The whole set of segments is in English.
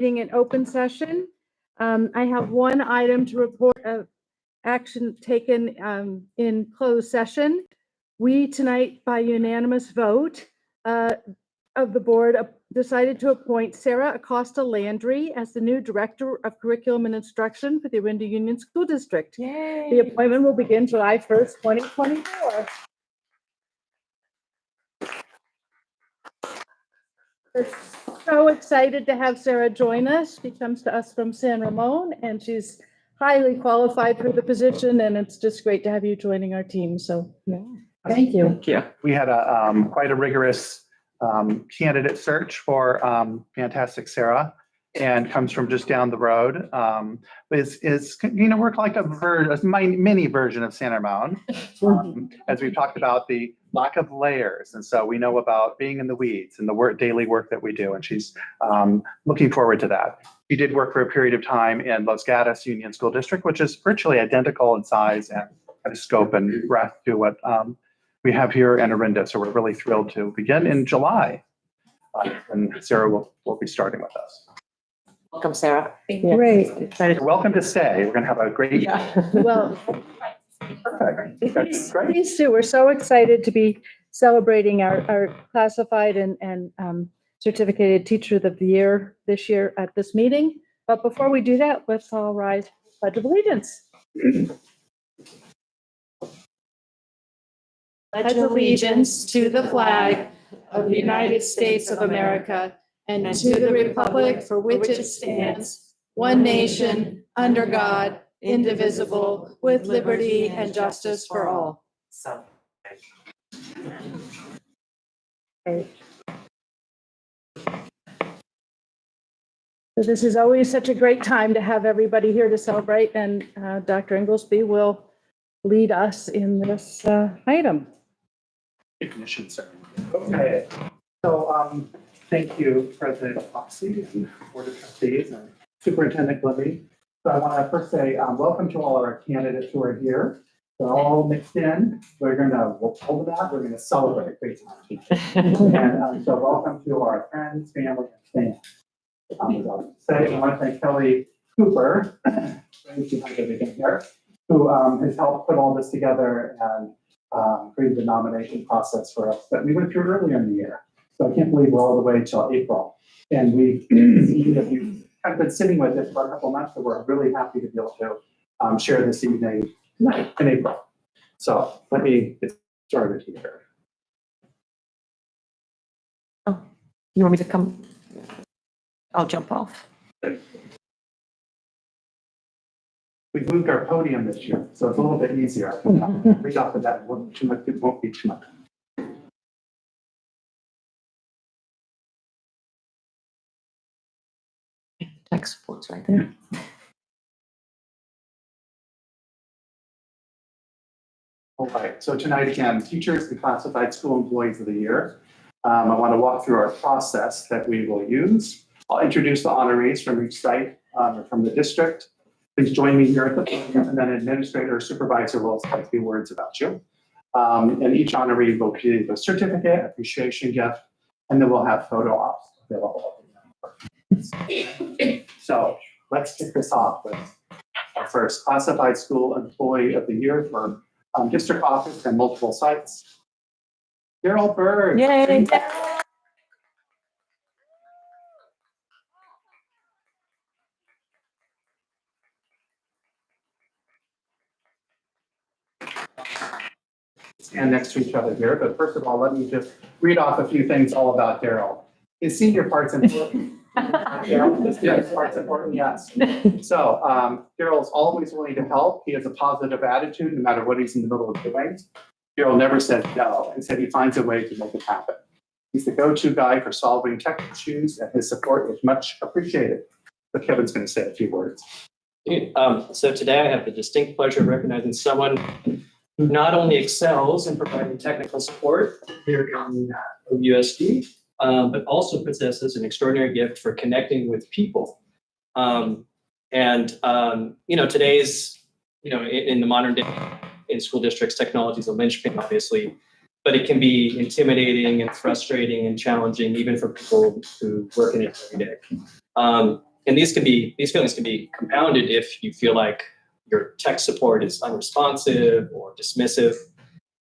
In open session. I have one item to report of action taken in closed session. We tonight, by unanimous vote of the board, decided to appoint Sarah Acosta Landry as the new Director of Curriculum and Instruction for the Orinda Union School District. Yay. The appointment will begin July 1st, 2024. We're so excited to have Sarah join us. She comes to us from San Ramon, and she's highly qualified for the position, and it's just great to have you joining our team. So thank you. Thank you. We had quite a rigorous candidate search for fantastic Sarah, and comes from just down the road. Is work like a mini version of San Ramon. As we've talked about the lack of layers, and so we know about being in the weeds and the daily work that we do, and she's looking forward to that. She did work for a period of time in Los Gatos Union School District, which is virtually identical in size and scope and breadth to what we have here in Orinda. So we're really thrilled to begin in July, and Sarah will be starting with us. Welcome, Sarah. Great. You're welcome to stay. We're going to have a great. Well, Perfect. That's great. please do. We're so excited to be celebrating our classified and certificated teacher of the year this year at this meeting. But before we do that, let's all rise for the Pledge of Allegiance. Pledge allegiance to the flag of the United States of America and to the republic for which it stands, one nation, under God, indivisible, with liberty and justice for all. So, So this is always such a great time to have everybody here to celebrate, and Dr. Inglesby will lead us in this item. Ignition ceremony. Okay. So thank you, President Foxy and Board of Trustees and Superintendent Libby. So I want to first say welcome to all our candidates who are here. They're all mixed in. We'll hold that. We're going to celebrate great time. And so welcome to our friends, family, and fans. I want to thank Kelly Cooper, who has helped put all this together and created the nomination process for us that we went through earlier in the year. So I can't believe we're all the way till April. And we've kind of been sitting with it for a couple months, so we're really happy to be able to share this evening tonight in April. So let me get started here. oh, you want me to come? I'll jump off. We've moved our podium this year, so it's a little bit easier. Read off of that. It won't be too much. Tech support's right there. All right, so tonight again, teachers and classified school employees of the year. I want to walk through our process that we will use. I'll introduce the honorees from each site or from the district. Please join me here at the podium, and then administrator or supervisor will say a few words about you. And each honoree will receive a certificate, appreciation gift, and then we'll have photo ops available. So let's kick this off with our first classified school employee of the year for district office and multiple sites. Daryl Bird. Yay. Stand next to each other here, but first of all, let me just read off a few things all about Daryl. His senior part's important. Yes, part's important, yes. So Daryl's always willing to help. He has a positive attitude no matter what he's in the middle of doing. Daryl never said no, and said he finds a way to make it happen. He's the go-to guy for solving tech issues, and his support is much appreciated. But Kevin's going to say a few words. So today I have the distinct pleasure of recognizing someone who not only excels in providing technical support here in USD, but also possesses an extraordinary gift for connecting with people. Today's, in the modern day, in school districts, technology is a linchpin, obviously, but it can be intimidating and frustrating and challenging, even for people who work in it every day. And these feelings can be compounded if you feel like your tech support is unresponsive or dismissive.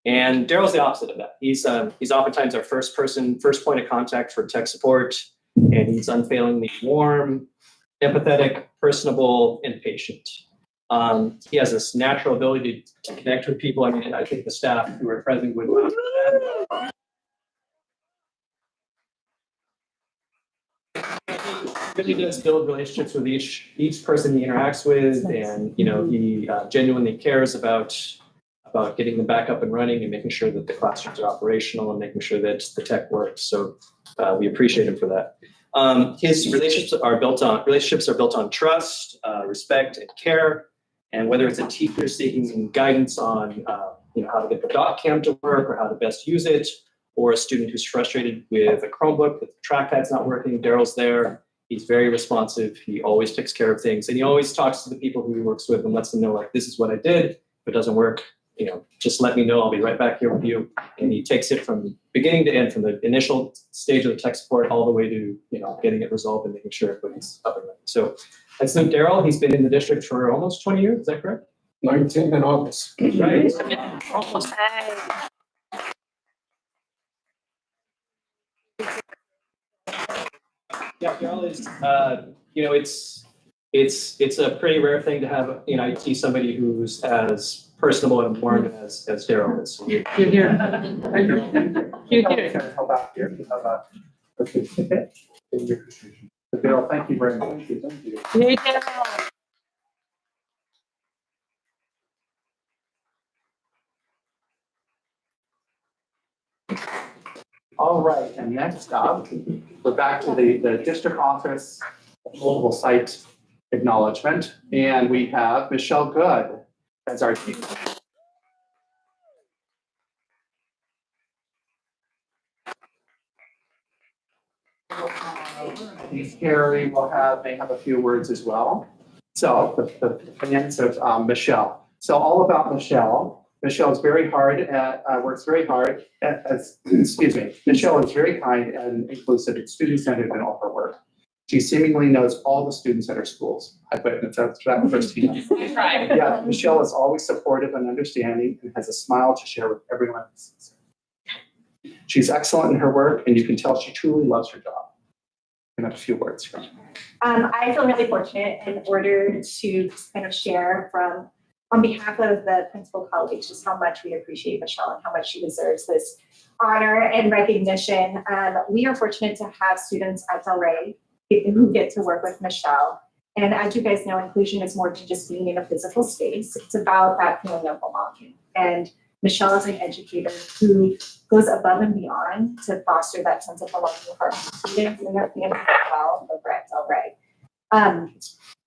And Daryl's the opposite of that. He's oftentimes our first point of contact for tech support, and he's unfailingly warm, empathetic, personable, and patient. He has this natural ability to connect with people. I mean, I think the staff who are present would really does build relationships with each person he interacts with, and he genuinely cares about getting them back up and running and making sure that the classrooms are operational and making sure that the tech works. So we appreciate him for that. His relationships are built on trust, respect, and care. And whether it's a teacher seeking guidance on how to get the dot cam to work or how to best use it, or a student who's frustrated with a Chromebook, with the trackpad's not working, Daryl's there. He's very responsive. He always takes care of things, and he always talks to the people who he works with and lets them know, like, this is what I did. If it doesn't work, just let me know. I'll be right back here with you. And he takes it from beginning to end, from the initial stage of the tech support all the way to getting it resolved and making sure everybody's up and running. So I salute Daryl. He's been in the district for almost 20 years. Is that correct? 19 in August. Right. Almost. Yeah, Daryl is, it's a pretty rare thing to have, see somebody who's as personable and warm as Daryl is. You're here. You're here. Help out here. Okay. Daryl, thank you very much. Thank you. Here you go. All right, and next up, we're back to the district office multiple site acknowledgement, and we have Michelle Good as our team. Carrie may have a few words as well. So the finance of Michelle. So all about Michelle. Michelle is very hard at, works very hard Michelle is very kind and inclusive and student-centered in all her work. She seemingly knows all the students at her schools. I put it that first team. Yeah, Michelle is always supportive and understanding and has a smile to share with everyone. She's excellent in her work, and you can tell she truly loves her job. And a few words from her. I feel really fortunate in order to kind of share on behalf of the principal colleagues, just how much we appreciate Michelle and how much she deserves this honor and recognition. We are fortunate to have students at Delray who get to work with Michelle. And as you guys know, inclusion is more than just being in a physical space. It's about that feeling of belonging. And Michelle is an educator who goes above and beyond to foster that sense of belonging for our students and their families as well over at Delray.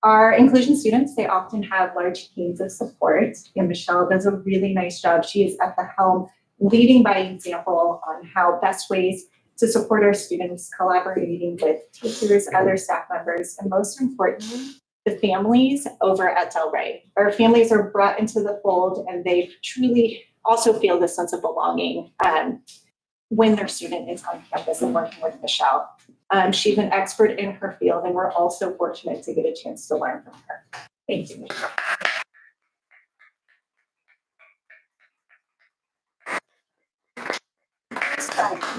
Our inclusion students, they often have large teams of support, and Michelle does a really nice job. She is at the helm, leading by example on how best ways to support our students, collaborating with teachers, other staff members, and most importantly, the families over at Delray. Our families are brought into the fold, and they truly also feel this sense of belonging when their student is on campus and working with Michelle. She's an expert in her field, and we're also fortunate to get a chance to learn from her. Thank you, Michelle.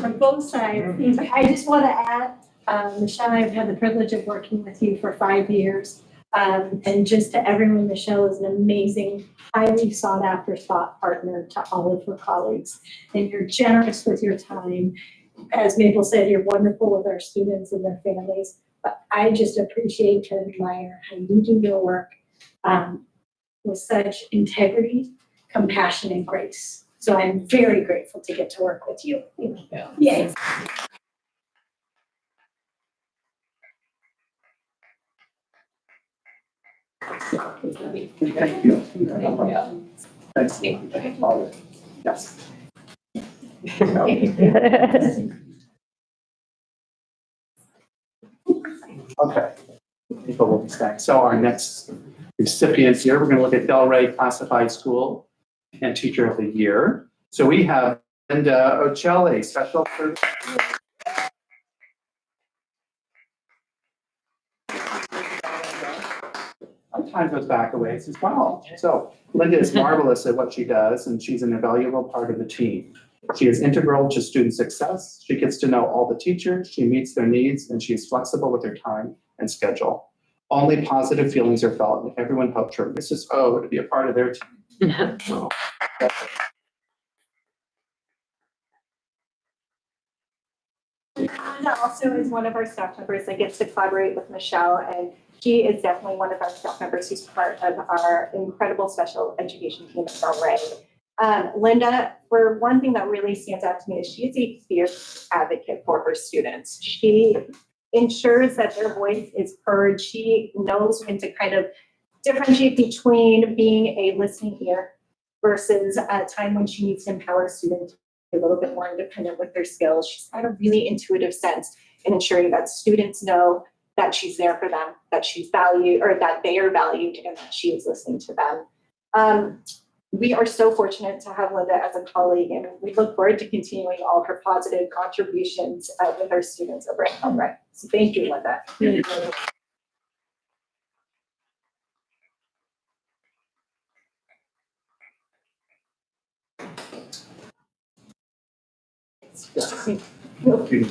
From both sides. I just want to add, Michelle, I've had the privilege of working with you for 5 years. And just to everyone, Michelle is an amazing, highly sought after thought partner to all of her colleagues. And you're generous with your time. As Mabel said, you're wonderful with our students and their families. But I just appreciate and admire how you do your work with such integrity, compassion, and grace. So I'm very grateful to get to work with you. Yay. Thank you. Thanks. Yes. Okay. People will be staying. So our next recipients here, we're going to look at Delray Classified School and Teacher of the Year. So we have Linda Ocelli, Special Service. time goes back a ways as well. So Linda is marvelous at what she does, and she's an invaluable part of the team. She is integral to student success. She gets to know all the teachers, she meets their needs, and she is flexible with her time and schedule. Only positive feelings are felt, and everyone helped her Mrs. O to be a part of their team. So, that's it. Linda also is one of our staff members that gets to collaborate with Michelle, and she is definitely one of our staff members who's part of our incredible special education team at Del Rey. Linda, for one thing that really stands out to me is she is a fierce advocate for her students. She ensures that their voice is heard. She knows when to kind of differentiate between being a listening ear versus a time when she needs to empower students a little bit more independent with their skills. She's got a really intuitive sense in ensuring that students know that she's there for them, that she's valued, or that they are valued, and that she is listening to them. We are so fortunate to have Linda as a colleague, and we look forward to continuing all her positive contributions with our students over at Del Rey. So thank you, Linda.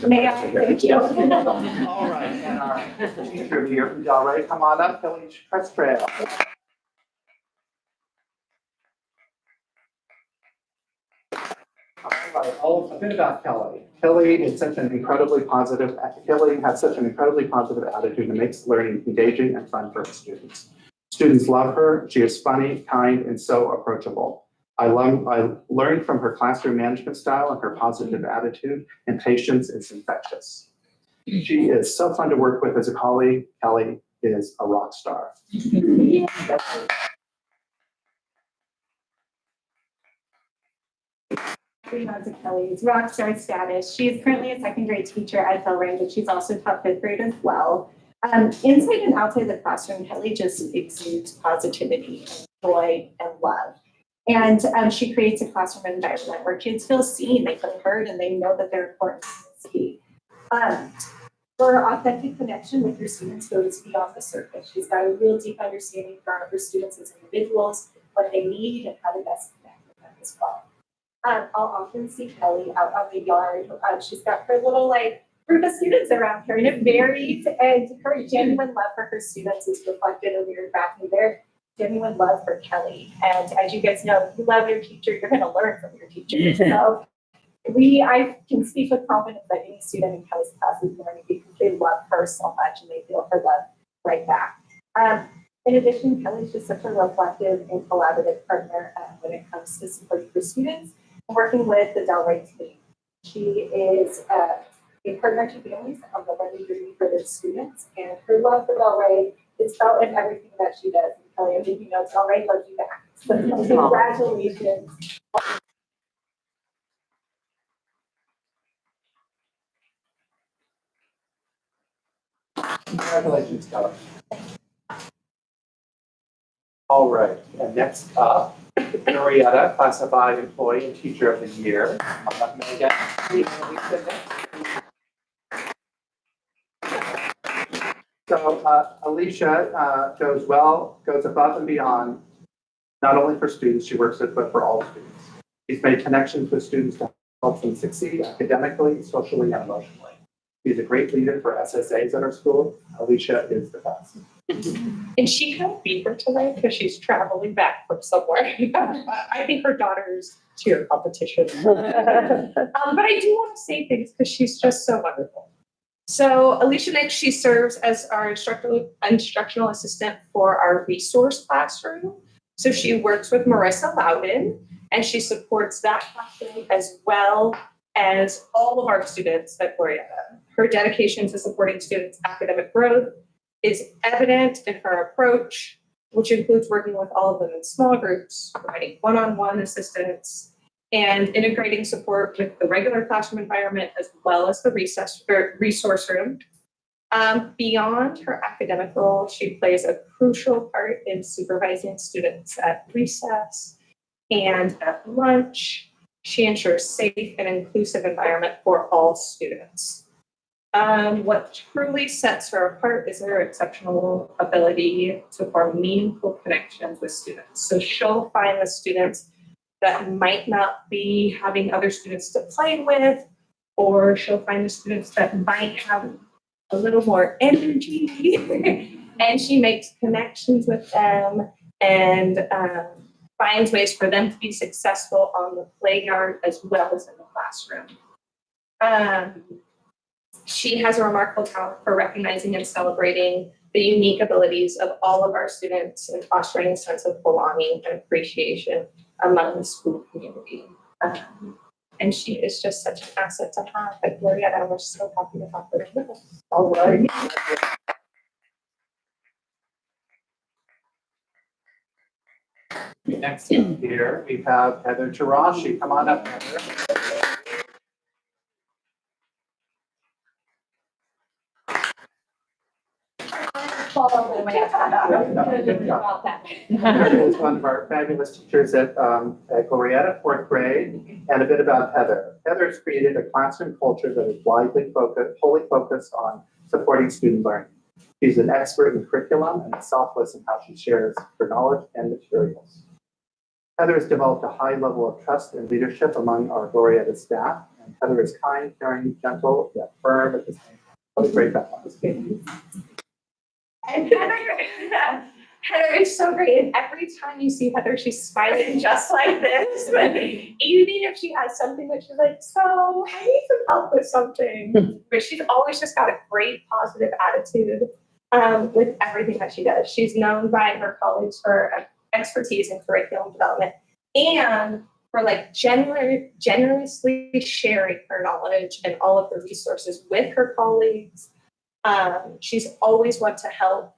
May I? Thank you. All right, and our teacher here from Del Rey, come on up, Kelly Crest-Trail. All right, a bit about Kelly. Kelly has such an incredibly positive attitude that makes learning engaging and fun for her students. Students love her. She is funny, kind, and so approachable. I learned from her classroom management style, and her positive attitude and patience is infectious. She is so fun to work with as a colleague. Kelly is a rock star. On to Kelly's rock star status. She is currently a second grade teacher at Del Rey, but she's also taught fifth grade as well. Inside and outside the classroom, Kelly just exudes positivity, and joy, and love. And she creates a classroom environment where kids feel seen, they feel heard, and they know that they're important to see. Her authentic connection with her students goes beyond the surface. She's got a real deep understanding for her students as individuals, what they need, and how to best connect with them as well. I'll often see Kelly out on the yard. She's got her little group of students around her, and it varies. And her genuine love for her students is reflected over your back and their genuine love for Kelly. And as you guys know, if you love your teacher, you're going to learn from your teacher. So I can speak with confidence that any student in Kelly's class is learning because they love her so much and they feel her love right back. In addition, Kelly's just such a reflective and collaborative partner when it comes to supporting her students and working with the Del Rey team. She is a partner to families on the learning journey for their students, and her love for Del Rey is felt in everything that she does. And Kelly, I think you know Del Rey loves you back. So congratulations. Congratulations, Kelly. All right, and next up, Marietta, Classified Employee and Teacher of the Year. Megan. So Alicia goes above and beyond, not only for students she works with, but for all students. She's made connections with students to help them succeed academically, socially, and emotionally. She's a great leader for SSAs at our school. Alicia is the best. And she can't be here tonight because she's traveling back from somewhere. I think her daughter's cheer competition. But I do want to say things because she's just so wonderful. So Alicia Nick, she serves as our instructional assistant for our resource classroom. So she works with Marissa Loudon, and she supports that classroom as well as all of our students at Orinda. Her dedication to supporting students' academic growth is evident in her approach, which includes working with all of them in small groups, providing one-on-one assistance, and integrating support with the regular classroom environment as well as the resource room. Beyond her academic role, she plays a crucial part in supervising students at recess and at lunch. She ensures safe and inclusive environment for all students. What truly sets her apart is her exceptional ability to form meaningful connections with students. So she'll find the students that might not be having other students to play with, or she'll find the students that might have a little more energy, and she makes connections with them and finds ways for them to be successful on the playground as well as in the classroom. She has a remarkable talent for recognizing and celebrating the unique abilities of all of our students and fostering a sense of belonging and appreciation among the school community. And she is just such an asset to have at Glorietta, and we're so happy to have her with us. All right. Next here, we have Heather Tarashi. Come on up, Heather. Heather is one of our fabulous teachers at Glorietta, fourth grade, and a bit about Heather. Heather has created a classroom culture that is wholly focused on supporting student learning. She's an expert in curriculum and selfless in how she shares her knowledge and materials. Heather has developed a high level of trust and leadership among our Glorietta staff, and Heather is kind, caring, gentle, yet firm at the same time. What a great balance. And Heather is so great. And every time you see Heather, she's smiling just like this. But even if she has something that she's like, so I need some help with something. But she's always just got a great positive attitude with everything that she does. She's known by her colleagues for expertise in curriculum development and for like generously sharing her knowledge and all of the resources with her colleagues. She's always want to help,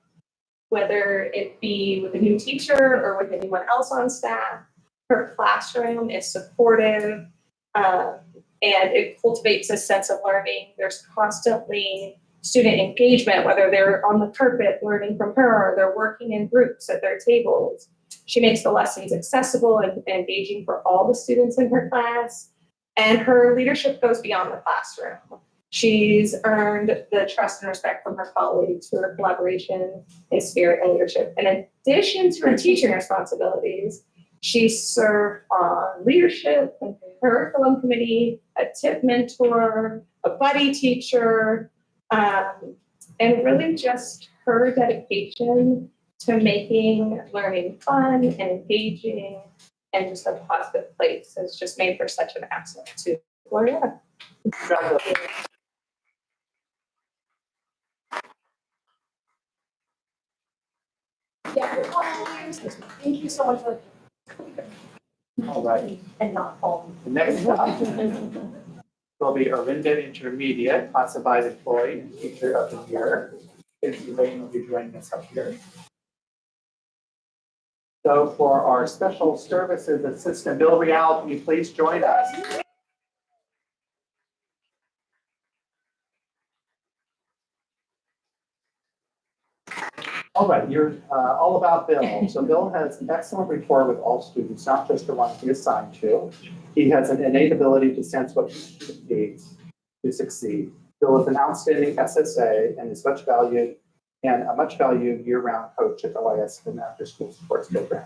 whether it be with a new teacher or with anyone else on staff. Her classroom is supportive, and it cultivates a sense of learning. There's constantly student engagement, whether they're on the carpet learning from her or they're working in groups at their tables. She makes the lessons accessible and engaging for all the students in her class, and her leadership goes beyond the classroom. She's earned the trust and respect from her colleagues through her collaboration and spirit and leadership. In addition to her teaching responsibilities, she served on leadership and curriculum committee, a tip mentor, a buddy teacher, and really just her dedication to making learning fun and engaging and just a positive place has just made her such an asset to Glorietta. Yeah, thank you so much for All right. and not home. The next up will be Orinda Intermediate, Classified Employee and Teacher of the Year. Elaine will be joining us up here. So for our Special Services Assistant, Bill Real, can you please join us? All right, you're all about Bill. So Bill has an excellent rapport with all students, not just the ones he assigned to. He has an innate ability to sense what student needs to succeed. Bill is an outstanding SSA and is much valued and a much valued year-round coach at OIS and after-school sports program.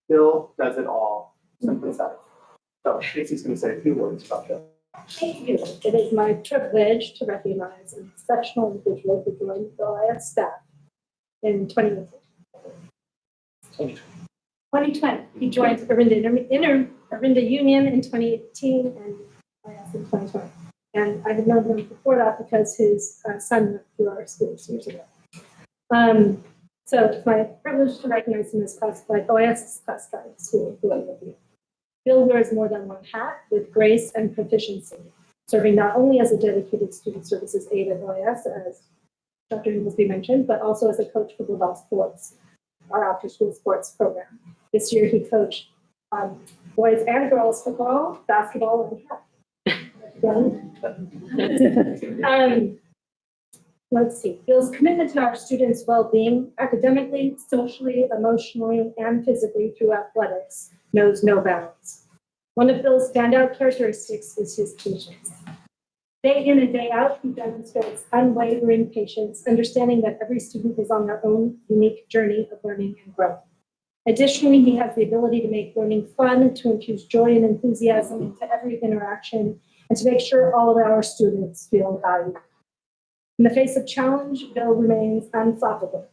Bill does it all, simply said. So Casey's going to say a few words about Bill. Thank you. It is my privilege to recognize an exceptional individual who joined the OIS staff in 2020. He joined Orinda Union in 2018 and OIS in 2020. And I had known him before that because his son went through our schools years ago. So it's my privilege to recognize him as classified OIS classified student employee of the year. Bill wears more than one hat with grace and proficiency, serving not only as a dedicated student services aide at OIS, as Dr. Inglesby mentioned, but also as a coach for Global Sports, our after-school sports program. This year he coached boys and girls football, basketball, and track. Let's see. Bill's commitment to our students' well-being, academically, socially, emotionally, and physically through athletics knows no bounds. One of Bill's standout characteristics is his patience. Day in and day out, he demonstrates unwavering patience, understanding that every student is on their own unique journey of learning and growth. Additionally, he has the ability to make learning fun, to infuse joy and enthusiasm into every interaction, and to make sure all of our students feel valued. In the face of challenge, Bill remains unflappable.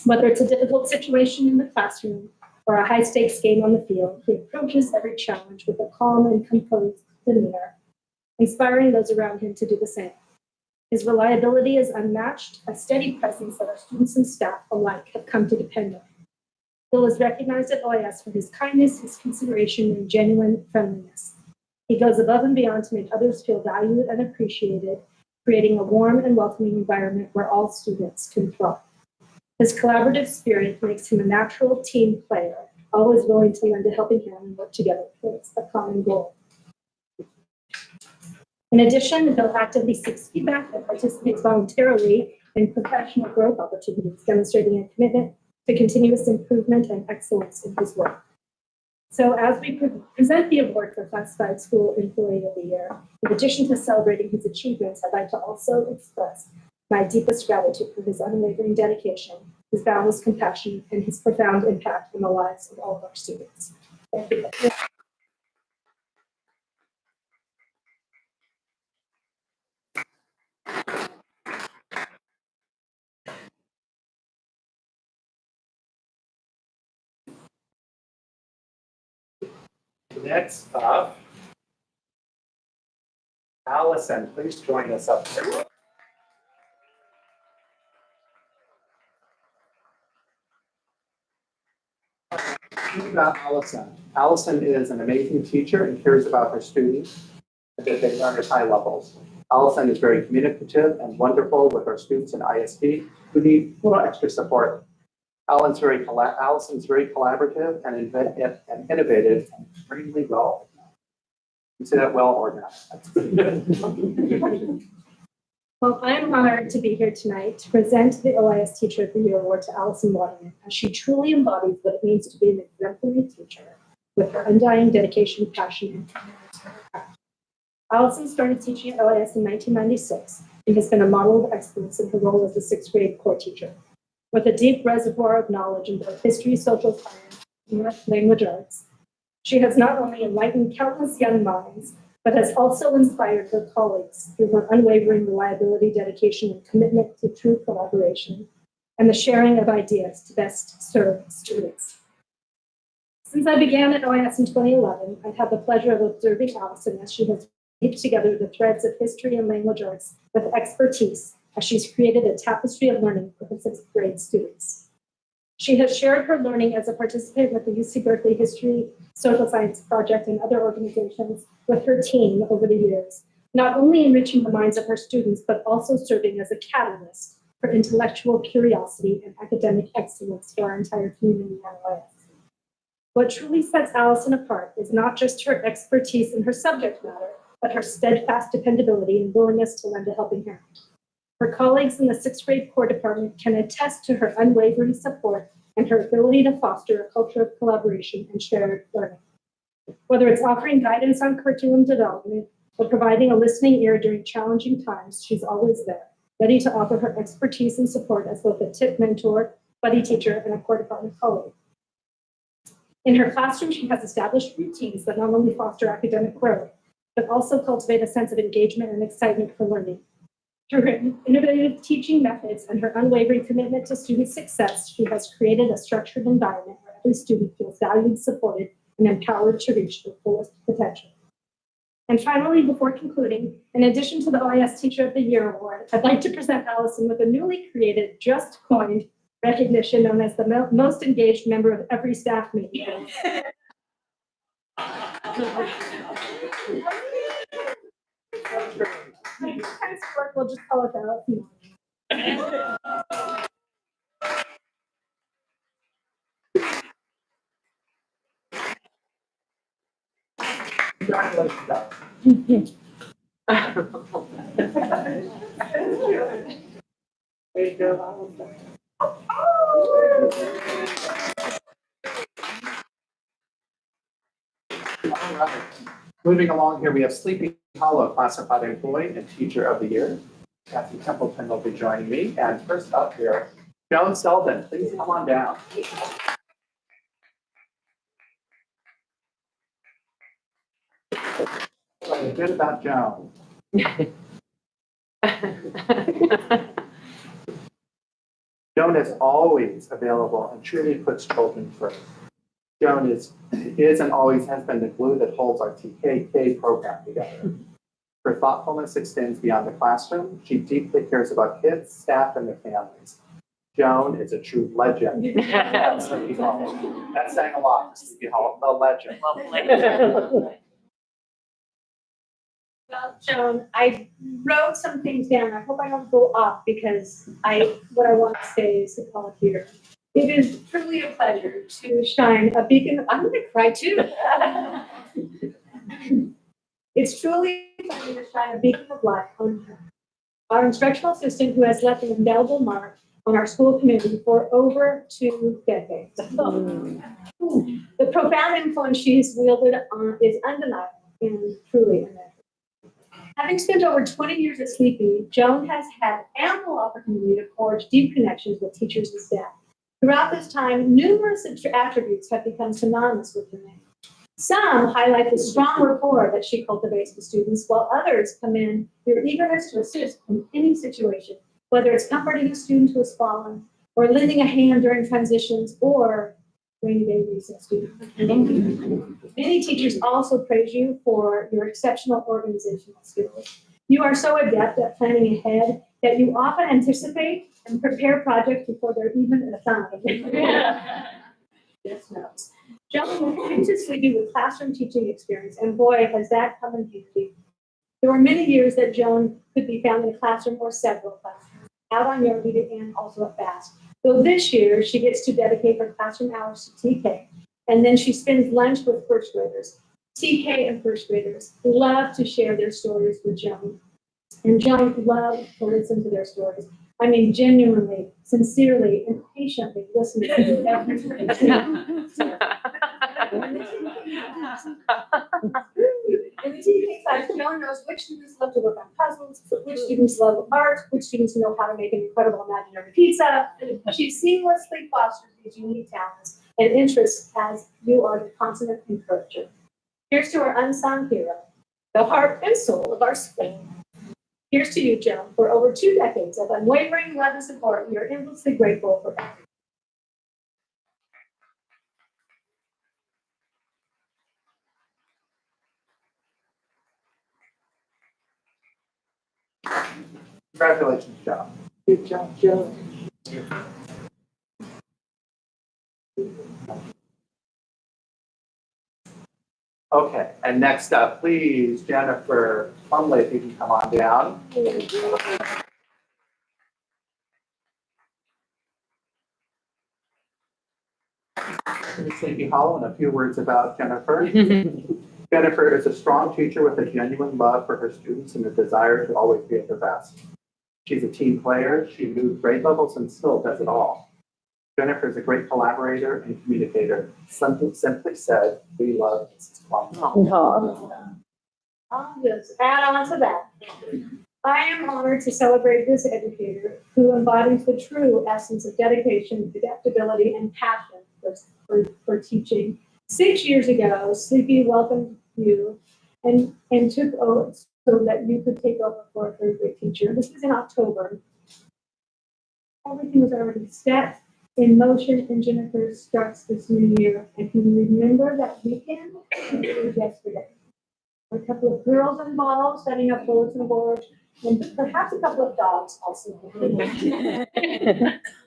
Whether it's a difficult situation in the classroom or a high-stakes game on the field, he approaches every challenge with a calm and composed demeanor, inspiring those around him to do the same. His reliability is unmatched, a steady presence that our students and staff alike have come to depend on. Bill is recognized at OIS for his kindness, his consideration, and genuine friendliness. He goes above and beyond to make others feel valued and appreciated, creating a warm and welcoming environment where all students can thrive. His collaborative spirit makes him a natural team player, always willing to lend a helping hand and work together towards a common goal. In addition, Bill actively seeks feedback and participates voluntarily in professional growth opportunities, demonstrating a commitment to continuous improvement and excellence in his work. So as we present the award for Classified School Employee of the Year, in addition to celebrating his achievements, I'd like to also express my deepest gratitude for his unwavering dedication, his boundless compassion, and his profound impact on the lives of all of our students. Thank you. Next up, Allison, please join us up here. About Allison. Allison is an amazing teacher and cares about her students and that they learn at high levels. Allison is very communicative and wonderful with our students in ISD who need a little extra support. Allison's very collaborative and innovative and extremely well. You say that well organized. That's pretty good. Well, I'm honored to be here tonight to present the OIS Teacher of the Year Award to Allison Waterman, as she truly embodies what it means to be an exemplary teacher with her undying dedication, passion, and commitment to her craft. Allison started teaching at OIS in 1996 and has been a model of excellence in her role as a sixth grade core teacher. With a deep reservoir of knowledge in both history, social science, and language arts, she has not only enlightened countless young minds, but has also inspired her colleagues through her unwavering reliability, dedication, and commitment to true collaboration and the sharing of ideas to best serve students. Since I began at OIS in 2011, I've had the pleasure of observing Allison as she has weaved together the threads of history and language arts with expertise as she's created a tapestry of learning for her sixth grade students. She has shared her learning as a participant with the UC Berkeley History Social Science Project and other organizations with her team over the years, not only enriching the minds of her students, but also serving as a catalyst for intellectual curiosity and academic excellence for our entire community at OIS. What truly sets Allison apart is not just her expertise in her subject matter, but her steadfast dependability and willingness to lend a helping hand. Her colleagues in the sixth grade core department can attest to her unwavering support and her ability to foster a culture of collaboration and shared learning. Whether it's offering guidance on curriculum development or providing a listening ear during challenging times, she's always there, ready to offer her expertise and support as both a tip mentor, buddy teacher, and a core department colleague. In her classroom, she has established routines that not only foster academic growth, but also cultivate a sense of engagement and excitement for learning. Through her innovative teaching methods and her unwavering commitment to student success, she has created a structured environment where every student feels valued, supported, and empowered to reach their fullest potential. And finally, before concluding, in addition to the OIS Teacher of the Year Award, I'd like to present Allison with a newly created, just coined recognition known as the most engaged member of every staff meeting. We'll just call it that. Congratulations. There you go. All right. Moving along here, we have Sleepy Hollow Classified Employee and Teacher of the Year. Kathy Templeton will be joining me. And first up here, Joan Selden, please come on down. A bit about Joan. Joan is always available and truly puts children first. Joan is and always has been the glue that holds our TKK program together. Her thoughtfulness extends beyond the classroom. She deeply cares about kids, staff, and their families. Joan is a true legend. That's Sleepy Hollow. That's saying a lot for Sleepy Hollow, the legend. Well, Joan, I wrote some things down. I hope I don't go off because what I want to say is all here. It is truly a pleasure to shine a beacon. I'm going to cry too. It's truly a pleasure to shine a beacon of light on our instructional assistant who has left an indelible mark on our school community for over 2 decades. The profound influence she's wielded is undeniable and truly immeasurable. Having spent over 20 years at Sleepy, Joan has had ample opportunity to forge deep connections with teachers and staff. Throughout this time, numerous attributes have become synonymous with her name. Some highlight the strong rapport that she cultivates with students, while others commend their eagerness to assist in any situation, whether it's comforting a student who has fallen, or lending a hand during transitions, or rainy day recess students. Many teachers also praise you for your exceptional organizational skills. You are so adept at planning ahead that you often anticipate and prepare projects before they're even assigned. Just notes. Joan came to Sleepy with classroom teaching experience, and boy, has that come in handy. There were many years that Joan could be found in a classroom or several classrooms, out on Yard and also at FAST. So this year, she gets to dedicate her classroom hours to TK, and then she spends lunch with first graders. TK and first graders love to share their stories with Joan, and Joan loved to listen to their stories. I mean, genuinely, sincerely, and patiently listening to everything. In the TK class, Joan knows which students love to work on puzzles, which students love art, which students know how to make an incredible imaginary pizza. She seamlessly fosters these unique talents and interests as you are the consummate encourager. Here's to our unsung hero, the heart and soul of our school. Here's to you, Joan, for over 2 decades of unwavering love and support. We are endlessly grateful for that. Congratulations, Joan. Good job, Joan. Okay, and next up, please, Jennifer Plumley, if you can come on down. Sleepy Hollow, and a few words about Jennifer. Jennifer is a strong teacher with a genuine love for her students and a desire to always be at their best. She's a team player. She moves grade levels and still does it all. Jennifer is a great collaborator and communicator. Simply said, we love Mrs. Plumley. I'll just add on to that. I am honored to celebrate this educator who embodies the true essence of dedication, adaptability, and passion for teaching. 6 years ago, Sleepy welcomed you and took over so that you could take over for a third grade teacher. This was in October. Everything was already set in motion, and Jennifer starts this new year. And can you remember that weekend? It was yesterday. A couple of girls involved, setting up bulletin boards, and perhaps a couple of dogs also.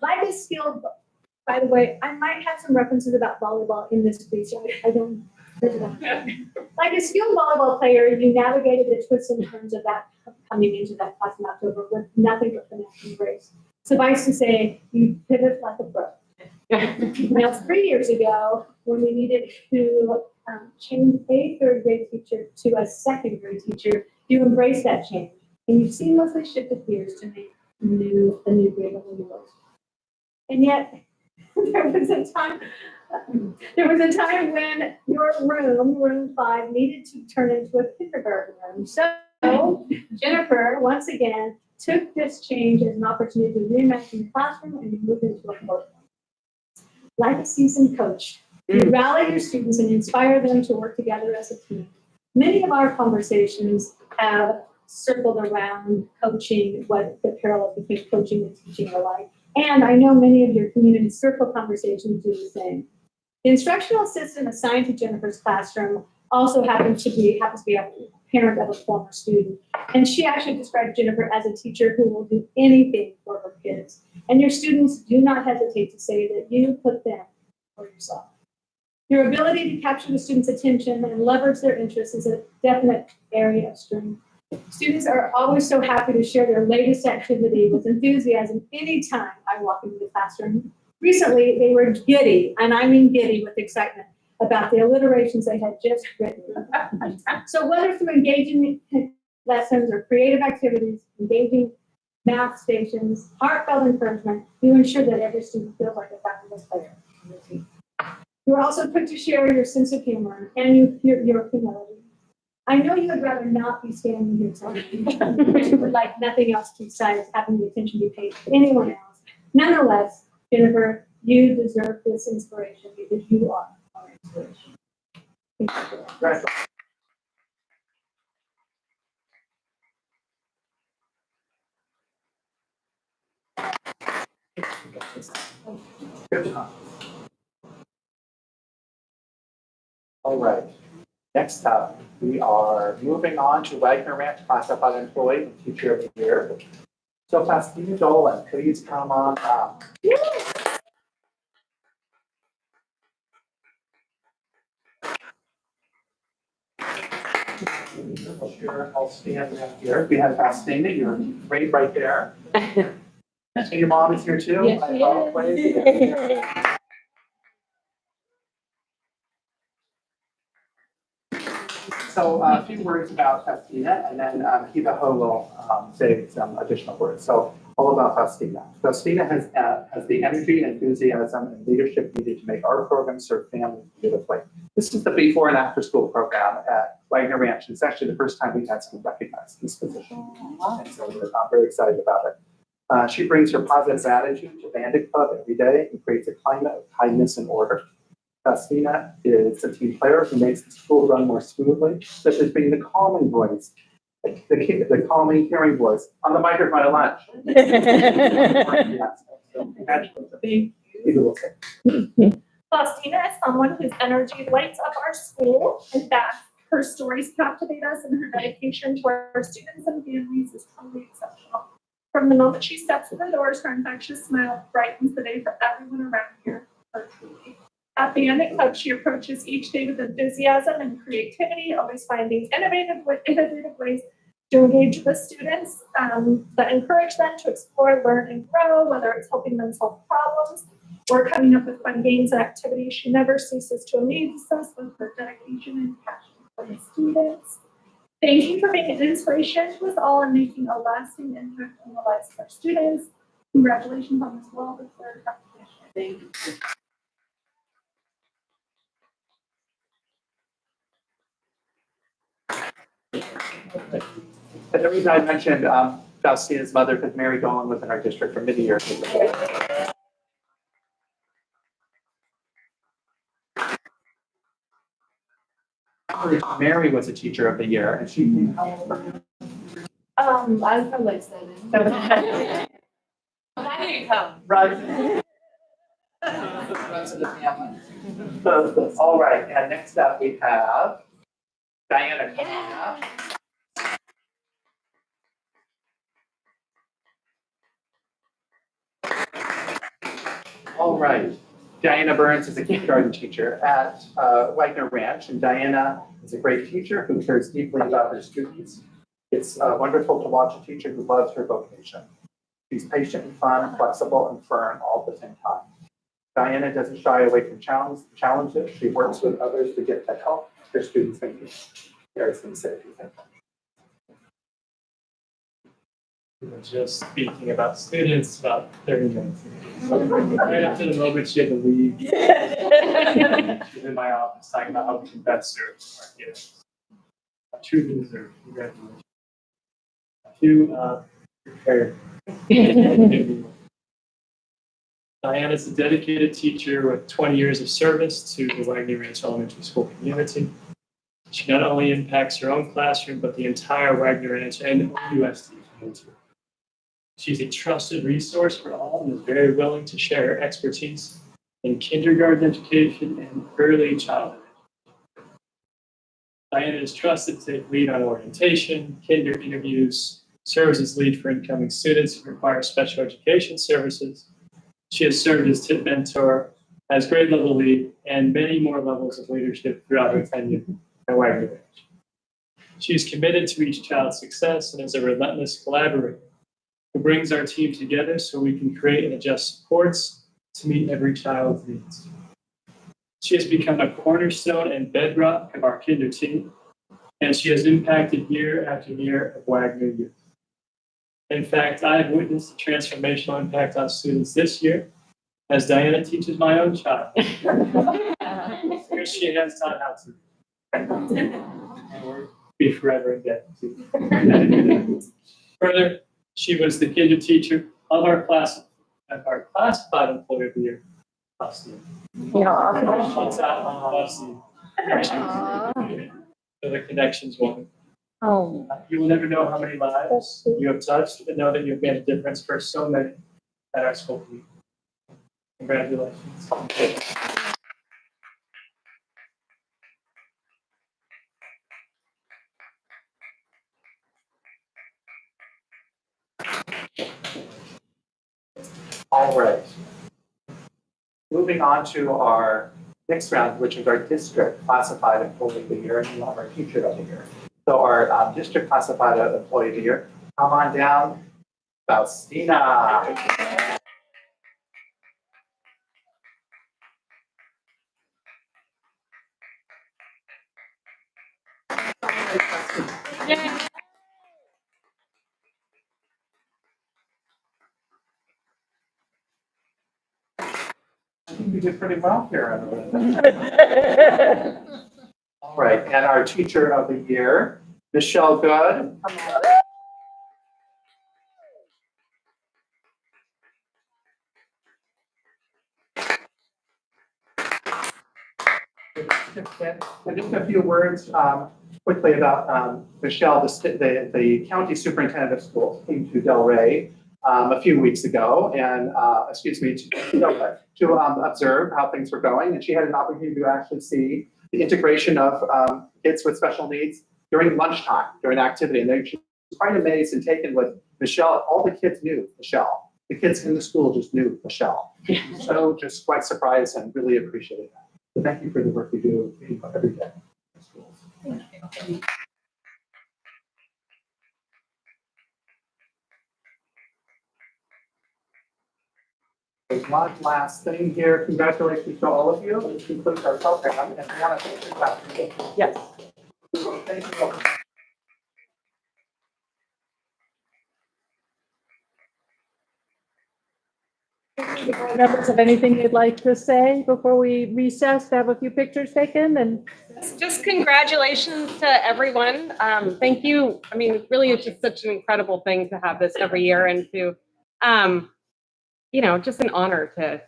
Life is skilled. By the way, I might have some references about volleyball in this speech. I don't. Like a skilled volleyball player, you navigated the twists and turns of that coming into that class in October with nothing but finesse and grace. Suffice to say, you pivot like a pro. Now, 3 years ago, when we needed to change a third grade teacher to a second grade teacher, you embraced that change and you seamlessly shifted gears to make a new grade level yours. And yet, there was a time There was a time when your room 5, needed to turn into a kindergarten room. So Jennifer, once again, took this change as an opportunity to reimagine the classroom and move into a courtroom. Like a seasoned coach, you rally your students and inspire them to work together as a team. Many of our conversations have circled around coaching, what the parallels between coaching and teaching are like. And I know many of your community circle conversations do the same. The instructional assistant assigned to Jennifer's classroom also happens to be a parent of a former student. And she actually described Jennifer as a teacher who will do anything for her kids. And your students do not hesitate to say that you put them for yourself. Your ability to capture the students' attention and leverage their interests is a definite area of strength. Students are always so happy to share their latest activity with enthusiasm anytime I walk into the classroom. Recently, they were giddy, and I mean giddy with excitement, about the alliterations they had just written. So whether through engaging lessons or creative activities, engaging math stations, heartfelt encouragement, you ensure that every student feels like a valuable player. You're also quick to share your sense of humor and your humility. I know you would rather not be standing here telling me, but you would like nothing else besides having the attention be paid to anyone else. Nonetheless, Jennifer, you deserve this inspiration because you are our inspiration. Thank you for that. Right. Good job. All right. Next up, we are moving on to Wagner Ranch Classified Employee and Teacher of the Year. So Faustina Dolan, please come on up. Sure, I'll stand right here. We have Faustina, you're right there. And your mom is here too? Yes, she is. So a few words about Faustina, and then Kiva Ho will say some additional words. So all about Faustina. Faustina has the energy, enthusiasm, and leadership needed to make our program serve families beautifully. This is the before and after school program at Wagner Ranch. It's actually the first time we've had someone recognize this position. And so we're very excited about it. She brings her positive attitude to Bandit Club every day and creates a climate of kindness and order. Faustina is a team player who makes the school run more smoothly, such as being the calming voice, the calming, caring voice on the microphone at lunch. So congratulations. Thank you. Faustina is someone whose energy lights up our school. In fact, her stories captivate us, and her dedication to our students and families is truly exceptional. From the moment she steps in the doors, her infectious smile brightens the day for everyone around here, virtually. At the Bandit Club, she approaches each day with enthusiasm and creativity, always finding innovative ways to engage with students that encourage them to explore, learn, and grow, whether it's helping them solve problems or coming up with fun games and activities. She never ceases to amaze us with her dedication and passion for the students. Thank you for being an inspiration to us all and making a lasting impact on the lives of our students. Congratulations on this well-deserved recognition. Thank you. And the reason I mentioned Faustina's mother, because Mary Dolan was in our district for many years. Mary was a teacher of the year, and she came how old were you? I was probably like 7. I didn't come. Right. All right, and next up we have Diana coming up. All right. Diana Burns is a kindergarten teacher at Wagner Ranch, and Diana is a great teacher who cares deeply about her students. It's wonderful to watch a teacher who loves her vocation. She's patient and fun, flexible and firm all at the same time. Diana doesn't shy away from challenges. She works with others to get the help her students need. There's some safety. We were just speaking about students about 30 minutes ago. Right after the moment she had to leave. She's in my office talking about how we can best serve our kids. Truly deserved. Congratulations. To prepare. Diana's a dedicated teacher with 20 years of service to the Wagner Ranch Elementary School community. She not only impacts her own classroom, but the entire Wagner Ranch and USD community. She's a trusted resource for all and is very willing to share her expertise in kindergarten education and early childhood. Diana is trusted to take lead on orientation, kinder interviews, serves as lead for incoming students who require special education services. She has served as tip mentor, as grade level lead, and many more levels of leadership throughout her tenure at Wagner Ranch. She is committed to each child's success and is a relentless collaborator who brings our team together so we can create and adjust supports to meet every child's needs. She has become a cornerstone and bedrock of our kinder team, and she has impacted year after year of Wagner youth. In fact, I have witnessed a transformational impact on students this year as Diana teaches my own child. Because she has taught how to. And we'll be forever indebted. Further, she was the kinder teacher of our classified employee of the year. She taught Bussy. So the connections woman. Oh. You will never know how many lives you have touched, but know that you've made a difference for so many at our school community. Congratulations. All right. Moving on to our next round, which is our district classified employee of the year, and we have our teacher of the year. So our district classified employee of the year, come on down, Faustina. I think you did pretty well here. All right, and our teacher of the year, Michelle Good. And just a few words quickly about Michelle. The county superintendent of schools came to Delray a few weeks ago, and to observe how things were going, and she had an opportunity to actually see the integration of kids with special needs during lunchtime, during activity, and she was quite amazed and taken with Michelle. All the kids knew Michelle. The kids in the school just knew Michelle. So just quite surprised and really appreciated that. So thank you for the work you do every day in schools. Thank you. There's one last thing here. Congratulations to all of you. This concludes our program. And we want to thank you for Yes. Thank you. Board members have anything they'd like to say before we recess to have a few pictures taken? And Just congratulations to everyone. Thank you. I mean, really, it's just such an incredible thing to have this every year and to, just an honor to,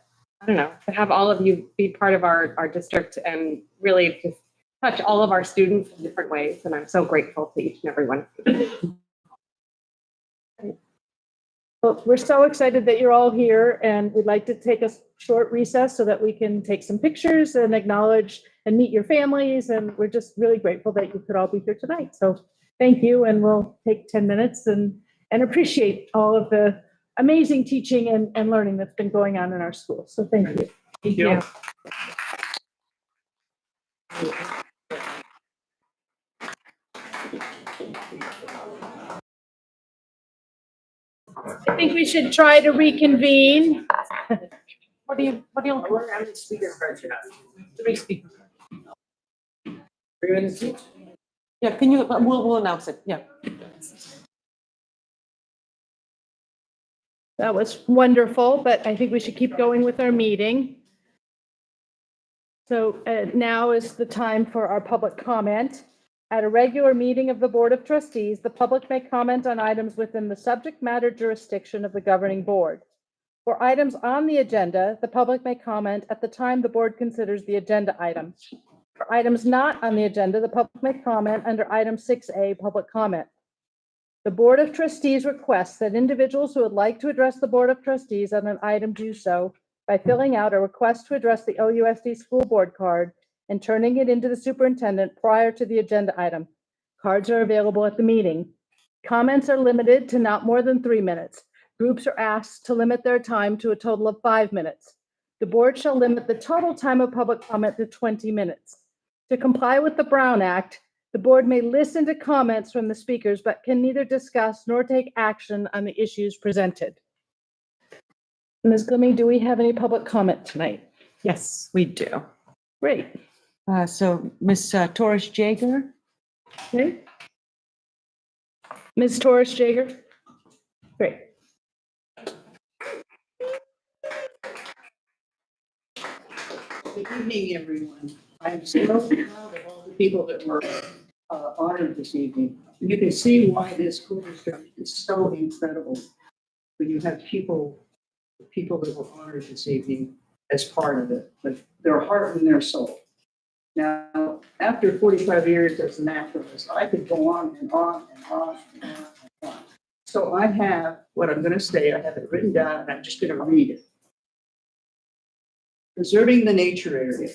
to have all of you be part of our district and really just touch all of our students in different ways. And I'm so grateful to each and every one. well, we're so excited that you're all here, and we'd like to take a short recess so that we can take some pictures and acknowledge and meet your families. And we're just really grateful that you could all be here tonight. So thank you, and we'll take 10 minutes and appreciate all of the amazing teaching and learning that's been going on in our schools. So thank you. Thank you. I think we should try to reconvene. What do you look for? Three speakers. Yeah, can you, we'll announce it, yeah. That was wonderful, but I think we should keep going with our meeting. So now is the time for our public comment. At a regular meeting of the Board of Trustees, the public may comment on items within the subject matter jurisdiction of the governing board. For items on the agenda, the public may comment at the time the board considers the agenda item. For items not on the agenda, the public may comment under item 6A, public comment. The Board of Trustees requests that individuals who would like to address the Board of Trustees on an item do so by filling out a request to address the OUSD school board card and turning it into the superintendent prior to the agenda item. Cards are available at the meeting. Comments are limited to not more than 3 minutes. Groups are asked to limit their time to a total of 5 minutes. The board shall limit the total time of public comment to 20 minutes. To comply with the Brown Act, the board may listen to comments from the speakers, but can neither discuss nor take action on the issues presented. Ms. Glimming, do we have any public comment tonight? Yes, we do. Great. So Ms. Torres Jager. Okay. Ms. Torres Jager? Great. Good evening, everyone. I'm so proud of all the people that were honored this evening. You can see why this school district is so incredible. When you have people that were honored this evening as part of it, with their heart and their soul. Now, after 45 years as a naturalist, I could go on and on and on and on and on. So I have what I'm going to say, I have it written down, and I'm just going to read it. Preserving the nature area.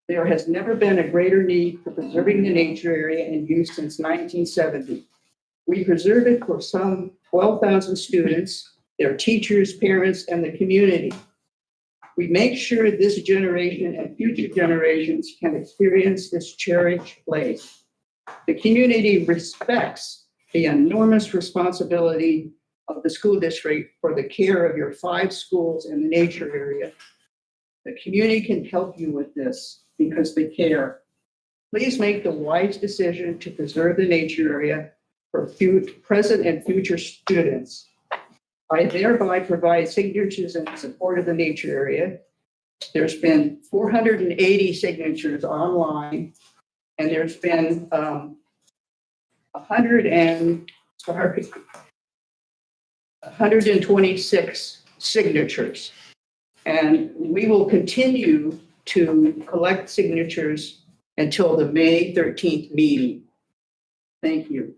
There has never been a greater need for preserving the nature area in use since 1970. We preserve it for some 12,000 students, their teachers, parents, and the community. We make sure this generation and future generations can experience this cherished place. The community respects the enormous responsibility of the school district for the care of your 5 schools in the nature area. The community can help you with this because they care. Please make the wise decision to preserve the nature area for present and future students. I thereby provide signatures in support of the nature area. There's been 480 signatures online, and there's been 126 signatures. And we will continue to collect signatures until the May 13th meeting. Thank you.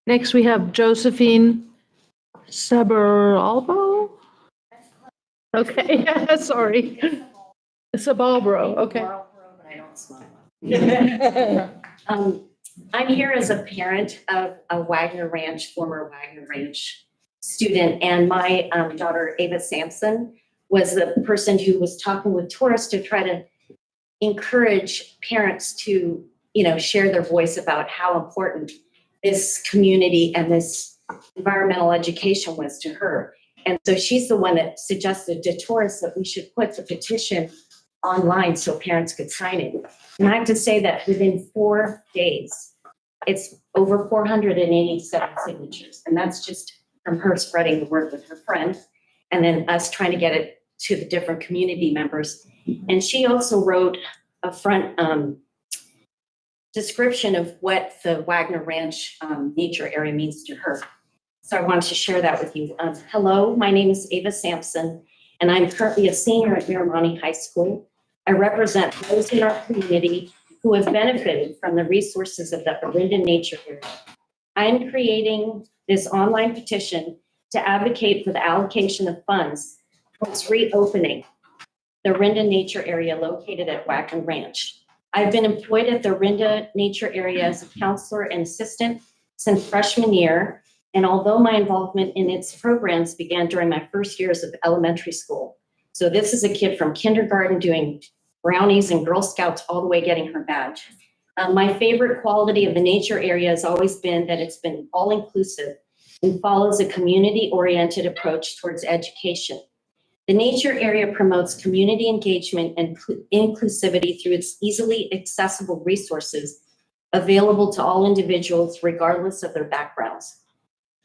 Next, we have Josephine Sabaralbo. Okay, sorry. Sabalbro, okay. I'm here as a parent of a Wagner Ranch, former Wagner Ranch student, and my daughter, Ava Sampson, was the person who was talking with tourists to try to encourage parents to, share their voice about how important this community and this environmental education was to her. And so she's the one that suggested to tourists that we should put the petition online so parents could sign it. And I have to say that within 4 days, it's over 487 signatures. And that's just from her spreading the word with her friends and then us trying to get it to the different community members. And she also wrote a front description of what the Wagner Ranch nature area means to her. So I wanted to share that with you. Hello, my name is Ava Sampson, and I'm currently a senior at Miramonte High School. I represent those in our community who have benefited from the resources of the Orinda nature area. I'm creating this online petition to advocate for the allocation of funds towards reopening the Orinda nature area located at Wagner Ranch. I've been employed at the Orinda nature area as a counselor and assistant since freshman year. And although my involvement in its programs began during my first years of elementary school, so this is a kid from kindergarten doing brownies and Girl Scouts all the way getting her badge. My favorite quality of the nature area has always been that it's been all-inclusive and follows a community-oriented approach towards education. The nature area promotes community engagement and inclusivity through its easily accessible resources available to all individuals regardless of their backgrounds.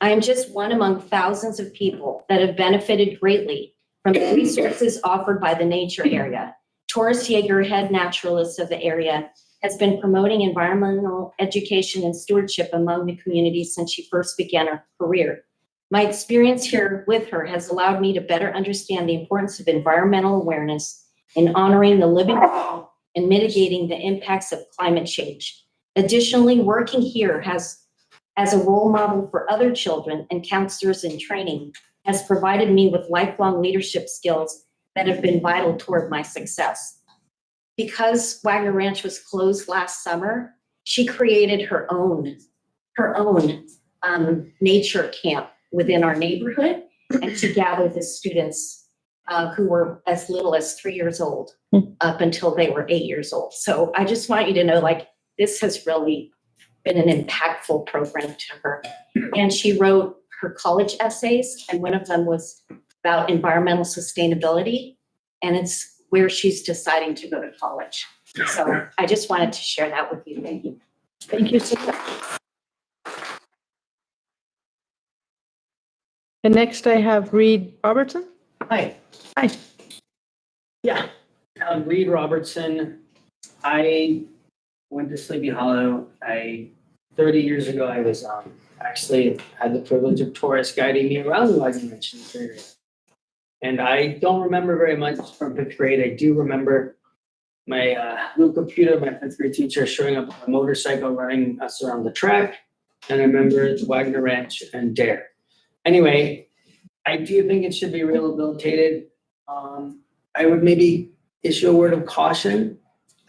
I am just one among thousands of people that have benefited greatly from the resources offered by the nature area. Taurus Yeager, head naturalist of the area, has been promoting environmental education and stewardship among the community since she first began her career. My experience here with her has allowed me to better understand the importance of environmental awareness in honoring the living world and mitigating the impacts of climate change. Additionally, working here as a role model for other children and counselors in training has provided me with lifelong leadership skills that have been vital toward my success. Because Wagner Ranch was closed last summer, she created her own nature camp within our neighborhood, and she gathered the students who were as little as 3 years old up until they were 8 years old. So I just want you to know, like, this has really been an impactful program to her. And she wrote her college essays, and one of them was about environmental sustainability, and it's where she's deciding to go to college. So I just wanted to share that with you. Thank you. Thank you so much. And next I have Reed Robertson. Hi, Hi. yeah, I'm Reed Robertson. I went to Sleepy Hollow. 30 years ago, I was actually had the privilege of tourists guiding me around the Wagner Ranch area. And I don't remember very much from 5th grade. I do remember my little computer, my 5th grade teacher showing up on a motorcycle running us around the track. And I remember the Wagner Ranch and Dare. Anyway, I do think it should be rehabilitated. I would maybe issue a word of caution.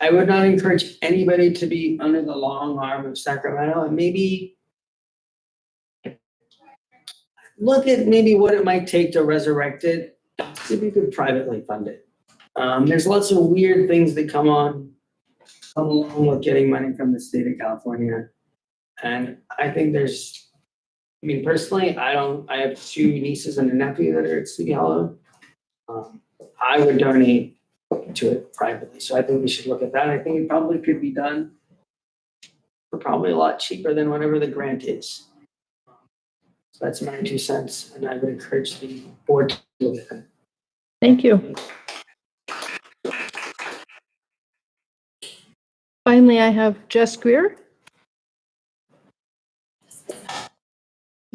I would not encourage anybody to be under the long arm of Sacramento, and maybe look at maybe what it might take to resurrect it, see if you could privately fund it. There's lots of weird things that come along with getting money from the state of California. And I think personally, I have 2 nieces and a nephew that are at Sleepy Hollow. I would donate to it privately. So I think we should look at that. I think it probably could be done for probably a lot cheaper than whatever the grant is. So that's my 2 cents, and I would encourage the board to look at that. Thank you. Finally, I have Jess Greer.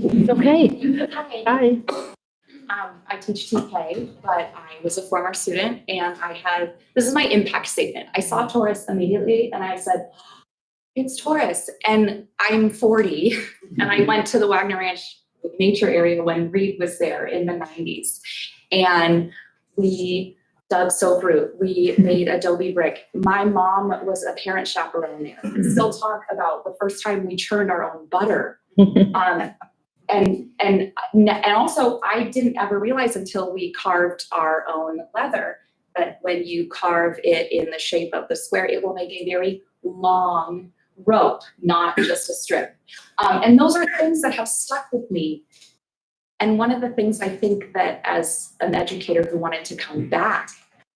Okay. Hi. Hi. I teach TK, but I was a former student and this is my impact statement. I saw Taurus immediately and I said, it's Taurus. And I'm 40 and I went to the Wagner Ranch nature area when Reed was there in the 90s. And we dug soap root. We made adobe brick. My mom was a parent chaperone there. We still talk about the first time we churned our own butter. And also, I didn't ever realize until we carved our own leather that when you carve it in the shape of the square, it will make a very long rope, not just a strip. And those are things that have stuck with me. And one of the things I think that as an educator who wanted to come back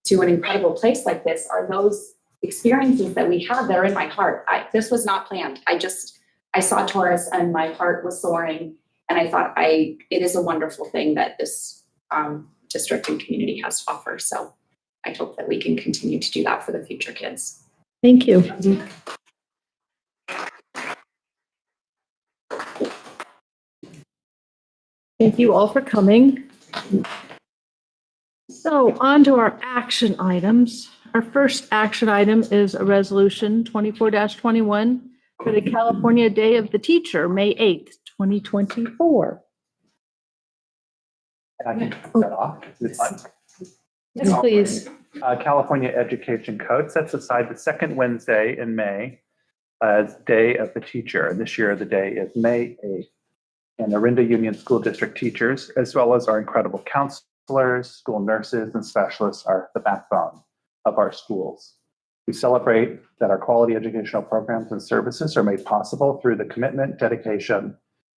to an incredible place like this are those experiences that we have that are in my heart. This was not planned. I saw Taurus and my heart was soaring. And I thought it is a wonderful thing that this district and community has to offer. So I hope that we can continue to do that for the future kids. Thank you. Thank you all for coming. So on to our action items. Our first action item is a resolution 24-21 for the California Day of the Teacher, May 8th, 2024. And I can cut that off. It's fine. Yes, please. California Education Code sets aside the second Wednesday in May as Day of the Teacher. And this year, the day is May 8th. And Orinda Union School District teachers, as well as our incredible counselors, school nurses, and specialists are the backbone of our schools. We celebrate that our quality educational programs and services are made possible through the commitment, dedication,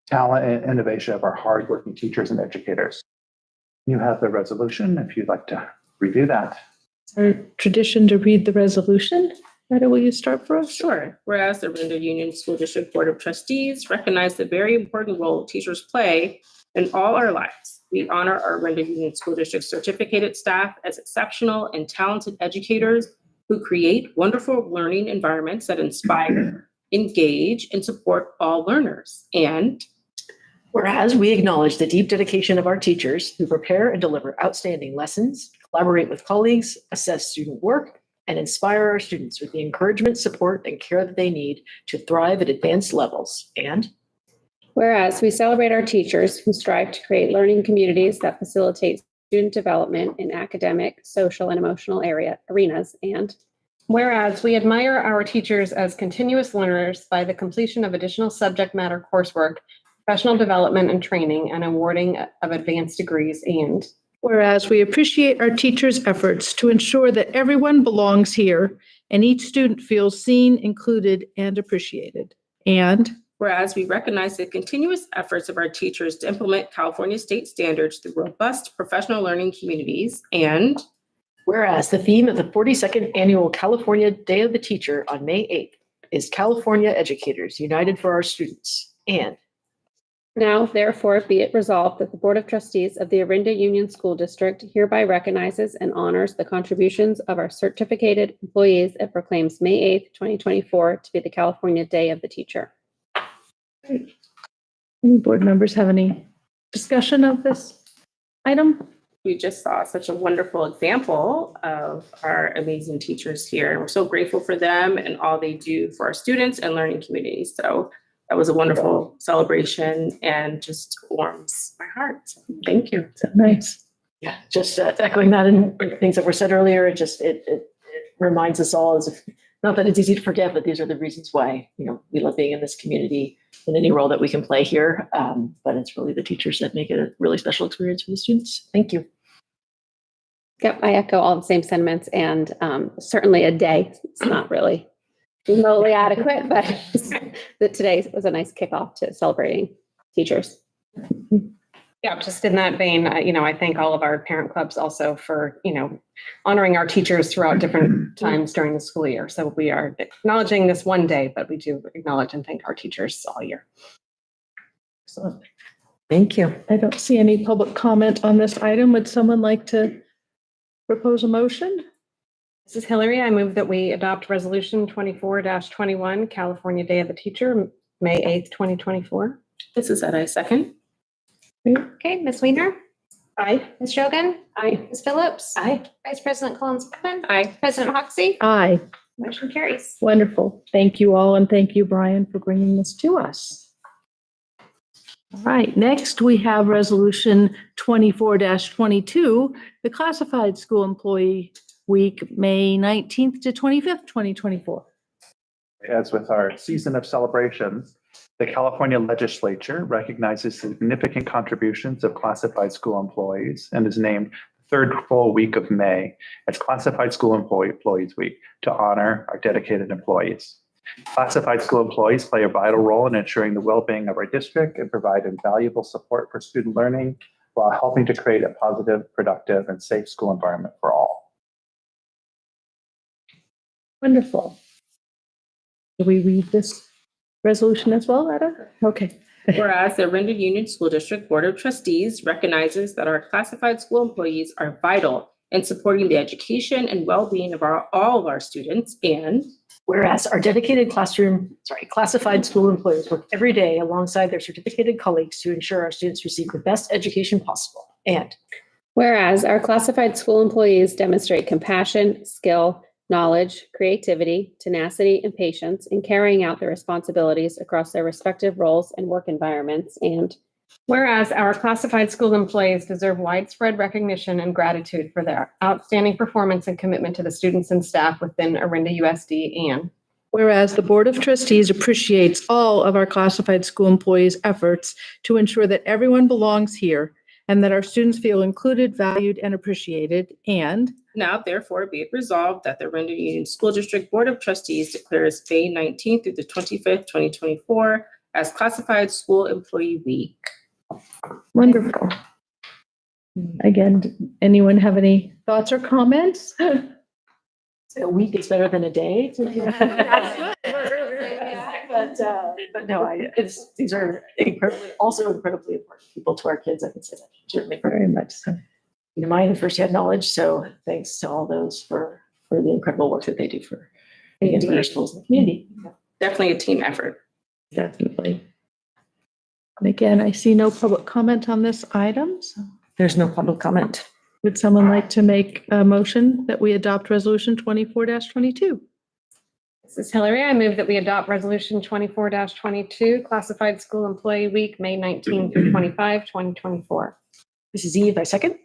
talent, and innovation of our hardworking teachers and educators. You have the resolution if you'd like to review that. It's our tradition to read the resolution. Retta, will you start for us? Sure. Whereas the Orinda Union School District Board of Trustees recognize the very important role teachers play in all our lives. We honor our Orinda Union School District certificated staff as exceptional and talented educators who create wonderful learning environments that inspire, engage, and support all learners. And Whereas we acknowledge the deep dedication of our teachers who prepare and deliver outstanding lessons, collaborate with colleagues, assess student work, and inspire our students with the encouragement, support, and care that they need to thrive at advanced levels. And Whereas we celebrate our teachers who strive to create learning communities that facilitate student development in academic, social, and emotional arenas. And whereas we admire our teachers as continuous learners by the completion of additional subject matter coursework, professional development and training, and awarding of advanced degrees. And Whereas we appreciate our teachers' efforts to ensure that everyone belongs here and each student feels seen, included, and appreciated. And whereas we recognize the continuous efforts of our teachers to implement California state standards through robust professional learning communities. And whereas the theme of the 42nd Annual California Day of the Teacher on May 8th is California Educators United for Our Students. And now, therefore, be it resolved that the Board of Trustees of the Orinda Union School District hereby recognizes and honors the contributions of our certificated employees and proclaims May 8th, 2024 to be the California Day of the Teacher. any board members have any discussion of this item? we just saw such a wonderful example of our amazing teachers here. And we're so grateful for them and all they do for our students and learning communities. So that was a wonderful celebration and just warms my heart. So thank you. So nice. yeah, just echoing that and things that were said earlier, it reminds us all, as if, not that it's easy to forget, but these are the reasons why, we love being in this community in any role that we can play here. But it's really the teachers that make it a really special experience for the students. Thank you. Yep, I echo all the same sentiments, and certainly a day. It's not really remotely adequate, but that today was a nice kickoff to celebrating teachers. Yeah, just in that vein, I thank all of our parent clubs also for, honoring our teachers throughout different times during the school year. So we are acknowledging this one day, but we do acknowledge and thank our teachers all year. Excellent. Thank you. I don't see any public comment on this item. Would someone like to propose a motion? This is Hillary. I move that we adopt Resolution 24-21, California Day of the Teacher, May 8th, 2024. This is Ed. I second. Okay, Ms. Weiner? Aye. Ms. Shogan? Aye. Ms. Phillips? Aye. Vice President Collins-Coleman? Aye. President Hoxie? Aye. Motion carries. Wonderful. Thank you all, and thank you, Brian, for bringing this to us. All right, next we have Resolution 24-22, the Classified School Employee Week, May 19th to 25th, 2024. As with our season of celebrations, the California Legislature recognizes significant contributions of classified school employees and is named third full week of May as Classified School Employees Week to honor our dedicated employees. Classified school employees play a vital role in ensuring the well-being of our district and provide invaluable support for student learning while helping to create a positive, productive, and safe school environment for all. Wonderful. Do we read this resolution as well, Retta? Okay. Whereas the Orinda Union School District Board of Trustees recognizes that our classified school employees are vital in supporting the education and well-being of all of our students. And whereas our dedicated classified school employees work every day alongside their certificated colleagues to ensure our students receive the best education possible. And whereas our classified school employees demonstrate compassion, skill, knowledge, creativity, tenacity, and patience in carrying out their responsibilities across their respective roles and work environments. And whereas our classified school employees deserve widespread recognition and gratitude for their outstanding performance and commitment to the students and staff within Orinda USD. And whereas the Board of Trustees appreciates all of our classified school employees' efforts to ensure that everyone belongs here and that our students feel included, valued, and appreciated. And now, therefore, be it resolved that the Orinda Union School District Board of Trustees declares May 19th through the 25th, 2024 as Classified School Employee Week. Wonderful. Again, anyone have any thoughts or comments? A week is better than a day. That's But no, these are also incredibly important people to our kids. I can say that certainly. Very much so. Mine and firsthand knowledge. So thanks to all those for the incredible work that they do for our schools and the community. Definitely a team effort. Definitely. And again, I see no public comment on this item. So There's no public comment. would someone like to make a motion that we adopt resolution 24-22? This is Hillary. I move that we adopt resolution 24-22, classified school employee week, May 19 through 25, 2024. This is Eve. I second.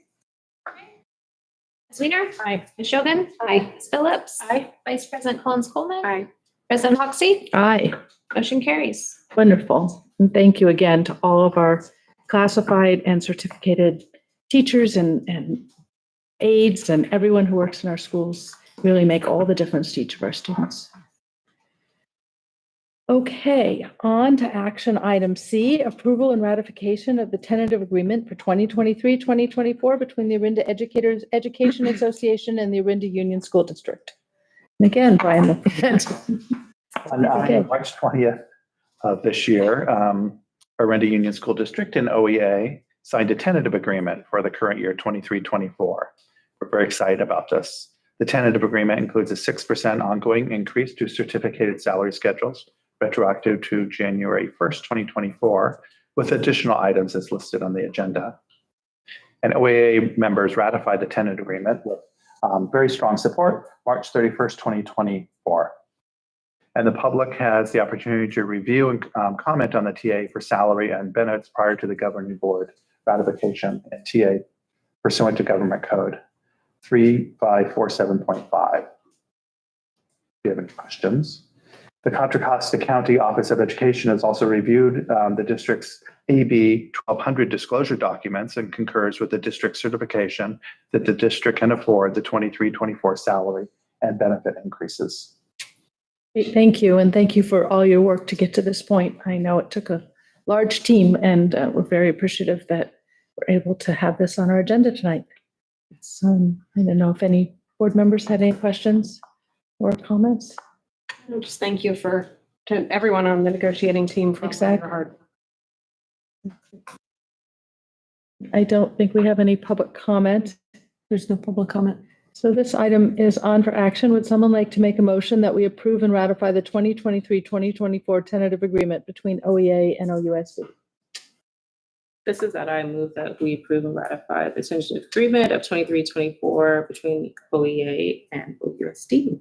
Ms. Weiner? Aye. Ms. Shogun? Aye. Ms. Phillips? Aye. Vice President Collins Coleman? Aye. President Hoxie? Aye. Motion carries. Wonderful. And thank you again to all of our classified and certificated teachers and aides and everyone who works in our schools. Really make all the difference to each of our students. Okay, on to action item C, approval and ratification of the tentative agreement for 2023-2024 between the Orinda Education Association and the Orinda Union School District. And again, Brian, the present. On Okay. March 20th of this year, Orinda Union School District and OEA signed a tentative agreement for the current year 23-24. We're very excited about this. The tentative agreement includes a 6% ongoing increase to certificated salary schedules, retroactive to January 1st, 2024, with additional items as listed on the agenda. And OEA members ratified the tentative agreement with very strong support, March 31st, 2024. And the public has the opportunity to review and comment on the TA for salary and benefits prior to the governing board ratification and TA pursuant to Government Code 3547.5. If you have any questions. The Contra Costa County Office of Education has also reviewed the district's AB 1200 disclosure documents and concurs with the district certification that the district can afford the 23-24 salary and benefit increases. Thank you, and thank you for all your work to get to this point. I know it took a large team, and we're very appreciative that we're able to have this on our agenda tonight. I don't know if any board members had any questions or comments. Just thank you to everyone on the negotiating team for Exactly. hard. I don't think we have any public comment. There's no public comment. So this item is on for action. Would someone like to make a motion that we approve and ratify the 2023-2024 tentative agreement between OEA and OUSD? This is that I move that we approve and ratify the tentative agreement of 23-24 between OEA and OUSD.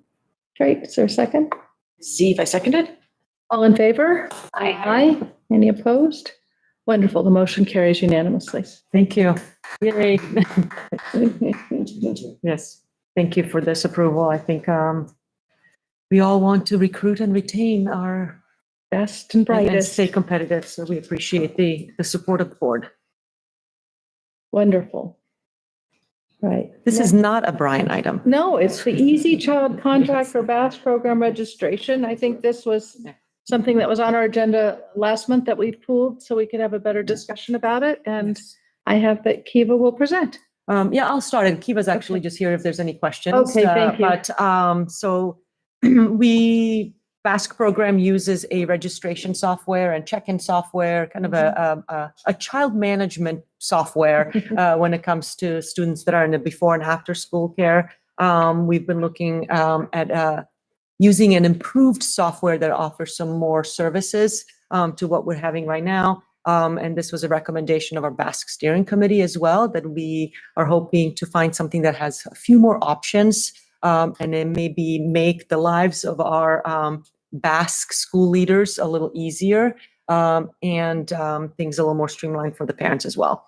Great. Is there a second? Eve. I seconded. All in favor? Aye. Aye. Any opposed? Wonderful. The motion carries unanimously. Thank you. Yay. Yes. Thank you for this approval. I think we all want to recruit and retain our Best and and brightest. stay competitive. So we appreciate the support of the board. Wonderful. Right. This is not a Brian item. No, it's the Easy Child Contract for BAS program registration. I think this was something that was on our agenda last month that we pulled so we could have a better discussion about it. And I have that Kiva will present. Yeah, I'll start. And Kiva's actually just here if there's any questions. Okay, thank you. But so BASC program uses a registration software and check-in software, kind of a child management software when it comes to students that are in the before and after school care. We've been looking at using an improved software that offers some more services to what we're having right now. And this was a recommendation of our BASC steering committee as well, that we are hoping to find something that has a few more options and then maybe make the lives of our BASC school leaders a little easier and things a little more streamlined for the parents as well.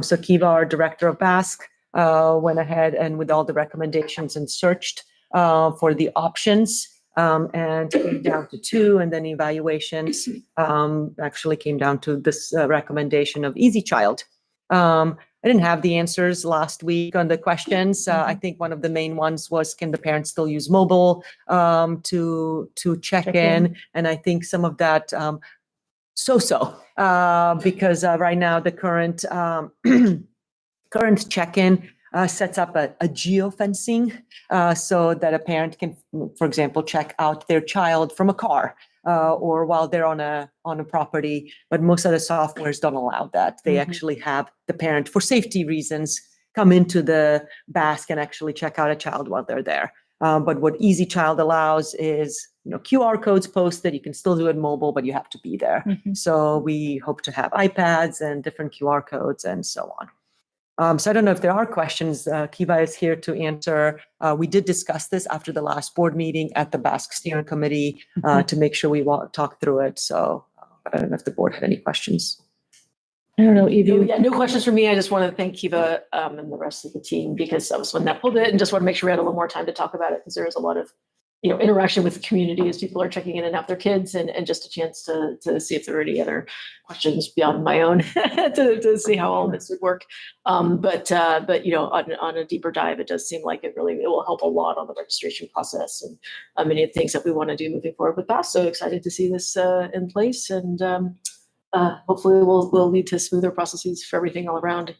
So Kiva, our director of BASC, went ahead and with all the recommendations and searched for the options and came down to two, and then evaluations actually came down to this recommendation of Easy Child. I didn't have the answers last week on the questions. I think one of the main ones was, can the parents still use mobile to check in? And I think some of that because right now the current current check-in sets up a geofencing so that a parent can, for example, check out their child from a car or while they're on a property. But most other softwares don't allow that. They actually have the parent, for safety reasons, come into the BASC and actually check out a child while they're there. But what Easy Child allows is, QR codes posted. You can still do it mobile, but you have to be there. So we hope to have iPads and different QR codes and so on. So I don't know if there are questions. Kiva is here to answer. We did discuss this after the last board meeting at the BASC steering committee to make sure we talk through it. So I don't know if the board had any questions. I don't know, Evie. Yeah, no questions for me. I just want to thank Kiva and the rest of the team because I was one that pulled it and just want to make sure we had a little more time to talk about it because there is a lot of interaction with the community as people are checking in and out their kids and just a chance to see if there are any other questions beyond my own to see how all this would work. But on a deeper dive, it does seem like it will help a lot on the registration process and many of the things that we want to do moving forward with BASC. So excited to see this in place and hopefully will lead to smoother processes for everything all around.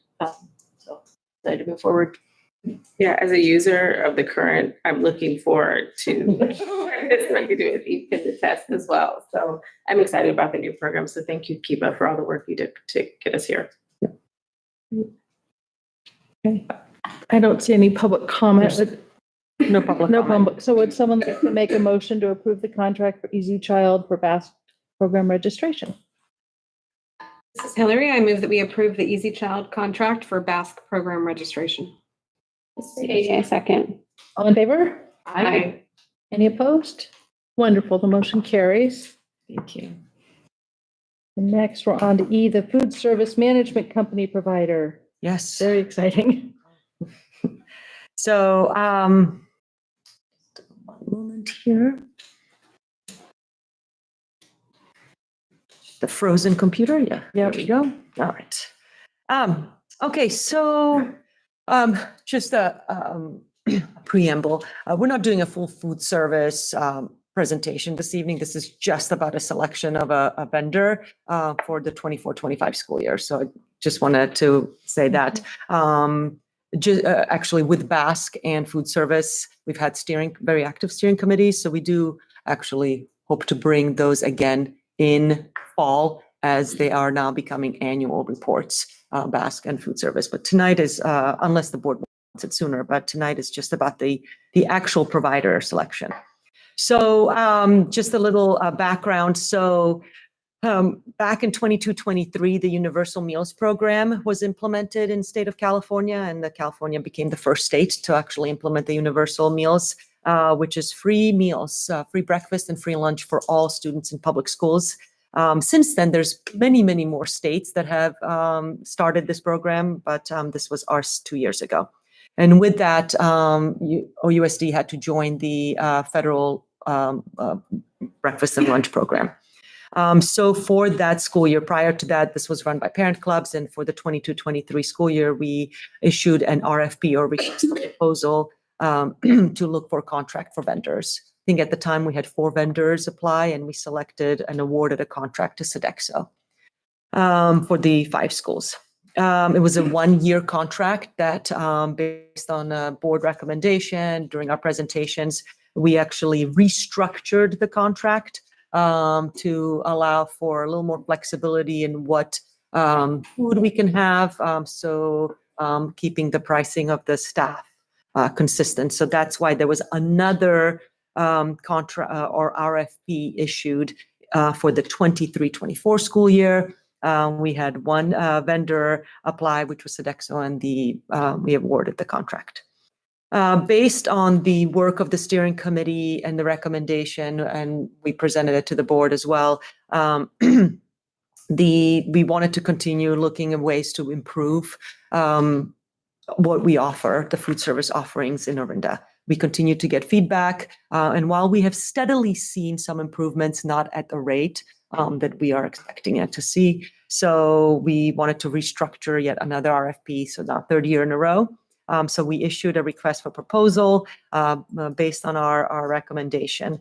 So excited to move forward. Yeah, as a user of the current, I'm looking forward to this what you do with you can attest as well. So I'm excited about the new program. So thank you, Kiva, for all the work you did to get us here. Okay. I don't see any public comment. No public No comment. public. So would someone like to make a motion to approve the contract for Easy Child for BASC program registration? This is Hillary. I move that we approve the Easy Child contract for BASC program registration. A second. All in favor? Aye. Any opposed? Wonderful. The motion carries. Thank you. And next, we're on to E, the food service management company provider. Yes. Very exciting. So, one moment here. The frozen computer. Yeah, there we go. All right. Okay, so just a preamble. We're not doing a full food service presentation this evening. This is just about a selection of a vendor for the 24-25 school year. So I just wanted to say that. Actually, with BASC and food service, we've had very active steering committees. So we do actually hope to bring those again in fall as they are now becoming annual reports, BASC and food service. But tonight is, unless the board wants it sooner, but tonight is just about the actual provider selection. So just a little background. So back in 22-23, the Universal Meals Program was implemented in state of California, and California became the first state to actually implement the Universal Meals, which is free meals, free breakfast and free lunch for all students in public schools. Since then, there's many, many more states that have started this program, but this was ours 2 years ago. And with that, OUSD had to join the federal breakfast and lunch program. So for that school year, prior to that, this was run by parent clubs. And for the 22-23 school year, we issued an RFP or request for proposal to look for a contract for vendors. I think at the time we had 4 vendors apply and we selected and awarded a contract to Sodexo for the 5 schools. It was a 1-year contract that based on a board recommendation during our presentations, we actually restructured the contract to allow for a little more flexibility in what food we can have. So keeping the pricing of the staff consistent. So that's why there was another contract or RFP issued for the 23-24 school year. We had one vendor apply, which was Sodexo, and we awarded the contract. Based on the work of the steering committee and the recommendation, and we presented it to the board as well, we wanted to continue looking at ways to improve what we offer, the food service offerings in Orinda. We continue to get feedback, and while we have steadily seen some improvements, not at the rate that we are expecting it to see, so we wanted to restructure yet another RFP, so now 3rd year in a row. So we issued a request for proposal based on our recommendation.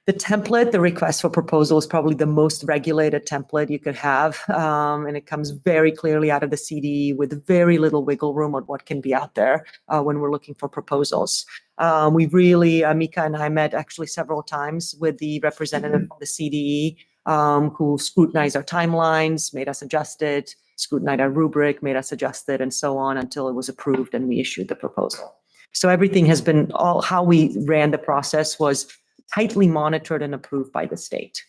The template, the request for proposal is probably the most regulated template you could have. And it comes very clearly out of the CDE with very little wiggle room on what can be out there when we're looking for proposals. We really, Mika and I met actually several times with the representative of the CDE who scrutinized our timelines, made us adjust it, scrutinized our rubric, made us adjust it, and so on until it was approved and we issued the proposal. So everything has been, all how we ran the process was tightly monitored and approved by the state.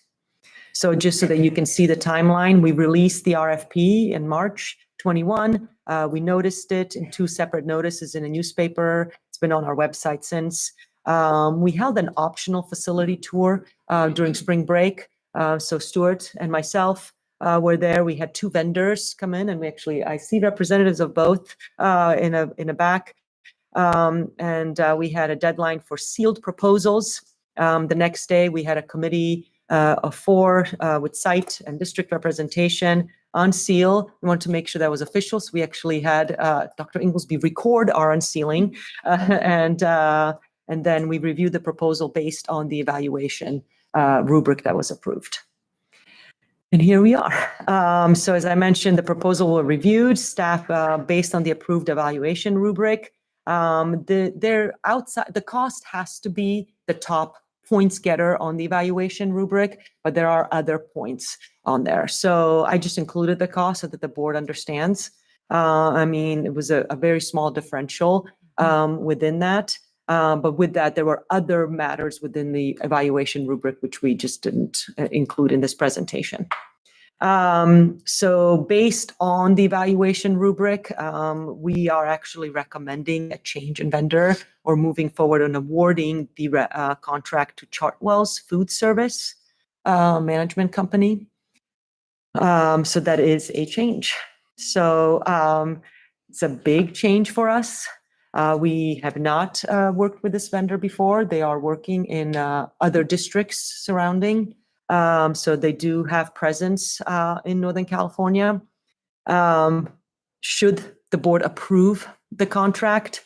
So just so that you can see the timeline, we released the RFP in March 21. We noticed it in 2 separate notices in a newspaper. It's been on our website since. We held an optional facility tour during spring break. So Stuart and myself were there. We had 2 vendors come in, and I see representatives of both in a back. We had a deadline for sealed proposals. The next day, we had a committee of 4 with site and district representation on seal. We wanted to make sure that was official, so we actually had Dr. Inglesby record our unsealing, and then we reviewed the proposal based on the evaluation rubric that was approved. And here we are. So as I mentioned, the proposal were reviewed, staff based on the approved evaluation rubric. The cost has to be the top points getter on the evaluation rubric, but there are other points on there. So I just included the cost so that the board understands. It was a very small differential within that. But with that, there were other matters within the evaluation rubric, which we just didn't include in this presentation. So based on the evaluation rubric, we are actually recommending a change in vendor or moving forward and awarding the contract to Chartwell's Food Service Management Company. So that is a change. So it's a big change for us. We have not worked with this vendor before. They are working in other districts surrounding. So they do have presence in Northern California. Should the board approve the contract,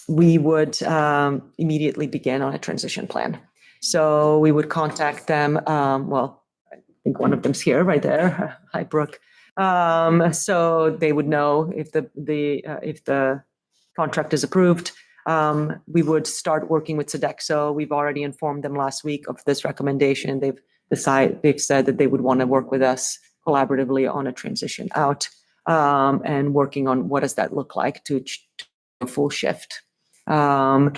we would immediately begin on a transition plan. So we would contact them. I think one of them's here, right there. Hi, Brooke. So they would know if the contract is approved. We would start working with Sodexo. We've already informed them last week of this recommendation. They've said that they would want to work with us collaboratively on a transition out and working on what does that look like to a full shift. So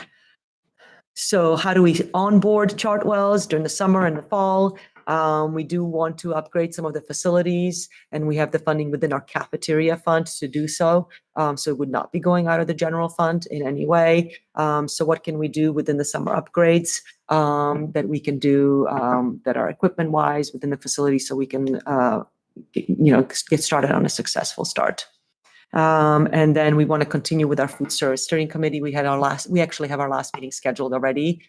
how do we onboard Chartwells during the summer and the fall? We do want to upgrade some of the facilities, and we have the funding within our cafeteria fund to do so. So it would not be going out of the general fund in any way. So what can we do within the summer upgrades that we can do that are equipment wise within the facility so we can get started on a successful start. And then we want to continue with our food service steering committee. We actually have our last meeting scheduled already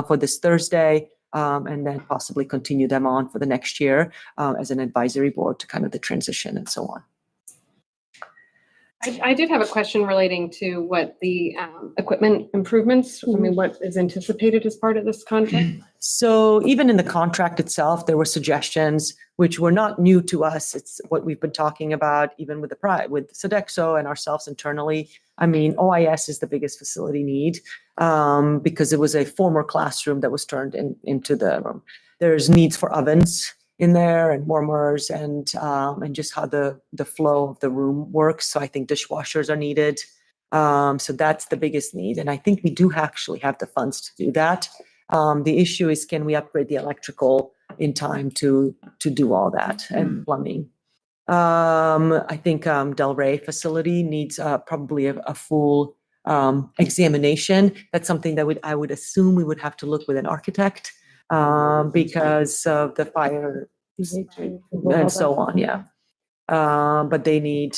for this Thursday. And then possibly continue them on for the next year as an advisory board to kind of the transition and so on. I did have a question relating to what the equipment improvements, what is anticipated as part of this contract? So even in the contract itself, there were suggestions which were not new to us. It's what we've been talking about even with with Sodexo and ourselves internally. OIS is the biggest facility need because it was a former classroom that was turned into the room. There's needs for ovens in there and warmers and just how the flow of the room works. So I think dishwashers are needed. So that's the biggest need. And I think we do actually have the funds to do that. The issue is, can we upgrade the electrical in time to do all that and plumbing? I think Del Rey facility needs probably a full examination. That's something that I would assume we would have to look with an architect because of the fire and so on. Yeah. But they need,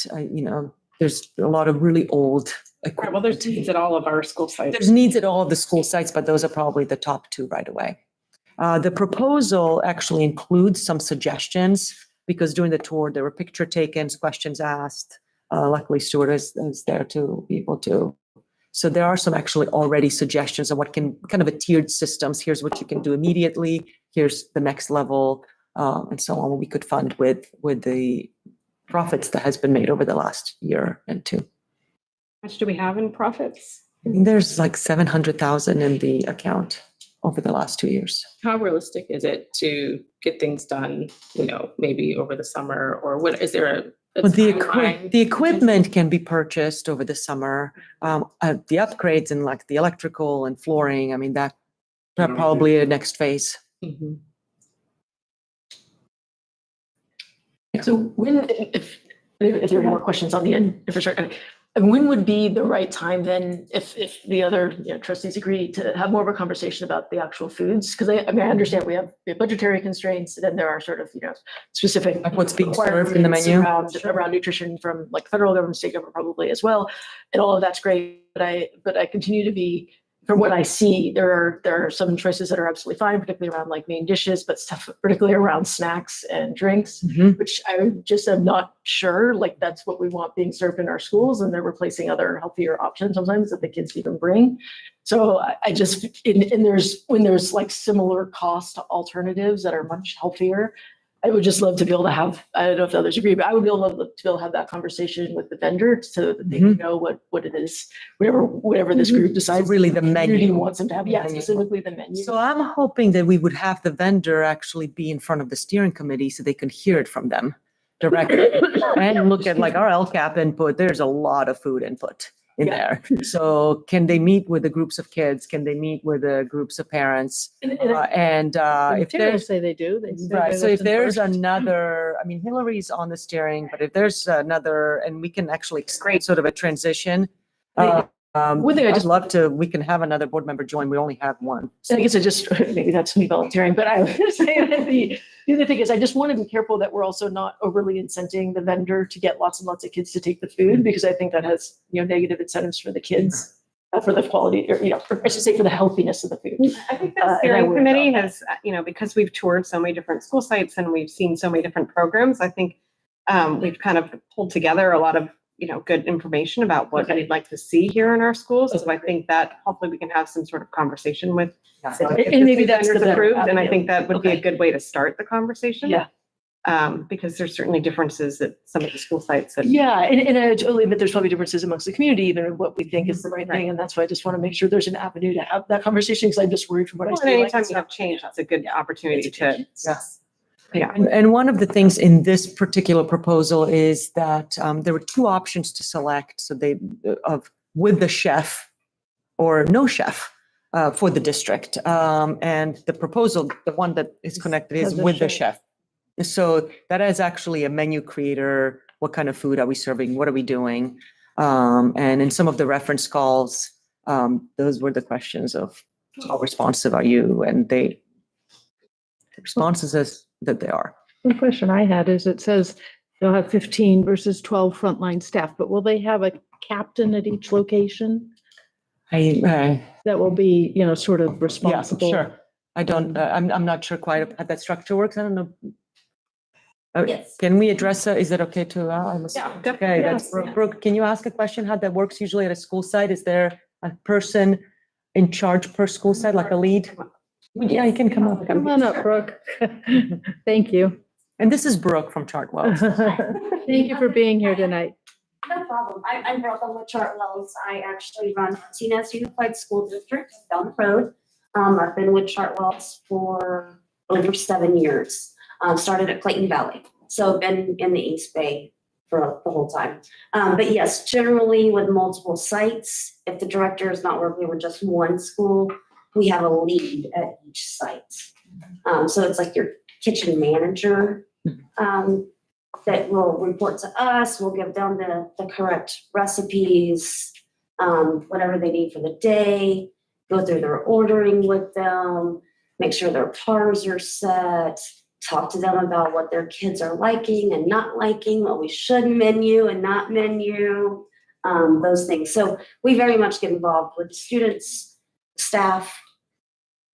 there's a lot of really old equipment. Well, there's needs at all of our school sites. There's needs at all of the school sites, but those are probably the top 2 right away. The proposal actually includes some suggestions because during the tour, there were picture taken, questions asked. Luckily, Stuart is there to be able to So there are some actually already suggestions of what can, kind of a tiered systems. Here's what you can do immediately. Here's the next level, and so on. We could fund with the profits that has been made over the last year and two. How much do we have in profits? There's like 700,000 in the account over the last 2 years. How realistic is it to get things done, maybe over the summer, or what, is there a Well, timeline? the equipment can be purchased over the summer. The upgrades in like the electrical and flooring, I mean, that probably a next phase. Mhm. So when, if there are more questions on the infrastructure, and when would be the right time then, if the other trustees agree to have more of a conversation about the actual foods? Because I understand we have budgetary constraints, and then there are sort of, specific. Like what's being served in the menu? Around nutrition from like federal government, state government probably as well. And all of that's great, but I continue to be, from what I see, there are some choices that are absolutely fine, particularly around like main dishes, but stuff particularly around snacks and drinks, which I just am not sure, like that's what we want being served in our schools, and they're replacing other healthier options sometimes that the kids even bring. So I just, when there's like similar cost alternatives that are much healthier, I would just love to be able to have, I don't know if others agree, but I would be able to have that conversation with the vendor so that they can know what it is, whatever this group decides. So really the community menu. wants them to have, yeah, specifically the menu. So I'm hoping that we would have the vendor actually be in front of the steering committee so they can hear it from them directly and look at like our LCAP input. There's a lot of food input in there. So can they meet with the groups of kids? Can they meet with the groups of parents? If there's, say they do, they say right, they so if listen there's first. another, I mean, Hillary's on the steering, but if there's another, and we can actually create sort of a transition. One thing I I'd just love to, we can have another board member join. We only have one. And I guess maybe that's me volunteering, but I would say that the other thing is I just want to be careful that we're also not overly incenting the vendor to get lots and lots of kids to take the food, because I think that has, negative incentives for the kids, for the quality, or, I should say for the healthiness of the food. I think the steering committee has, because we've toured so many different school sites and we've seen so many different programs, I think we've kind of pulled together a lot of good information about what we'd like to see here in our schools. So I think that hopefully we can have some sort of conversation with. And maybe that's the better approved, and I avenue. think that would be a Okay. good way to start the conversation. Yeah. Because there's certainly differences at some of the school sites that. Yeah, and I totally admit there's probably differences amongst the community, even in what we think is the right thing. And that's why I just want to make sure there's an avenue to have that conversation, because I'm just worried from what I Well, see. and like, anytime you have change, that's a good opportunity to. Yeah. And one of the things in this particular proposal is that there were two options to select. So with the chef or no chef for the district. And the proposal, the one that is connected is with the chef. So that is actually a menu creator. What kind of food are we serving? What are we doing? And in some of the reference calls, those were the questions of how responsive are you? And the responses is that they are. One question I had is, it says they'll have 15 versus 12 frontline staff, but will they have a captain at each location that will be, sort of responsible? Yeah, sure. I don't, I'm not sure quite how that structure works. I don't know. Yes. Can we address, is that okay to? Yeah, Okay, that's Brooke, can you ask a question? How that works usually at a school site? Is there a person in charge per school site, like a lead? Yeah, you can come up. Come on up, Brooke. Thank you. And this is Brooke from Chartwell. Thank you for being here tonight. No problem. I'm Brooke. I'm with Chartwells. I actually run Martinez Unified School District down the road. I've been with Chartwells for over 7 years. Started at Clayton Valley. So been in the East Bay for the whole time. But yes, generally with multiple sites, if the director is not working with just one school, we have a lead at each site. So it's like your kitchen manager that will report to us. We'll give them the correct recipes, whatever they need for the day, go through their ordering with them, make sure their PARs are set, talk to them about what their kids are liking and not liking, what we should menu and not menu, those things. So we very much get involved with the students, staff,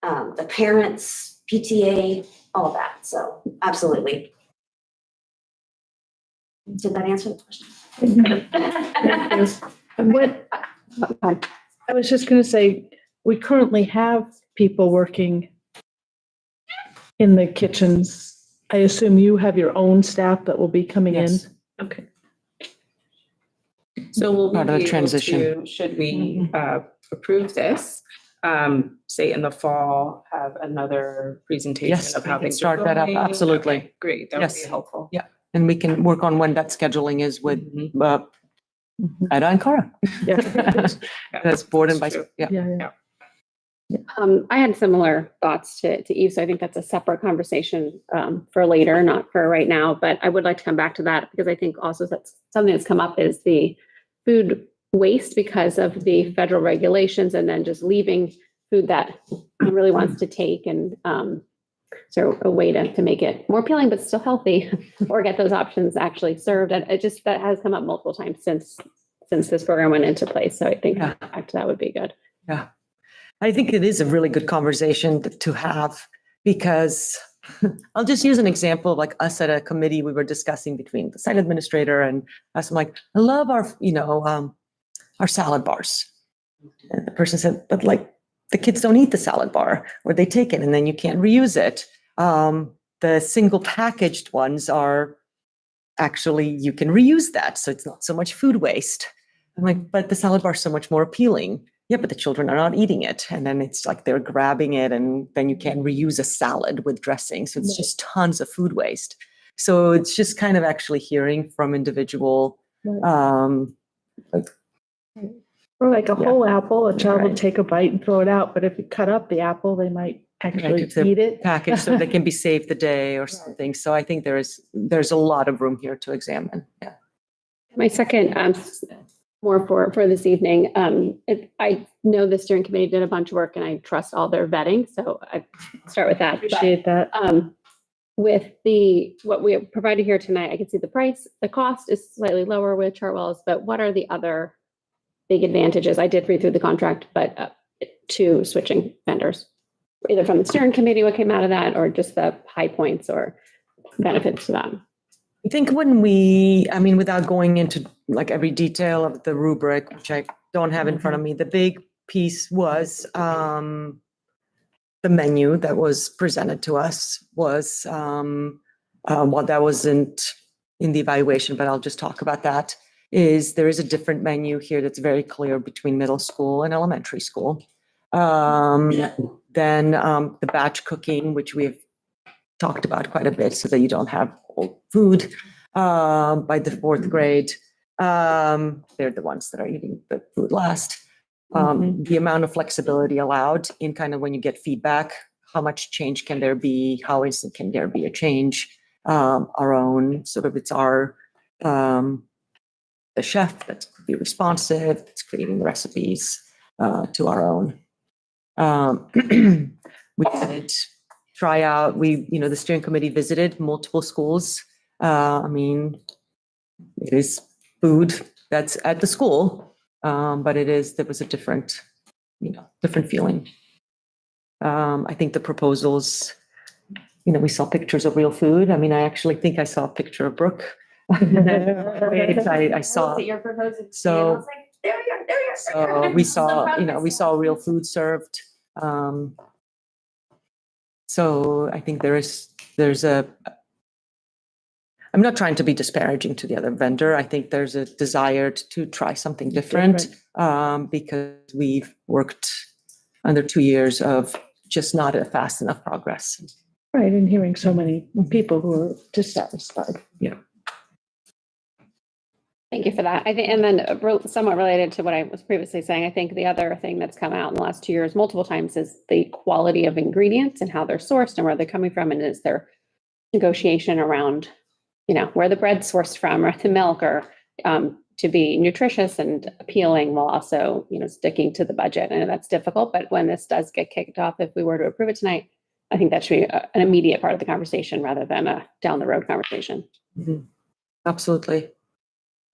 the parents, PTA, all that. So absolutely. Did that answer the question? And what, I was just gonna say, we currently have people working in the kitchens. I assume you have your own staff that will be coming in? Yes. Okay. So we'll Part of the be able transition. to, should we approve this, say in the fall, have another presentation Yes, of we how can things are start that up, going? absolutely. Okay, great, that would be Yes. helpful. Yeah, and we can work on when that scheduling is with Ida and Cara. That's board and vice, yeah. Yeah. I had similar thoughts to Eve, so I think that's a separate conversation for later, not for right now. But I would like to come back to that because I think also that's something that's come up is the food waste because of the federal regulations and then just leaving food that no one really wants to take. And so a way to make it more appealing but still healthy or get those options actually served. And it just that has come up multiple times since this program went into place. So I think back to that would be good. Yeah. I think it is a really good conversation to have because I'll just use an example of like us at a committee we were discussing between the site administrator and us. I'm like, I love our salad bars. And the person said, but like the kids don't eat the salad bar or they take it and then you can't reuse it. The single packaged ones are actually, you can reuse that. So it's not so much food waste. I'm like, but the salad bar is so much more appealing. Yeah, but the children are not eating it. And then it's like they're grabbing it and then you can't reuse a salad with dressing. So it's just tons of food waste. So it's just kind of actually hearing from individual, Or like a whole apple, a child will take a bite and throw it out, but if you cut up the apple, they might actually if they're eat it. packaged so they can be saved the day or something. So I think there's a lot of room here to examine. Yeah. My second, more for this evening, I know the steering committee did a bunch of work and I trust all their vetting, so I start with that. Appreciate that. With what we have provided here tonight, I can see the price, the cost is slightly lower with Chartwell's, but what are the other big advantages? I did read through the contract, but to switching vendors, either from the steering committee, what came out of that, or just the high points or benefits to them. I think without going into like every detail of the rubric, which I don't have in front of me, the big piece was the menu that was presented to us was, well, that wasn't in the evaluation, but I'll just talk about that, is there is a different menu here that's very clear between middle school and elementary school. Then the batch cooking, which we've talked about quite a bit so that you don't have old food by the fourth grade. They're the ones that are eating the food last. The amount of flexibility allowed in kind of when you get feedback, how much change can there be? How instant can there be a change? Our own, sort of it's our, the chef that's be responsive, that's creating the recipes to our own. We did try out, the steering committee visited multiple schools. It is food that's at the school, but there was a different feeling. I think the proposals, we saw pictures of real food. I actually think I saw a picture of Brooke. I saw. You're proposing. So- I was like, there you are, there you are. So we saw real food served. So I think there's I'm not trying to be disparaging to the other vendor. I think there's a desire to try something different, because we've worked under 2 years of just not a fast enough progress. Right, and hearing so many people who are dissatisfied. Yeah. Thank you for that. I think, and then somewhat related to what I was previously saying, I think the other thing that's come out in the last 2 years multiple times is the quality of ingredients and how they're sourced and where they're coming from, and is there negotiation around, where the bread's sourced from or the milk, or to be nutritious and appealing while also, sticking to the budget. I know that's difficult, but when this does get kicked off, if we were to approve it tonight, I think that should be an immediate part of the conversation rather than a down the road conversation. Mm-hmm. Absolutely.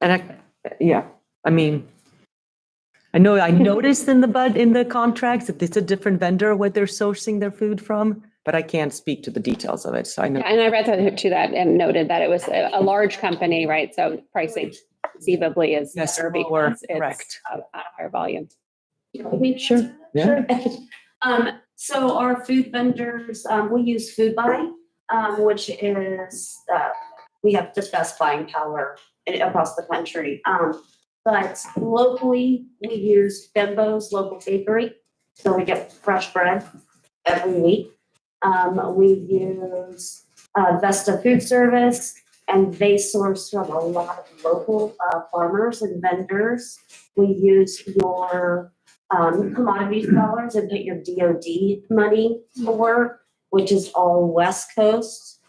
And I know I noticed in the contracts that it's a different vendor where they're sourcing their food from, but I can't speak to the details of it. So I know. Yeah, and I read that and noted that it was a large company, right? So pricing conceivably is better because it's correct. a higher volume. Sure. Yeah. So our food vendors, we use Food Buy, which is, we have just best buying power across the country. But locally, we use Bimbo's local bakery, so we get fresh bread every week. We use Vesta Food Service, and they source from a lot of local farmers and vendors. We use your commodities dollars and put your DOD money to work, which is all West Coast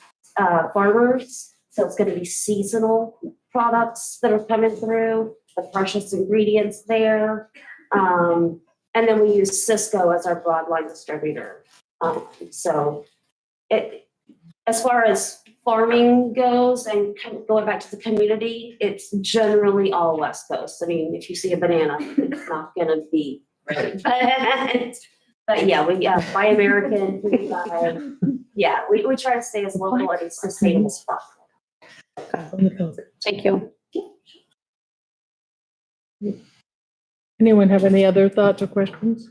farmers. So it's going to be seasonal products that are coming through, the freshest ingredients there. And then we use Cisco as our broadline distributor. So as far as farming goes and going back to the community, it's generally all West Coast. I mean, if you see a banana, it's not going to be right. But yeah, we buy American. We try to stay as local and sustainable as possible. Thank you. Anyone have any other thoughts or questions?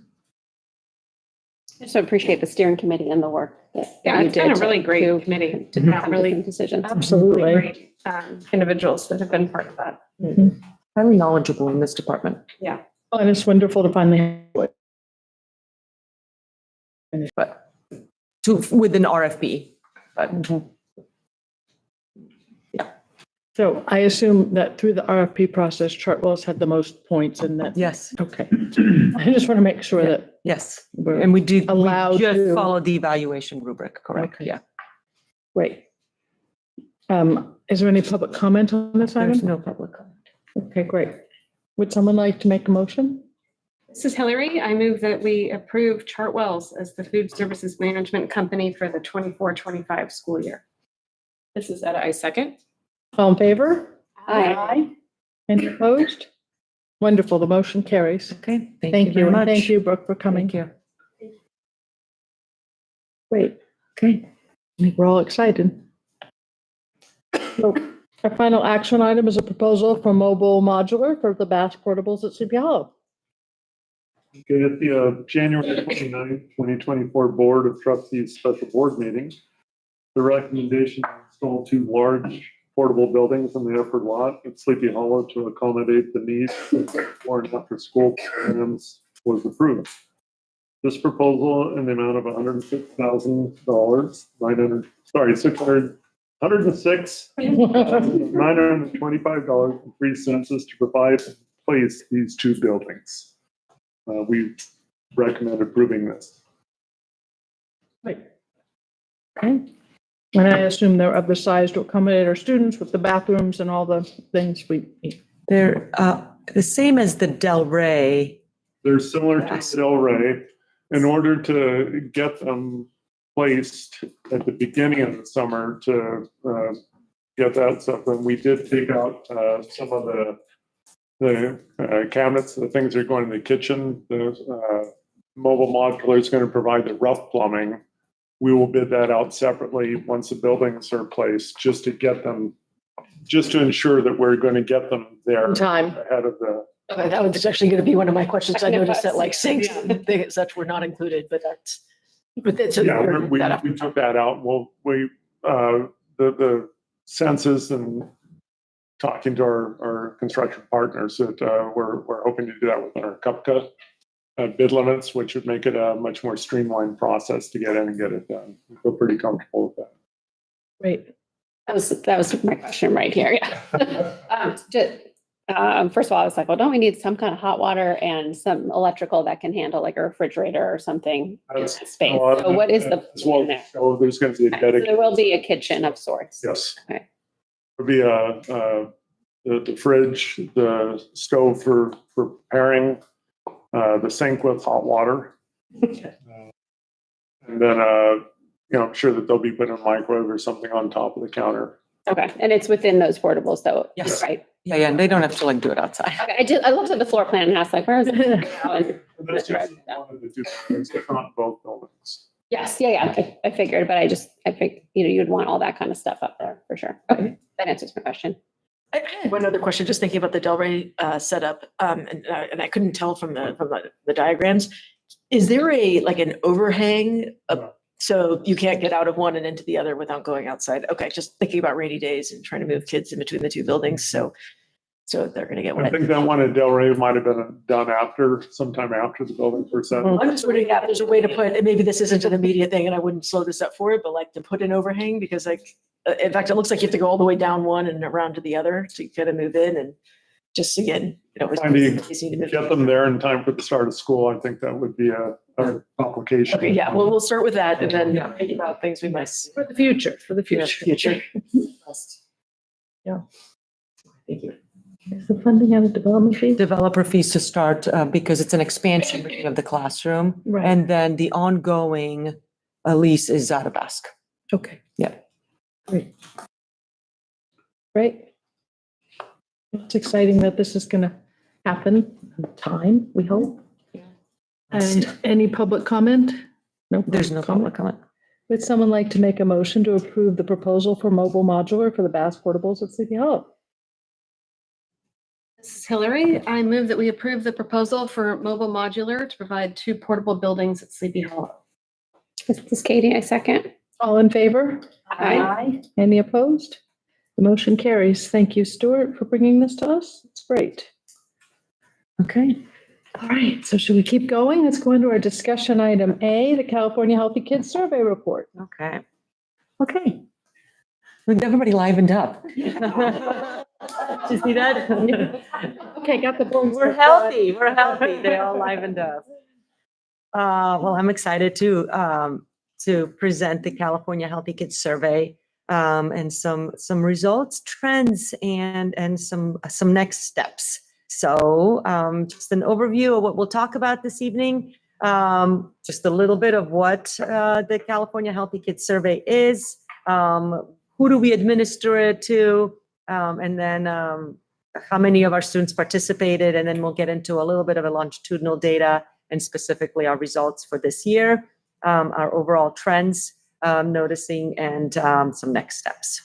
I just appreciate the steering committee and the work that Yeah, you it's been a did really to great committee. to make Really different decisions. Absolutely. Great individuals that have been part of that. Highly knowledgeable in this department. Yeah. Oh, and it's wonderful to finally have it. But with an RFP, but So I assume that through the RFP process, Chartwell's had the most points in that. yes, Okay. I just want to make sure that yes. we're And we allowed just to. follow the evaluation rubric, correct? Okay. Yeah. Great. Is there any public comment on this There's item? no public comment. Okay, great. Would someone like to make a motion? This is Hillary. I move that we approve Chartwell's as the food services management company for the 24-25 school year. This is Etta, I second. All in favor? Aye. Any opposed? Wonderful. The motion carries. Okay, Thank you. very And much. thank you, Brooke, for coming. Thank you. Great. Okay. I think we're all excited. So our final action item is a proposal for mobile modular for the Bass portables at Sleepy Hollow. Okay, at the January 29th, 2024 Board of Trustees Special Board meeting, the recommendation to install 2 large portable buildings in the upper lot at Sleepy Hollow to accommodate the needs for and after school programs was approved. This proposal in the amount of $106,925.03 is to provide and place these 2 buildings. We recommend approving this. Right. Okay. And I assume they're of the size to accommodate our students with the bathrooms and all the things we need. They're the same as the Del Rey. They're similar to Del Rey. In order to get them placed at the beginning of the summer to get that stuff, and we did take out some of the cabinets, the things that are going in the kitchen. The mobile modular is going to provide the rough plumbing. We will bid that out separately once the buildings are placed, just to get them, just to ensure that we're going to get them there In time. ahead of the. Okay, that was actually going to be one of my questions. I noticed that like sinks Yeah. and things such were not included, but that's. So Yeah, we're- we that- took that out. The senses and talking to our construction partners that we're hoping to do that with our CUPCA bid limits, which would make it a much more streamlined process to get in and get it done. I feel pretty comfortable with that. Great. That was my question right here, yeah. First of all, I was like, well, don't we need some kind of hot water and some electrical that can handle like a refrigerator or something in that space? So what is the plan there? Oh, there's going to be a So dedicated. there will be a kitchen of sorts. Yes. Okay. There'll be the fridge, the stove for preparing, the sink with hot water. And then, I'm sure that they'll be putting a microwave or something on top of the counter. Okay, and it's within those portables though, Yes. right? Yeah, and they don't have to like do it outside. Okay, I looked at the floor plan and asked like, where is it? And- And that's just one of the 2 buildings, but not both buildings. Yes, yeah, I figured, but I figured, you'd want all that kind of stuff up there for sure. Okay, that answers my question. I had one other question, just thinking about the Delray setup, and I couldn't tell from the diagrams. Is there like an overhang? So you can't get out of one and into the other without going outside? Okay, just thinking about rainy days and trying to move kids in between the two buildings, so they're gonna get I wet. think that one at Delray might have been done sometime after the buildings were set. I'm just wondering if there's a way to put, and maybe this isn't an immediate thing, and I wouldn't slow this up for it, but like to put an overhang, because like, in fact, it looks like you have to go all the way down one and around to the other to kind of move in, and just again, Trying to get them there in time for the start of school, I think that would be a complication. Okay, yeah, well, we'll start with that and then think about things we might. For the future, for the future. Future. Yeah. Thank you. Is the funding out of development fee? Developer fees to start, because it's an expansion of the classroom. Right. And then the ongoing lease is out of ask. Okay. Yeah. Great. It's exciting that this is gonna happen in time, we hope. And any public comment? No. There's no public comment. Would someone like to make a motion to approve the proposal for mobile modular for the Bass portables at Sleepy Hollow? This is Hillary. I move that we approve the proposal for mobile modular to provide 2 portable buildings at Sleepy Hollow. This is Katie, I second. All in favor? Aye. Any opposed? The motion carries. Thank you, Stuart, for bringing this to us. It's great. Okay. All right, so should we keep going? Let's go into our discussion item A, the California Healthy Kids Survey Report. Okay. Okay. Look, everybody livened up. Did you see that? Okay, got the bones. We're healthy. We're healthy. They all livened up. Well, I'm excited to present the California Healthy Kids Survey and some results, trends, and some next steps. So just an overview of what we'll talk about this evening. Just a little bit of what the California Healthy Kids Survey is. Who do we administer it to? And then how many of our students participated? And then we'll get into a little bit of a longitudinal data and specifically our results for this year, our overall trends noticing, and some next steps.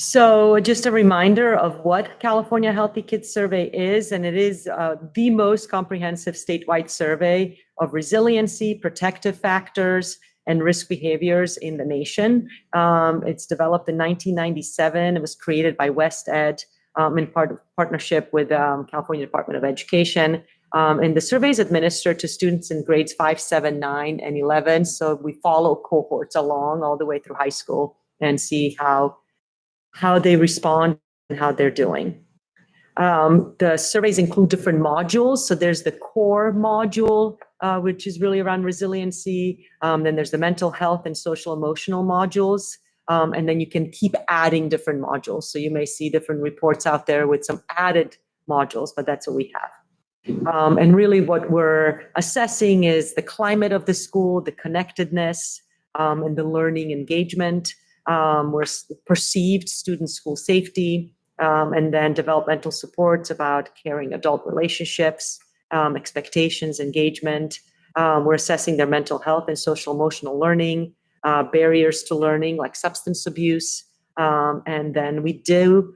So just a reminder of what California Healthy Kids Survey is, and it is the most comprehensive statewide survey of resiliency, protective factors, and risk behaviors in the nation. It's developed in 1997. It was created by West Ed in partnership with California Department of Education. And the survey is administered to students in grades 5, 7, 9, and 11. So we follow cohorts along all the way through high school and see how they respond and how they're doing. The surveys include different modules. So there's the core module, which is really around resiliency. Then there's the mental health and social emotional modules. And then you can keep adding different modules. So you may see different reports out there with some added modules, but that's what we have. And really what we're assessing is the climate of the school, the connectedness, and the learning engagement. We're perceived student school safety, and then developmental supports about caring adult relationships, expectations, engagement. We're assessing their mental health and social emotional learning, barriers to learning like substance abuse. And then we do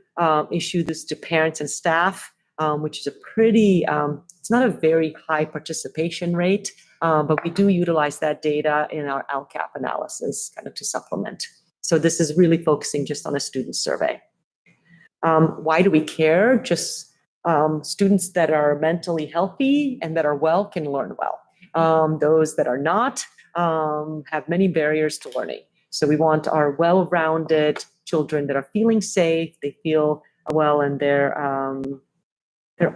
issue this to parents and staff, which is a pretty, it's not a very high participation rate, but we do utilize that data in our LCAP analysis kind of to supplement. So this is really focusing just on a student survey. Why do we care? Just students that are mentally healthy and that are well can learn well. Those that are not have many barriers to learning. So we want our well-rounded children that are feeling safe, they feel well, and they're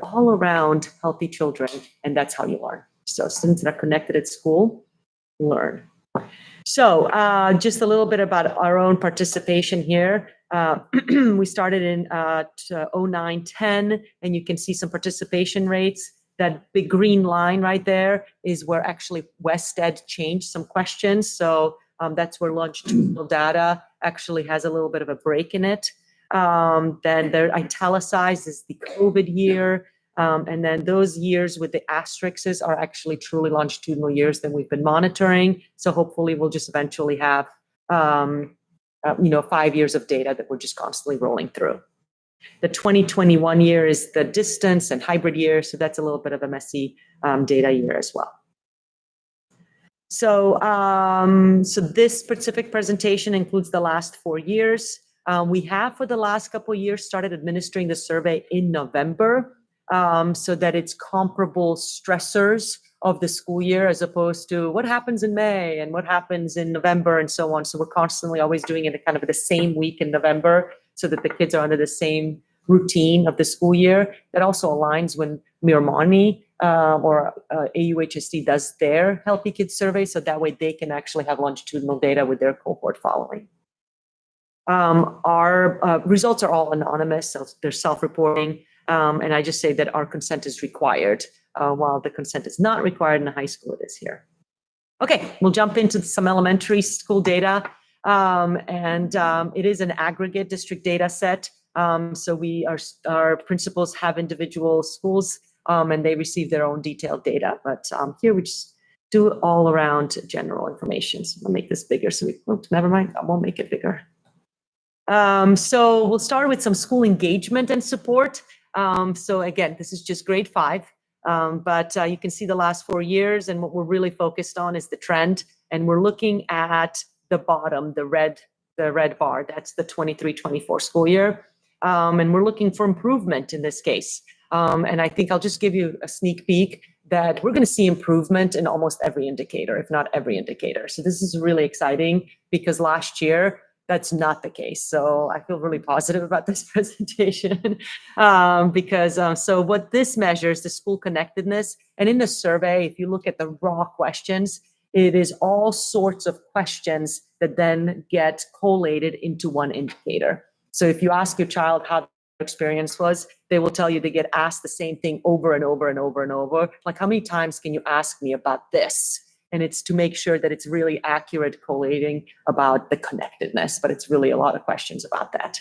all around healthy children, and that's how you learn. So students that are connected at school learn. So just a little bit about our own participation here. We started in 09-10, and you can see some participation rates. That big green line right there is where actually West Ed changed some questions. So that's where longitudinal data actually has a little bit of a break in it. Then they're italicized is the COVID year. And then those years with the asterisks are actually truly longitudinal years that we've been monitoring. So hopefully we'll just eventually have, 5 years of data that we're just constantly rolling through. The 2021 year is the distance and hybrid year, so that's a little bit of a messy data year as well. So, so this specific presentation includes the last 4 years. We have for the last couple of years started administering the survey in November, so that it's comparable stressors of the school year as opposed to what happens in May and what happens in November and so on. So we're constantly always doing it kind of the same week in November so that the kids are under the same routine of the school year. That also aligns when Miramani or AUHSD does their Healthy Kids survey, so that way they can actually have longitudinal data with their cohort following. Our results are all anonymous, so they're self-reporting, and I just say that our consent is required, while the consent is not required in the high school, it is here. Okay, we'll jump into some elementary school data, and it is an aggregate district data set. So our principals have individual schools, and they receive their own detailed data. But here we just do all around general information. So I'll make this bigger. So never mind, I won't make it bigger. So we'll start with some school engagement and support. So again, this is just grade 5, but you can see the last 4 years, and what we're really focused on is the trend. And we're looking at the bottom, the red bar. That's the 23-24 school year. And we're looking for improvement in this case. And I think I'll just give you a sneak peek that we're going to see improvement in almost every indicator, if not every indicator. So this is really exciting because last year, that's not the case. So I feel really positive about this presentation because so what this measures, the school connectedness, and in the survey, if you look at the raw questions, it is all sorts of questions that then get collated into one indicator. So if you ask your child how their experience was, they will tell you they get asked the same thing over and over and over and over. Like, how many times can you ask me about this? And it's to make sure that it's really accurate collating about the connectedness, but it's really a lot of questions about that.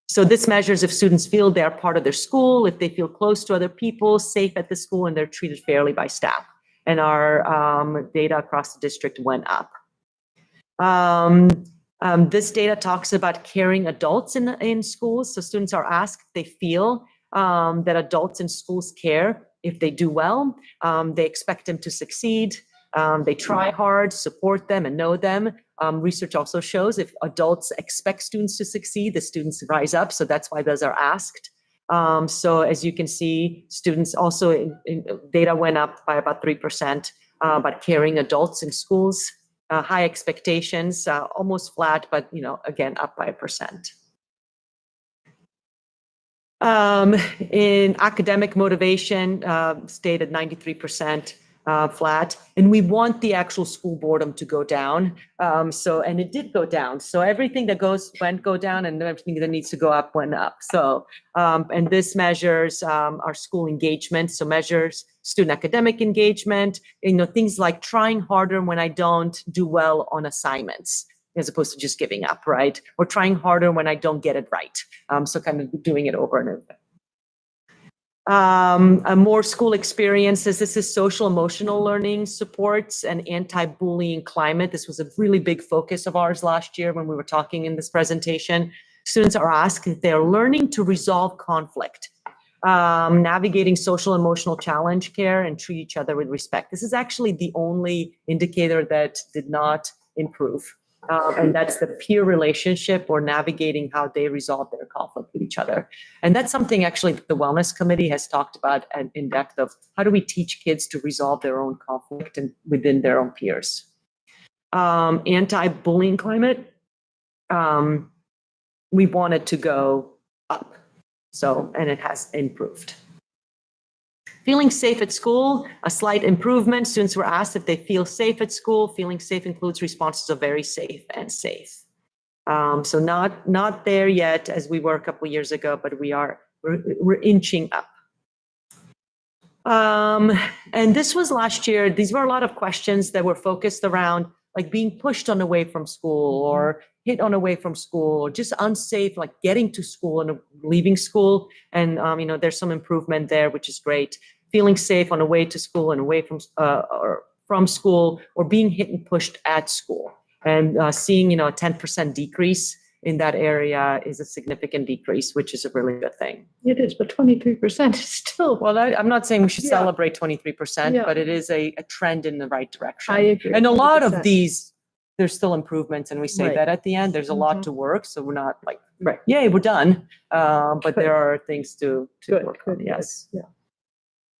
So this measures if students feel they're part of their school, if they feel close to other people, safe at the school, and they're treated fairly by staff. And our data across the district went up. This data talks about caring adults in schools. So students are asked if they feel that adults in schools care, if they do well, they expect them to succeed, they try hard, support them, and know them. Research also shows if adults expect students to succeed, the students rise up. So that's why those are asked. So as you can see, students also data went up by about 3%, about caring adults in schools. High expectations, almost flat, but again, up by 1%. In academic motivation, stayed at 93%. Flat, and we want the actual school boredom to go down. And it did go down. So everything that went go down, and everything that needs to go up went up. So, and this measures our school engagement. So measures student academic engagement. Things like trying harder when I don't do well on assignments, as opposed to just giving up, right? Or trying harder when I don't get it right. So kind of doing it over and over. More school experiences. This is social emotional learning supports and anti-bullying climate. This was a really big focus of ours last year when we were talking in this presentation. Students are asked if they're learning to resolve conflict, navigating social emotional challenge care, and treat each other with respect. This is actually the only indicator that did not improve. And that's the peer relationship or navigating how they resolve their conflict with each other. And that's something actually the Wellness Committee has talked about in depth of how do we teach kids to resolve their own conflict and within their own peers. Anti-bullying climate, we want it to go up. So, and it has improved. Feeling safe at school, a slight improvement. Students were asked if they feel safe at school. Feeling safe includes responses of very safe and safe. So not there yet as we were a couple of years ago, but we're inching up. And this was last year. These were a lot of questions that were focused around like being pushed on away from school or hit on away from school, or just unsafe, like getting to school and leaving school. And, there's some improvement there, which is great. Feeling safe on the way to school and away or from school, or being hit and pushed at school, and seeing, a 10% decrease in that area is a significant decrease, which is a really good thing. It is, but 23% is still. Well, I'm not saying we should Yeah. celebrate 23%, Yeah. but it is a trend in the right direction. I agree. And a lot of 100%. these, there's still improvements, and we say Right. that at the end, there's a lot Mhm. to work, so we're not like, Right. yay, we're done. But Good. there are things to Good, work good, on, good. yes. Yeah.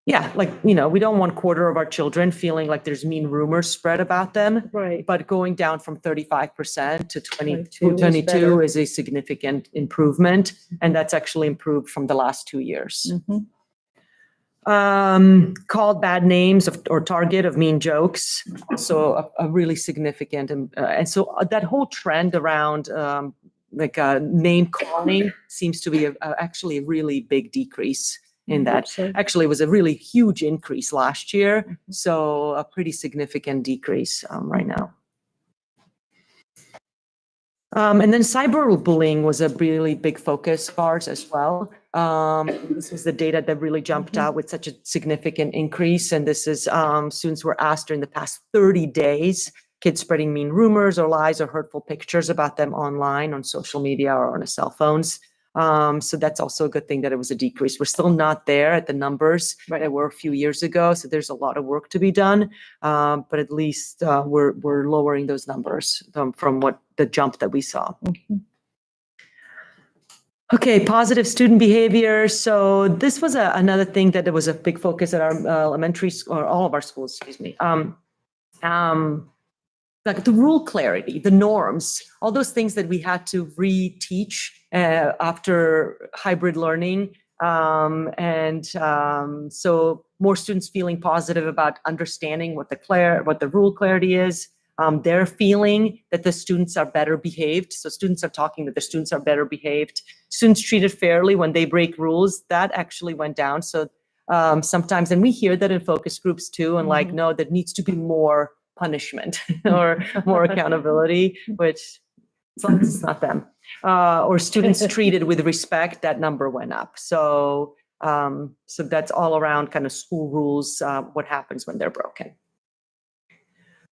Yeah, like, we don't want quarter of our children feeling like there's mean rumors spread about them. Right. But going down from 35% to 22 is 22 better. is a significant improvement. And that's actually improved from the last 2 years. Mhm. Called bad names or target of mean jokes, also a really significant. And so that whole trend around name calling seems to be actually a really big decrease in that. So- Actually, it was a really huge increase last year. So a pretty significant decrease right now. And then cyberbullying was a really big focus of ours as well. This was the data that really jumped out with such a significant increase. And this is students were asked during the past 30 days, kids spreading mean rumors or lies or hurtful pictures about them online, on social media, or on their cell phones. So that's also a good thing that it was a decrease. We're still not there at the numbers that were a few years ago. So there's a lot of work to be done. But at least we're lowering those numbers from what the jump that we saw. Okay, positive student behavior. So this was another thing that there was a big focus at our elementary school, or all of our schools, excuse me. Like the rule clarity, the norms, all those things that we had to reteach after hybrid learning. So more students feeling positive about understanding what the rule clarity is. They're feeling that the students are better behaved. So students are talking that the students are better behaved. Students treated fairly when they break rules. That actually went down. So sometimes, and we hear that in focus groups too, and like, no, there needs to be more punishment or more accountability, which as long as it's not them. Or students treated with respect, that number went up. So that's all around kind of school rules, what happens when they're broken.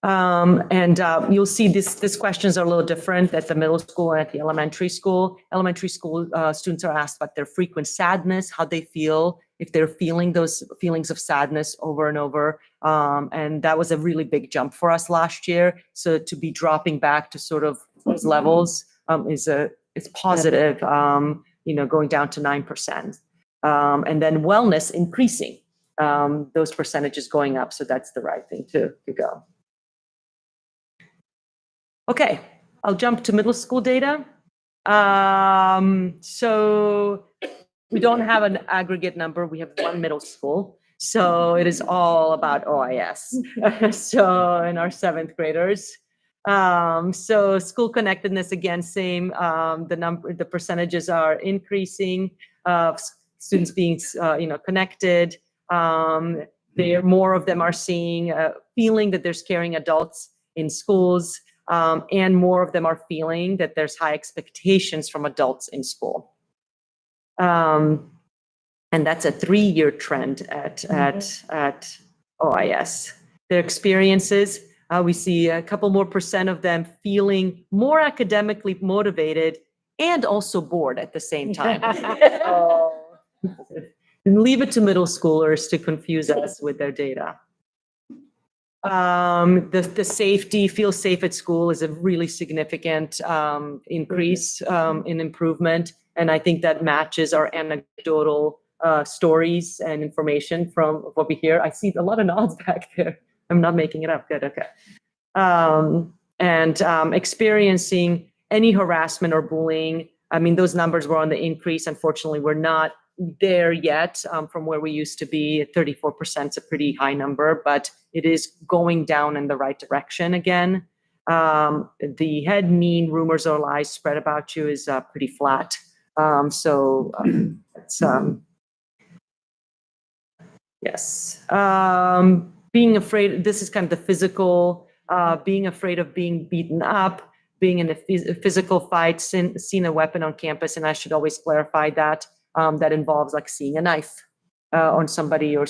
You'll see these questions are a little different at the middle school and at the elementary school. Elementary school students are asked about their frequent sadness, how they feel, if they're feeling those feelings of sadness over and over. And that was a really big jump for us last year. So to be dropping back to sort of those levels it's positive, going down to 9%. And then wellness increasing, those percentages going up. So that's the right thing to go. Okay, I'll jump to middle school data. So we don't have an aggregate number. We have one middle school. So it is all about OIS. So in our 7th graders. So school connectedness, again, same. The percentages are increasing. Students being, connected. More of them are feeling that there's caring adults in schools. And more of them are feeling that there's high expectations from adults in school. And that's a 3-year trend at OIS. Their experiences, we see a couple more percent of them feeling more academically motivated and also bored at the same time. Leave it to middle schoolers to confuse us with their data. The safety, feel safe at school is a really significant increase in improvement. And I think that matches our anecdotal stories and information from what we hear. I see a lot of nods back there. I'm not making it up. Good, okay. Experiencing any harassment or bullying. I mean, those numbers were on the increase. Unfortunately, we're not there yet from where we used to be. 34% is a pretty high number, but it is going down in the right direction again. The head mean rumors or lies spread about you is pretty flat. Yes. Being afraid, this is kind of the physical, being afraid of being beaten up, being in a physical fight, seeing a weapon on campus, and I should always clarify that. That involves like seeing a knife on somebody or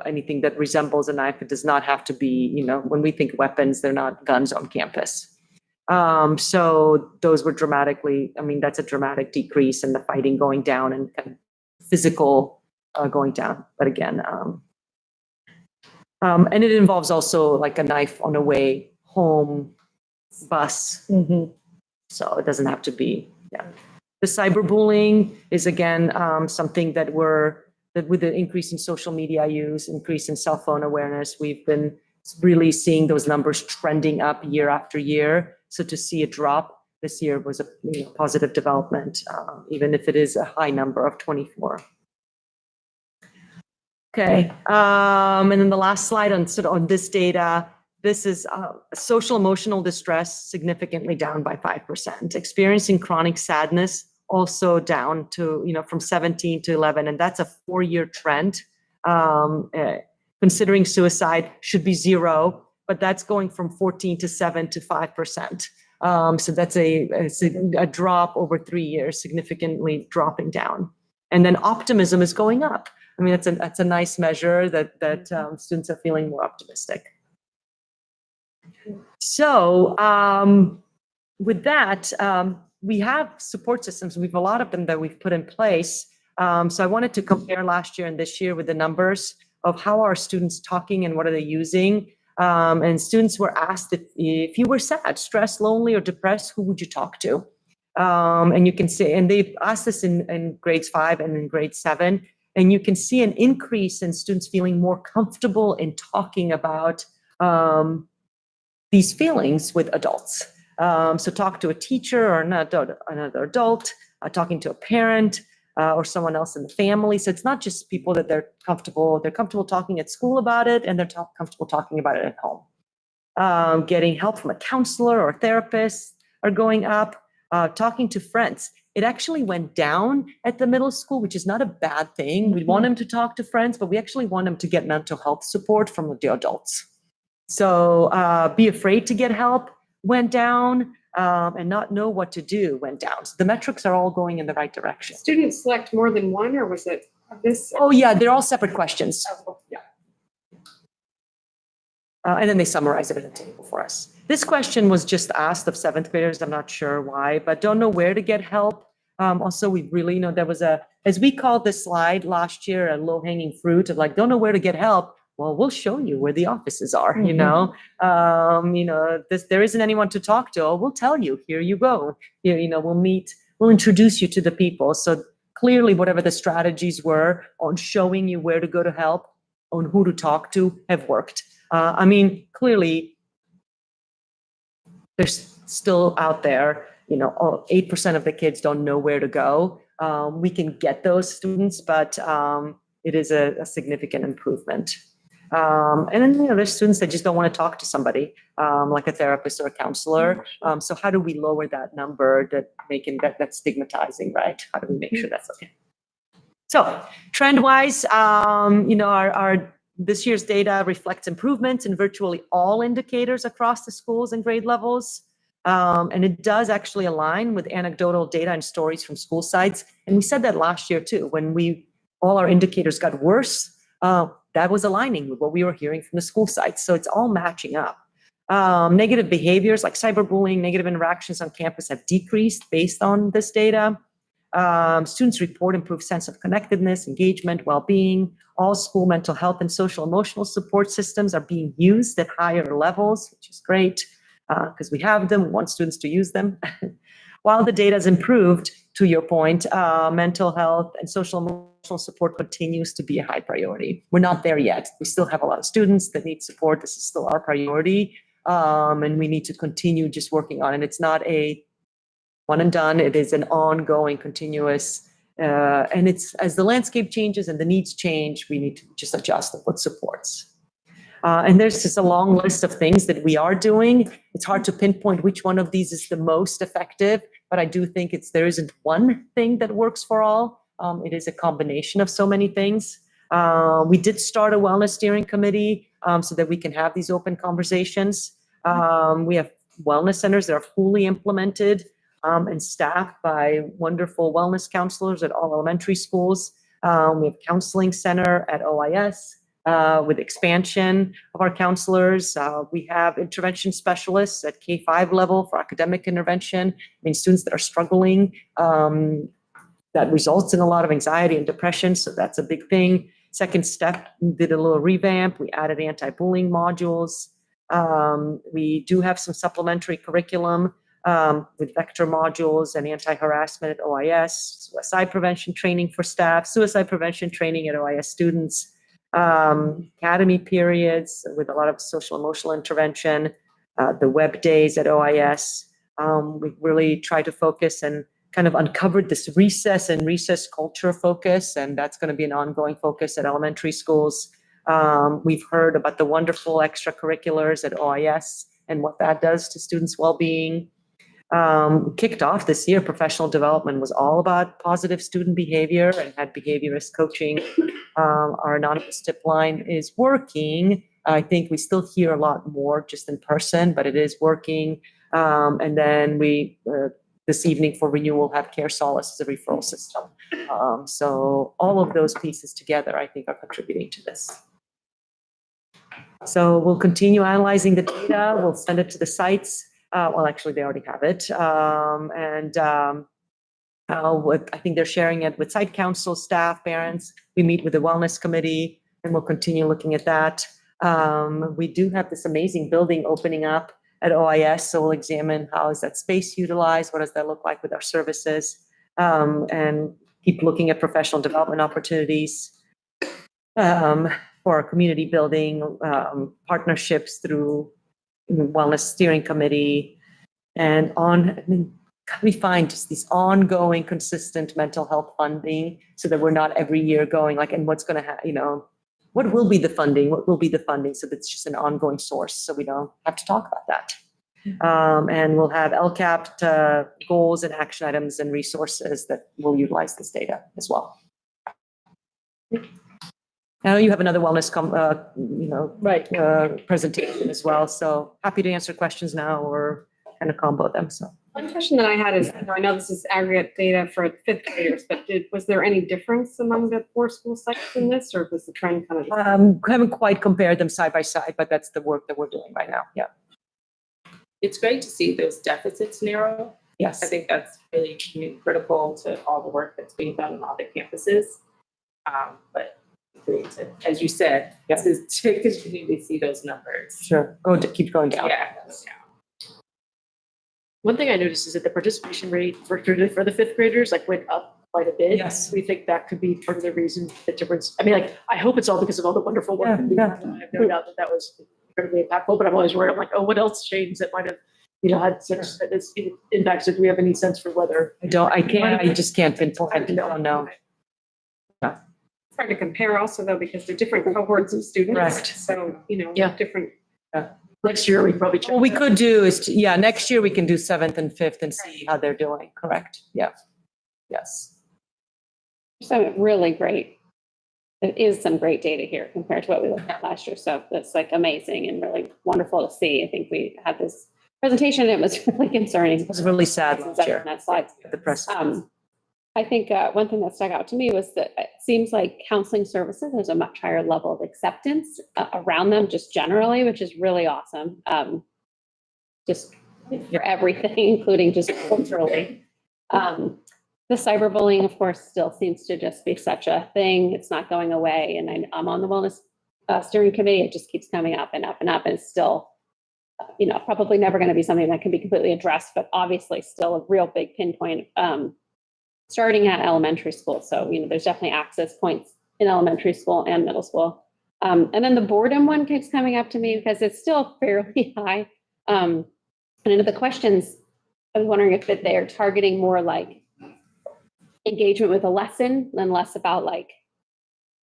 anything that resembles a knife. It does not have to be, when we think weapons, they're not guns on campus. So those were dramatically, I mean, that's a dramatic decrease in the fighting going down and kind of physical going down. But again, and it involves also like a knife on the way home, bus. So it doesn't have to be, yeah. The cyberbullying is again something that with the increase in social media use, increase in cell phone awareness, we've been really seeing those numbers trending up year after year. So to see a drop this year was a positive development, even if it is a high number of 24. Okay, and then the last slide on this data. This is social emotional distress significantly down by 5%. Experiencing chronic sadness also down to, from 17 to 11, and that's a 4-year trend. Considering suicide should be 0, but that's going from 14 to 7 to 5%. So that's a drop over 3 years, significantly dropping down. And then optimism is going up. I mean, that's a nice measure that students are feeling more optimistic. So with that, we have support systems. We have a lot of them that we've put in place. So I wanted to compare last year and this year with the numbers of how are students talking and what are they using. And students were asked if you were sad, stressed, lonely, or depressed, who would you talk to? And you can see, and they've asked this in grades 5 and in grade 7. And you can see an increase in students feeling more comfortable in talking about these feelings with adults. So talk to a teacher or another adult, talking to a parent or someone else in the family. So it's not just people that they're comfortable talking at school about it, and they're comfortable talking about it at home. Getting help from a counselor or therapist are going up. Talking to friends. It actually went down at the middle school, which is not a bad thing. We want them to talk to friends, but we actually want them to get mental health support from the adults. So be afraid to get help went down, and not know what to do went down. So the metrics are all going in the right direction. Students select more than one, or was it this? Oh yeah, they're all separate questions. Yeah. And then they summarize it in a table for us. This question was just asked of 7th graders. I'm not sure why, but don't know where to get help. Also, we really know there was as we called this slide last year, a low-hanging fruit of like, don't know where to get help. Well, we'll show you where the offices are, there isn't anyone to talk to. We'll tell you, here you go. We'll meet, we'll introduce you to the people. So clearly, whatever the strategies were on showing you where to go to help, on who to talk to, have worked. Clearly, they're still out there. 8% of the kids don't know where to go. We can get those students, but it is a significant improvement. And then, there's students that just don't want to talk to somebody, like a therapist or a counselor. So how do we lower that number that's stigmatizing, right? How do we make sure that's okay? So trend-wise, our this year's data reflects improvements in virtually all indicators across the schools and grade levels. And it does actually align with anecdotal data and stories from school sites. And we said that last year too, when all our indicators got worse, that was aligning with what we were hearing from the school sites. So it's all matching up. Negative behaviors like cyberbullying, negative interactions on campus have decreased based on this data. Students report improved sense of connectedness, engagement, well-being. All school mental health and social emotional support systems are being used at higher levels, which is great because we have them, we want students to use them. While the data has improved, to your point, mental health and social emotional support continues to be a high priority. We're not there yet. We still have a lot of students that need support. This is still our priority, and we need to continue just working on it. It's not a one and done. It is an ongoing, continuous, and it's as the landscape changes and the needs change, we need to just adjust and put supports. And there's just a long list of things that we are doing. It's hard to pinpoint which one of these is the most effective, but I do think there isn't one thing that works for all. It is a combination of so many things. We did start a wellness steering committee so that we can have these open conversations. We have wellness centers that are fully implemented and staffed by wonderful wellness counselors at all elementary schools. We have counseling center at OIS. with expansion of our counselors. We have intervention specialists at K-5 level for academic intervention. I mean, students that are struggling, that results in a lot of anxiety and depression. So that's a big thing. Second step, we did a little revamp. We added anti-bullying modules. We do have some supplementary curriculum with vector modules and anti-harassment at OIS, suicide prevention training for staff, suicide prevention training at OIS students, academy periods with a lot of social emotional intervention, the web days at OIS. We really try to focus and kind of uncovered this recess and recess culture focus, and that's going to be an ongoing focus at elementary schools. We've heard about the wonderful extracurriculars at OIS and what that does to students' well-being. Kicked off this year, professional development was all about positive student behavior and had behaviorist coaching. Our anonymous tip line is working. I think we still hear a lot more just in person, but it is working. And then we, this evening for renewal, have Care Solace as a referral system. So all of those pieces together, I think, are contributing to this. So we'll continue analyzing the data. We'll send it to the sites. Well, actually, they already have it. I think they're sharing it with site council, staff, parents. We meet with the wellness committee, and we'll continue looking at that. We do have this amazing building opening up at OIS, so we'll examine how is that space utilized, what does that look like with our services, and keep looking at professional development opportunities for our community building, partnerships through wellness steering committee, and we find just these ongoing, consistent mental health funding so that we're not every year going like, and what's going to what will be the funding? What will be the funding? So that's just an ongoing source. So we don't have to talk about that. And we'll have LCAP goals and action items and resources that will utilize this data as well. I know you have another wellness presentation as well. So happy to answer questions now or kind of combo them. So. One question that I had is, I know this is aggregate data for fifth graders, but was there any difference among the 4 school sites in this, or was the trend kind of? Haven't quite compared them side by side, but that's the work that we're doing right now. Yeah. It's great to see those deficits narrow. Yes. I think that's really critical to all the work that's being done on all the campuses. But as you said, this is to continue to see those numbers. Sure. Keep going down. Yeah. One thing I noticed is that the participation rate for the fifth graders went up quite a bit. Yes. We think that could be part of the reason, the difference. I mean, I hope it's all because of all the wonderful work. Yeah. I have no doubt that was incredibly impactful, but I'm always worried. I'm like, oh, what else changed that might have, had such this impact? So do we have any sense for whether? I just can't pinpoint. I don't know. It's hard to compare also though, because they're different cohorts of students. Correct. So, different. Next year, we probably check. What we could do is, next year we can do 7th and 5th and see how they're doing. Correct. Yeah. Yes. So really great. There is some great data here compared to what we looked at last year. So that's amazing and really wonderful to see. I think we had this presentation. It was really concerning. It was really sad last year. That slide. The press. I think one thing that stuck out to me was that it seems like counseling services, there's a much higher level of acceptance around them just generally, which is really awesome. Just for everything, including just culturally. The cyberbullying, of course, still seems to just be such a thing. It's not going away. And I'm on the wellness steering committee. It just keeps coming up and up and up. And it's still, probably never going to be something that can be completely addressed, but obviously still a real big pinpoint. Starting at elementary school. So, there's definitely access points in elementary school and middle school. And then the boredom one keeps coming up to me because it's still fairly high. And in the questions, I was wondering if they are targeting more like engagement with a lesson and less about like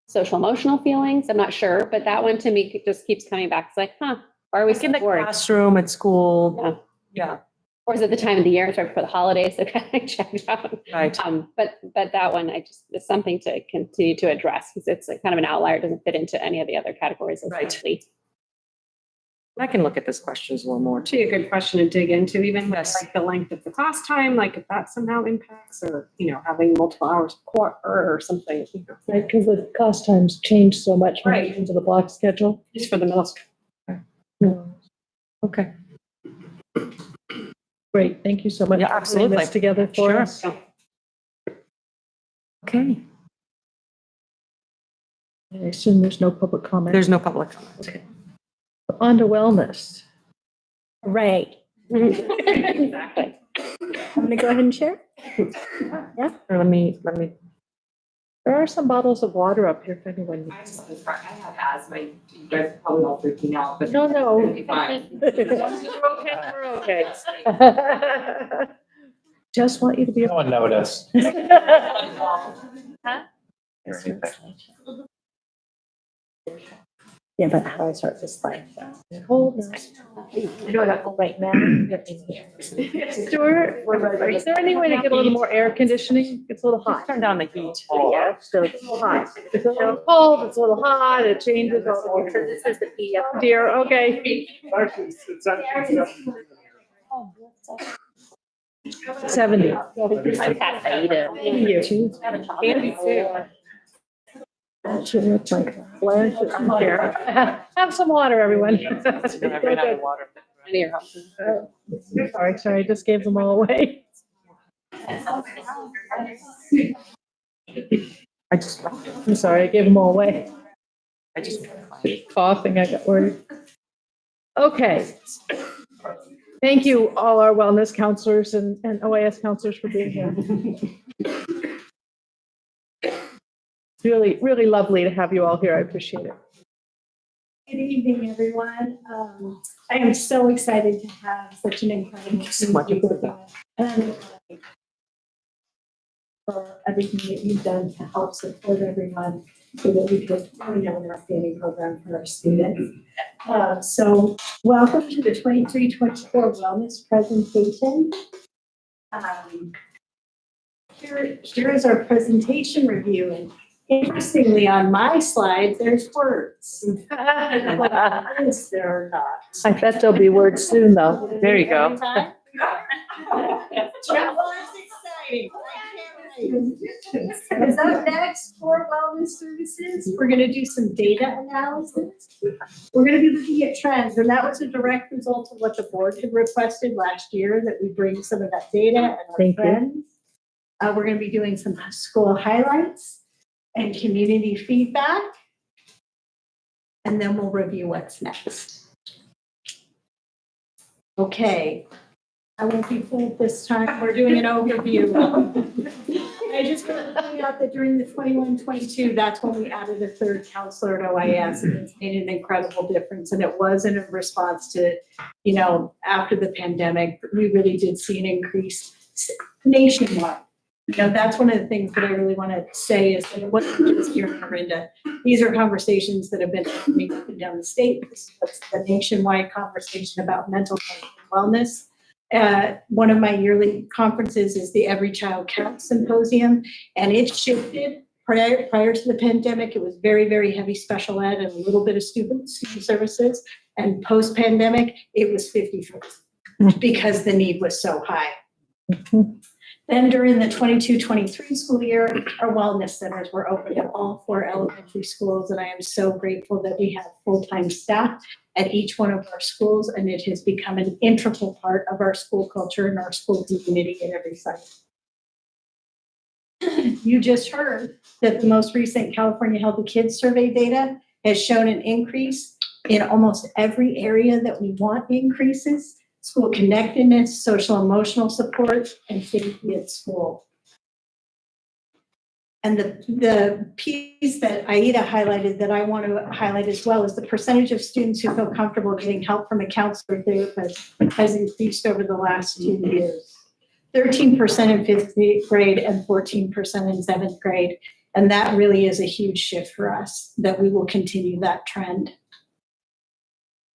social emotional feelings. I'm not sure, but that one to me just keeps coming back. It's like, why are we in the classroom at school? Yeah. Or is it the time of the year? It's right before the holidays, so kind of check out. Right. But that one, it's something to continue to address because it's kind of an outlier. It doesn't fit into any of the other categories. Right. I can look at this questions a little more too. Actually, a good question to dig into, even with Yes. like the length of the class time, like if that somehow impacts, or, you know, having multiple hours of quarter or something. You know. Right, because the class times change so much when Right. you get into the block schedule. Just for the middle school. Okay. Great, thank you so much Yeah, for putting absolutely. this together for Sure. us. Okay, I assume there's no public comment. there's no public comment. Okay. On to wellness. Right. Exactly. I'm gonna go ahead and share. Yeah. Or let me, there are some bottles of water up here if anyone I needs. have asthma, you guys are probably all freaking out, but. No, no. It'll be fine. We're okay. Just want you to be. No one noticed. Yeah, but how do I start this slide? Hold on. Right now. Stuart, is there any way to get a little more air conditioning? It's a little hot. Turn down the heat. Yeah, so it's a little hot. It's a little cold, it's a little hot, it changes all the time. This is the PDF. Dear, okay. Actually, it's actually 70. I've got Aida. Thank you. Andy too. That should look like Blanche is here. Have some water, everyone. Sorry, I just gave them all away. I'm sorry, I gave them all away. Coughing, I got worried. Okay. Thank you, all our wellness counselors and OAS counselors for being here. Really, really lovely to have you all here. I appreciate it. Good evening, everyone. I am so excited to have such an incredible team for everything that you've done to help support everyone so that we could really have an outstanding program for our students. So welcome to the 23-24 wellness presentation. Here is our presentation review, and interestingly, on my slide, there's words. Yes, there are not. I bet there'll be words soon, though. There you go. Travel is exciting. I can't wait. Because up next for wellness services, we're gonna do some data analysis. We're gonna be looking at trends, and that was a direct result of what the board had requested last year, that we bring some of that data and our Thank you. trends. We're gonna be doing some school highlights and community feedback. And then we'll review what's next. Okay, I won't be fooled this time. We're doing an overview. I just want to point out that during the 21-22, that's when we added a third counselor at OIS, and it's made an incredible difference. And it wasn't a response to, after the pandemic, we really did see an increase nationwide. That's one of the things that I really want to say is that it wasn't just here in Orinda. These are conversations that have been happening up and down the state. It's the nationwide conversation about mental health and wellness. One of my yearly conferences is the Every Child Counts Symposium, and it shifted. Prior to the pandemic, it was very, very heavy special ed and a little bit of student services. And post-pandemic, it was 50-50 because the need was so high. Then during the 22-23 school year, our wellness centers were open at all 4 elementary schools, and I am so grateful that we have full-time staff at each one of our schools, and it has become an integral part of our school culture and our school community at every site. You just heard that the most recent California Healthy Kids Survey data has shown an increase in almost every area that we want increases: school connectedness, social emotional support, and safety at school. And the piece that Aida highlighted that I want to highlight as well is the percentage of students who feel comfortable getting help from a counselor or therapist has increased over the last 2 years. 13% in 5th grade and 14% in 7th grade. And that really is a huge shift for us, that we will continue that trend.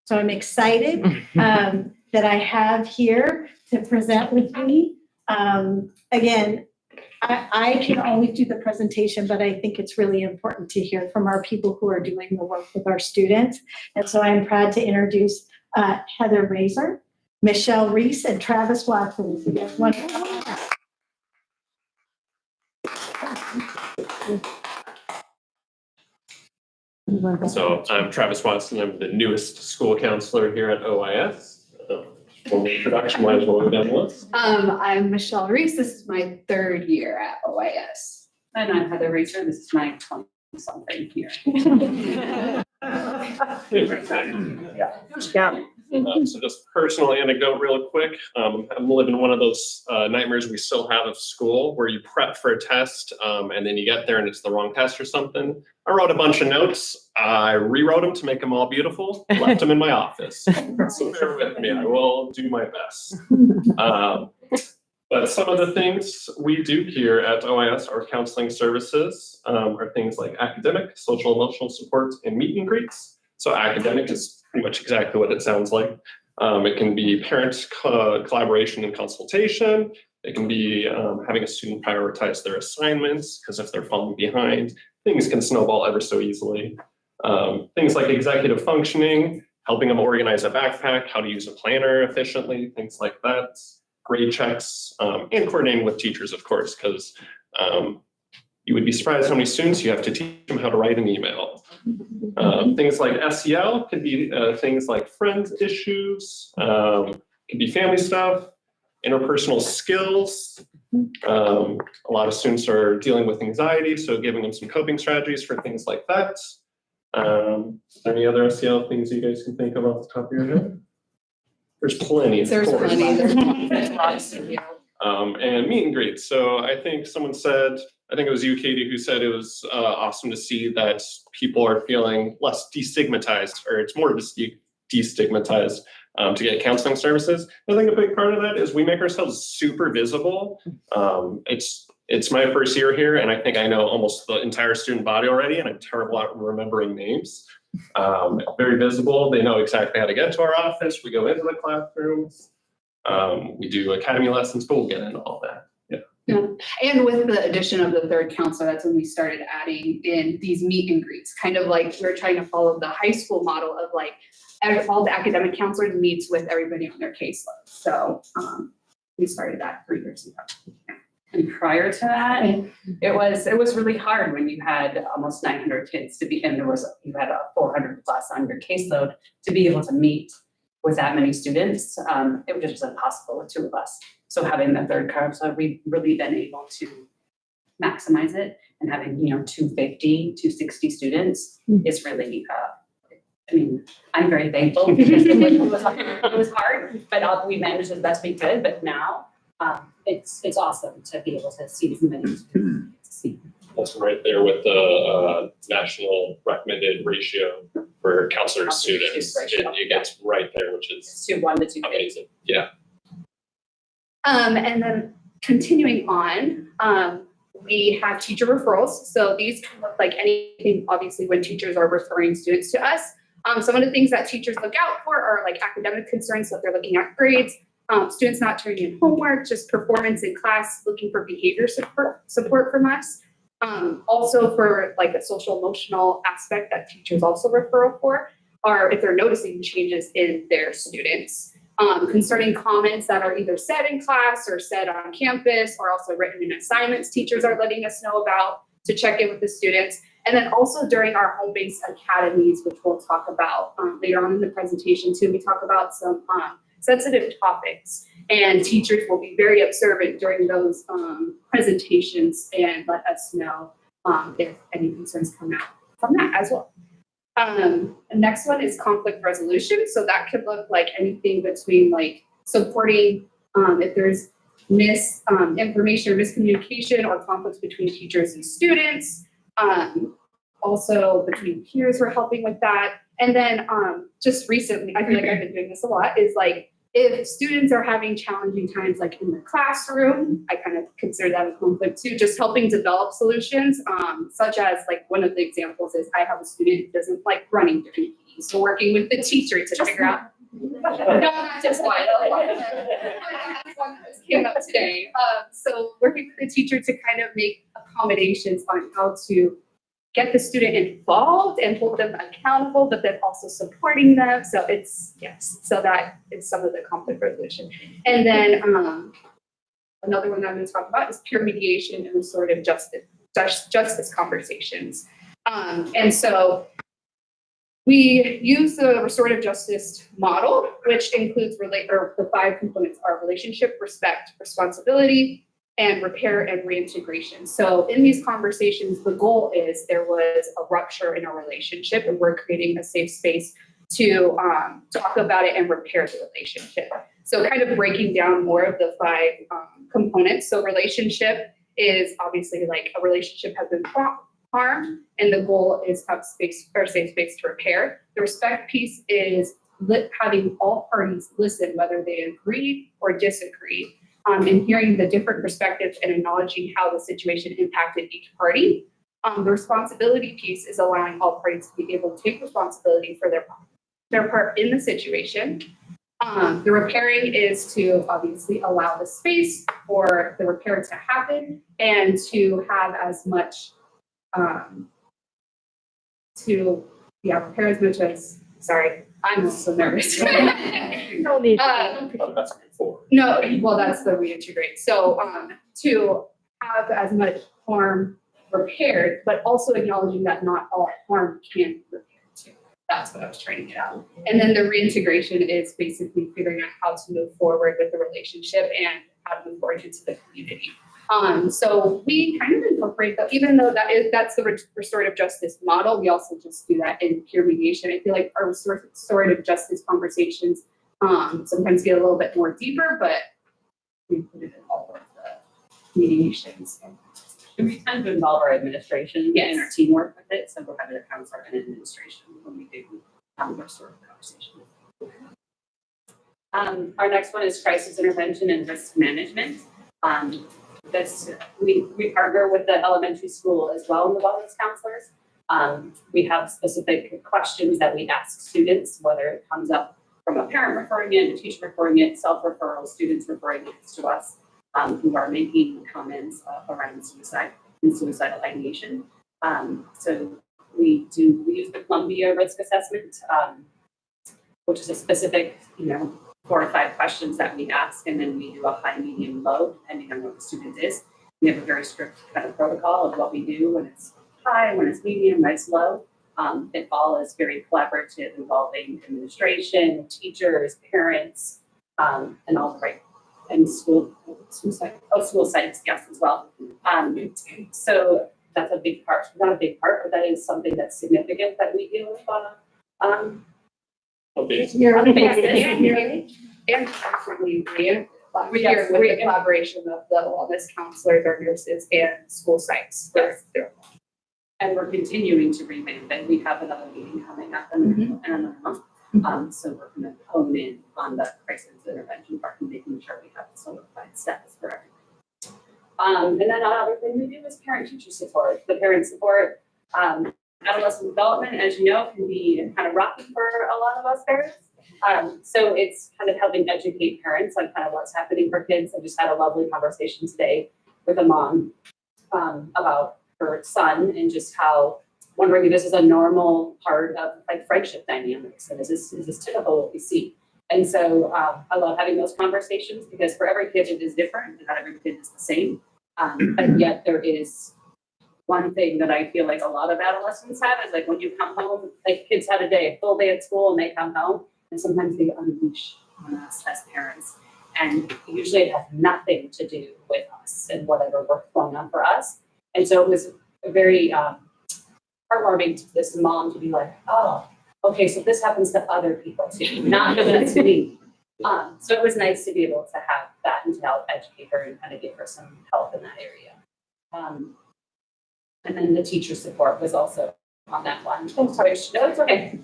So I'm excited that I have here to present with me. Again, I can always do the presentation, but I think it's really important to hear from our people who are doing the work with our students. And so I'm proud to introduce Heather Razor, Michelle Reese, and Travis Watson. If you guys want to come on up. So I'm Travis Watson. I'm the newest school counselor here at OIS. For introduction, might as well go down the list. I'm Michelle Reese. This is my third year at OIS. And I'm Heather Reeser. This is my 20-something here. Yeah. So just personal anecdote real quick. I'm living one of those nightmares we still have of school where you prep for a test and then you get there and it's the wrong test or something. I wrote a bunch of notes. I rewrote them to make them all beautiful, left them in my office. So bear with me, I will do my best. But some of the things we do here at OIS, our counseling services, are things like academic, social, emotional support, and meet and greets. So academic is pretty much exactly what it sounds like. It can be parent collaboration and consultation. It can be having a student prioritize their assignments, because if they're falling behind, things can snowball ever so easily. Things like executive functioning, helping them organize a backpack, how to use a planner efficiently, things like that. Grade checks, and coordinating with teachers, of course, because you would be surprised how many students you have to teach them how to write an email. Things like SEL could be things like friends issues, could be family stuff, interpersonal skills. A lot of students are dealing with anxiety, so giving them some coping strategies for things like that. Any other SEL things you guys can think of off the top of your head? There's plenty. There's plenty. There's lots to do. And meet and greet. So I think someone said, I think it was you, Katie, who said it was awesome to see that people are feeling less destigmatized, or it's more destigmatized to get counseling services. I think a big part of that is we make ourselves super visible. It's my first year here, and I think I know almost the entire student body already, and I'm terrible at remembering names. Very visible. They know exactly how to get to our office. We go into the classrooms. We do academy lessons, but we'll get into all that. Yeah. And with the addition of the third counselor, that's when we started adding in these meet and greets, kind of like we're trying to follow the high school model of like all the academic counselors meets with everybody on their caseload. So we started that 3 years ago. And prior to that, it was really hard when you had almost 900 kids to be, and you had a 400 plus on your caseload to be able to meet with that many students. It was just impossible with 2 of us. So having the third counselor, we've really been able to maximize it, and having 250, 260 students is really. I mean, I'm very thankful because it was hard, but we managed as best we could. But now. It's awesome to be able to see as many students. That's right there with the national recommended ratio for counselor to students. It gets right there, which is 1 to 2 amazing. Yeah. And then continuing on, we have teacher referrals. So these can look like anything, obviously, when teachers are referring students to us. Some of the things that teachers look out for are like academic concerns, so if they're looking at grades, students not turning in homework, just performance in class, looking for behavior support from us. Also for like a social emotional aspect that teachers also refer for, are if they're noticing changes in their students. Concerning comments that are either said in class or said on campus, or also written in assignments teachers are letting us know about to check in with the students. And then also during our home-based academies, which we'll talk about later on in the presentation too, we talk about some sensitive topics, and teachers will be very observant during those presentations and let us know if any concerns come out from that as well. The next one is conflict resolution. So that could look like anything between like supporting if there's misinformation or miscommunication or conflicts between teachers and students. Also between peers, we're helping with that. And then just recently, I feel like I've been doing this a lot, is like if students are having challenging times like in the classroom, I kind of consider that a conflict too, just helping develop solutions, such as like one of the examples is I have a student who doesn't like running during PE. So working with the teacher to figure out, no, not just one, that's one that came up today. So working with the teacher to kind of make accommodations on how to get the student involved and hold them accountable, but then also supporting them. So it's, yes, so that is some of the conflict resolution. And then another one I'm going to talk about is peer mediation and restorative justice conversations. And so we use the restorative justice model, which includes the 5 components are relationship, respect, responsibility, and repair and reintegration. So in these conversations, the goal is there was a rupture in a relationship and we're creating a safe space to talk about it and repair the relationship. So kind of breaking down more of the 5 components. So relationship is obviously like a relationship has been harmed and the goal is to have space or safe space to repair. The respect piece is having all parties listen, whether they agree or disagree. And hearing the different perspectives and acknowledging how the situation impacted each party. The responsibility piece is allowing all parties to be able to take responsibility for their part in the situation. The repairing is to obviously allow the space for the repair to happen and to have as much, repair as much as, sorry, I'm so nervous. No need. No, well, that's the reintegrate. So to have as much harm repaired, but also acknowledging that not all harm can be repaired too. That's what I was trying to get out. And then the reintegration is basically figuring out how to move forward with the relationship and how to move forward into the community. So we kind of incorporate that, even though that's the restorative justice model, we also just do that in peer mediation. I feel like our restorative justice conversations sometimes get a little bit more deeper, but we put it in all of the mediations. We tend to involve our administration Yes. and our teamwork with it, so we're having a counselor and administration when we do restorative conversations. Our next one is crisis intervention and risk management. We partner with the elementary school as well in the wellness counselors. We have specific questions that we ask students, whether it comes up from a parent referring it, a teacher referring it, self-referral, students referring it to us, who are making comments around suicide and suicidal ideation. So we use the Columbia risk assessment, which is a specific, 4 or 5 questions that we ask, and then we do a high, medium, low, depending on what the student is. We have a very strict kind of protocol of what we do when it's high, when it's medium, when it's low. It all is very collaborative, involving administration, teachers, parents, and all the right, and school sites, yes, as well. So that's a big part, not a big part, but that is something that's significant that we deal with on a basis. And recently, we're here with the collaboration of the wellness counselors, our nurses, and school sites. Yes. And we're continuing to revamp it. We have another meeting coming up in another month. So we're going to hone in on the crisis intervention part and making sure we have the solidified steps for everything. And then another thing we do is parent-teacher support. The parent support, adolescent development, as you know, can be kind of rocky for a lot of us parents. So it's kind of helping educate parents on kind of what's happening for kids. I just had a lovely conversation today with a mom about her son and just how wondering if this is a normal part of like friendship dynamics and is this typical what we see. And so I love having those conversations because for every kid it is different and not every kid is the same. And yet there is one thing that I feel like a lot of adolescents have is like when you come home, like kids had a full day at school and they come home and sometimes they unleash on us as parents. And usually it has nothing to do with us and whatever work's going on for us. And so it was very heartwarming to this mom to be like, oh, okay, so this happens to other people too, not just me. So it was nice to be able to have that and to help educate her and kind of give her some help in that area. And then the teacher support was also on that one. Oh, sorry, no, it's okay.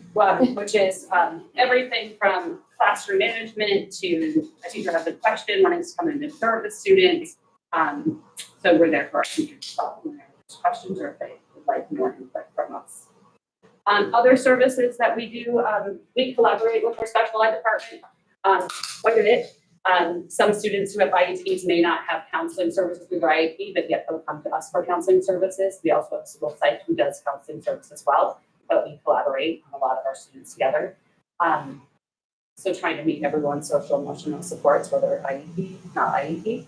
Which is everything from classroom management to a teacher has a question, wanting to come in and observe the students. So we're there for our teachers to help when there's questions or if they would like more input from us. Other services that we do, we collaborate with our special ed department quite a bit. Some students who have IEPs may not have counseling services through their IEP, but yet they'll come to us for counseling services. We also have a school site who does counseling service as well, but we collaborate on a lot of our students together. So trying to meet everyone's social emotional supports, whether IEP, not IEP.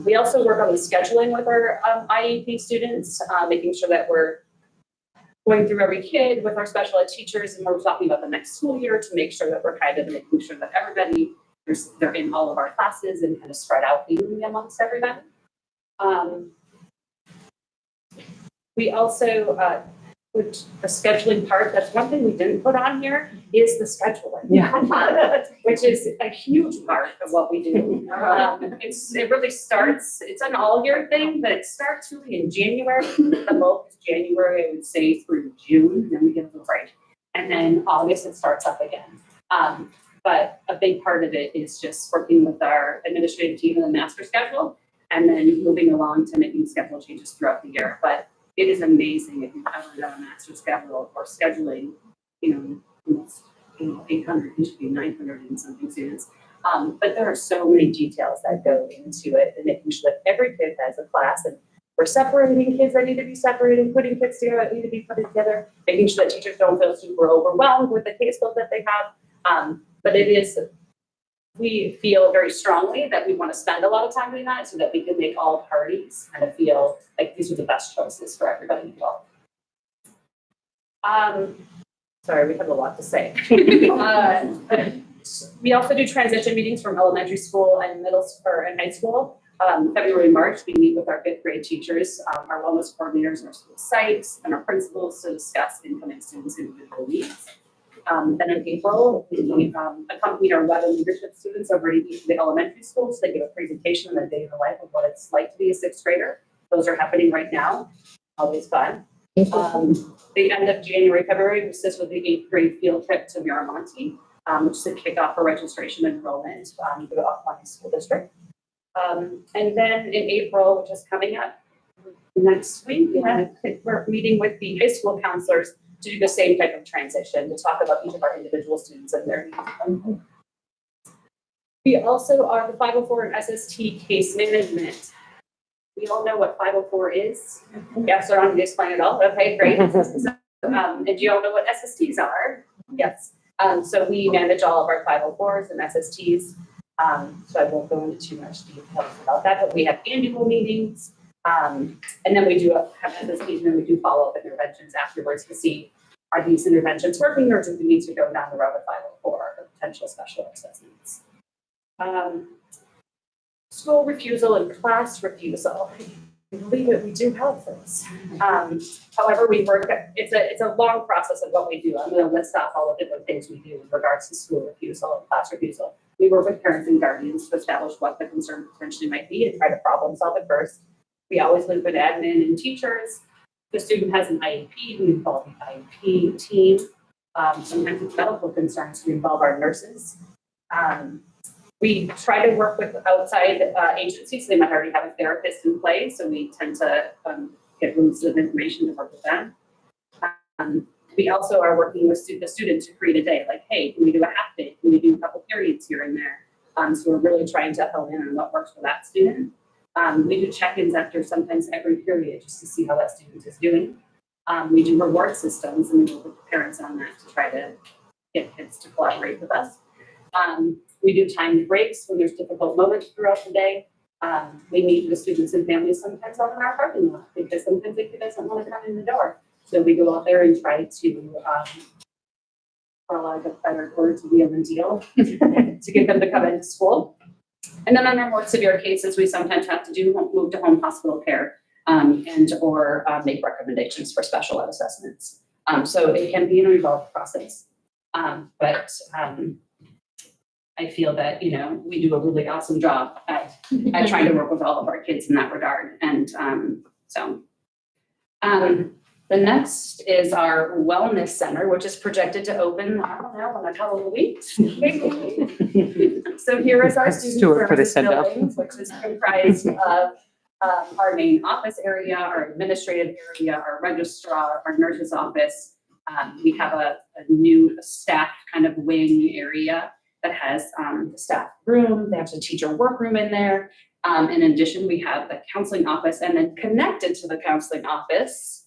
We also work on the scheduling with our IEP students, making sure that we're going through every kid with our special ed teachers, and we're talking about the next school year to make sure that we're kind of making sure that everybody, they're in all of our classes and kind of spread out evenly amongst everybody. We also, which the scheduling part, that's one thing we didn't put on here, is the scheduling. Yeah. Which is a huge part of what we do. It really starts, it's an all year thing, but it starts really in January. The bulk is January, I would say, through June, then we get a little break. And then August, it starts up again. But a big part of it is just working with our administrative team and the master schedule, and then moving along to making schedule changes throughout the year. But it is amazing if you've ever done a master schedule or scheduling, almost 800, it should be 900 in something students. But there are so many details that go into it, and making sure that every kid has a class, and we're separating kids that need to be separated, putting kids together that need to be put together, making sure that teachers don't feel super overwhelmed with the caseload that they have. But it is, we feel very strongly that we want to spend a lot of time doing that so that we can make all parties kind of feel like these are the best choices for everybody involved. Sorry, we have a lot to say. We also do transition meetings from elementary school and middle school and high school. February, March, we meet with our 5th grade teachers, our wellness coordinators, our school sites, and our principals to discuss incoming students' individual needs. Then in April, we accompany our web and leadership students over to the elementary schools. They give a presentation on the day of the life of what it's like to be a 6th grader. Those are happening right now. Always fun. The end of January, February, we assist with the 8th grade field trip to Miramonte, which is a kickoff for registration and enrollment for the Occoquan School District. And then in April, which is coming up next week, we're meeting with the high school counselors to do the same type of transition, to talk about each of our individual students and their needs. We also are the 504 and SST case management. We all know what 504 is. Yes, so I don't need to explain it all. Okay, great. And do you all know what SSTs are? Yes. So we manage all of our 504s and SSTs. So I won't go into too much details about that, but we have annual meetings. And then we do have SSTs, and then we do follow-up interventions afterwards to see, are these interventions working, or do we need to go down the road of 504 or potential special assessments? School refusal and class refusal. I believe that we do have those. However, we work, it's a long process of what we do. I'm going to list off all the different things we do in regards to school refusal and class refusal. We work with parents and guardians to establish what the concern potentially might be and try to problem solve it first. We always loop in admin and teachers. The student has an IEP, we involve the IEP team. Sometimes it's medical concerns, we involve our nurses. We try to work with outside agencies. They might already have a therapist in place, so we tend to get rooms of information to work with them. We also are working with the students to create a day, like, hey, can we do a half day? Can we do a couple periods here and there? So we're really trying to hone in on what works for that student. We do check-ins after sometimes every period just to see how that student is doing. We do reward systems, and we work with parents on that to try to get kids to collaborate with us. We do timed breaks when there's difficult moments throughout the day. We meet with students and families sometimes out in our parking lot because sometimes the kid doesn't want to come in the door. So we go out there and try to, for lack of a better word, to wheel and deal to get them to come into school. And then on our more severe cases, we sometimes have to move to home hospital care and or make recommendations for special ed assessments. So it can be an involved process. But I feel that, we do a really awesome job at trying to work with all of our kids in that regard. And the next is our wellness center, which is projected to open, I don't know, in a couple of weeks. So here is our student services building, which is comprised of our main office area, our administrative area, our registrar, our nurse's office. We have a new staff kind of wing area that has the staff room, they have the teacher workroom in there. In addition, we have the counseling office, and then connected to the counseling office.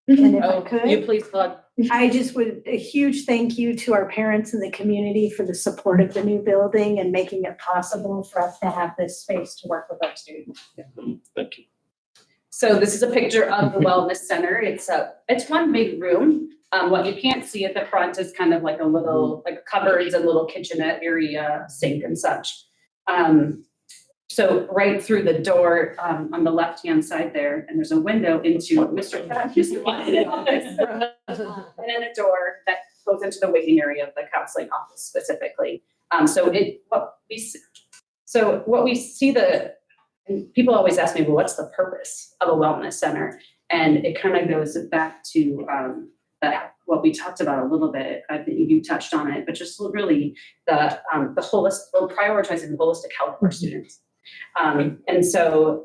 And if I Oh, could, you please plug. I just would, a huge thank you to our parents in the community for the support of the new building and making it possible for us to have this space to work with our students. Thank you. So this is a picture of the wellness center. It's one big room. What you can't see at the front is kind of like a little, like cupboards and little kitchenette area, sink and such. So right through the door, on the left-hand side there, and there's a window into Mr. Thatcher's office. And then a door that goes into the waiting area of the counseling office specifically. What we see and people always ask me, well, what's the purpose of a wellness center? And it kind of goes back to what we talked about a little bit. I think you touched on it, but just really the prioritizing the holistic health of our students. And so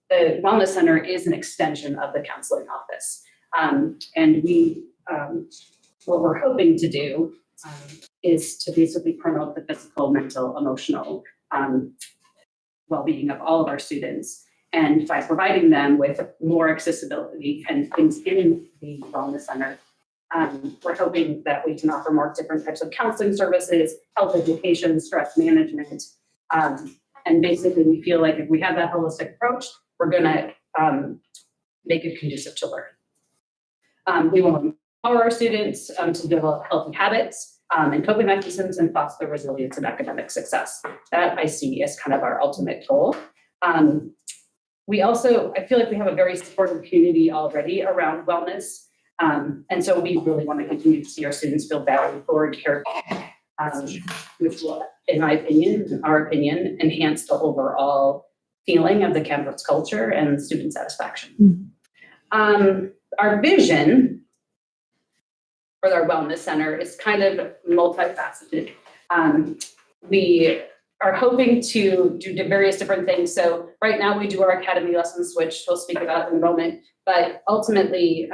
the wellness center is an extension of the counseling office. And what we're hoping to do is to basically promote the physical, mental, emotional well-being of all of our students. And by providing them with more accessibility and things in the wellness center, we're hoping that we can offer more different types of counseling services, health education, stress management. And basically we feel like if we have that holistic approach, we're gonna make it conducive to learning. We want to empower our students to develop healthy habits and coping mechanisms and foster the resilience and academic success. That I see as kind of our ultimate goal. I feel like we have a very supportive community already around wellness. And so we really want to continue to see our students feel valued, forward, cared for, which will, in our opinion, enhance the overall feeling of the campus culture and student satisfaction. Our vision for our wellness center is kind of multifaceted. We are hoping to do various different things. So right now we do our academy lessons, which we'll speak about in a moment, but ultimately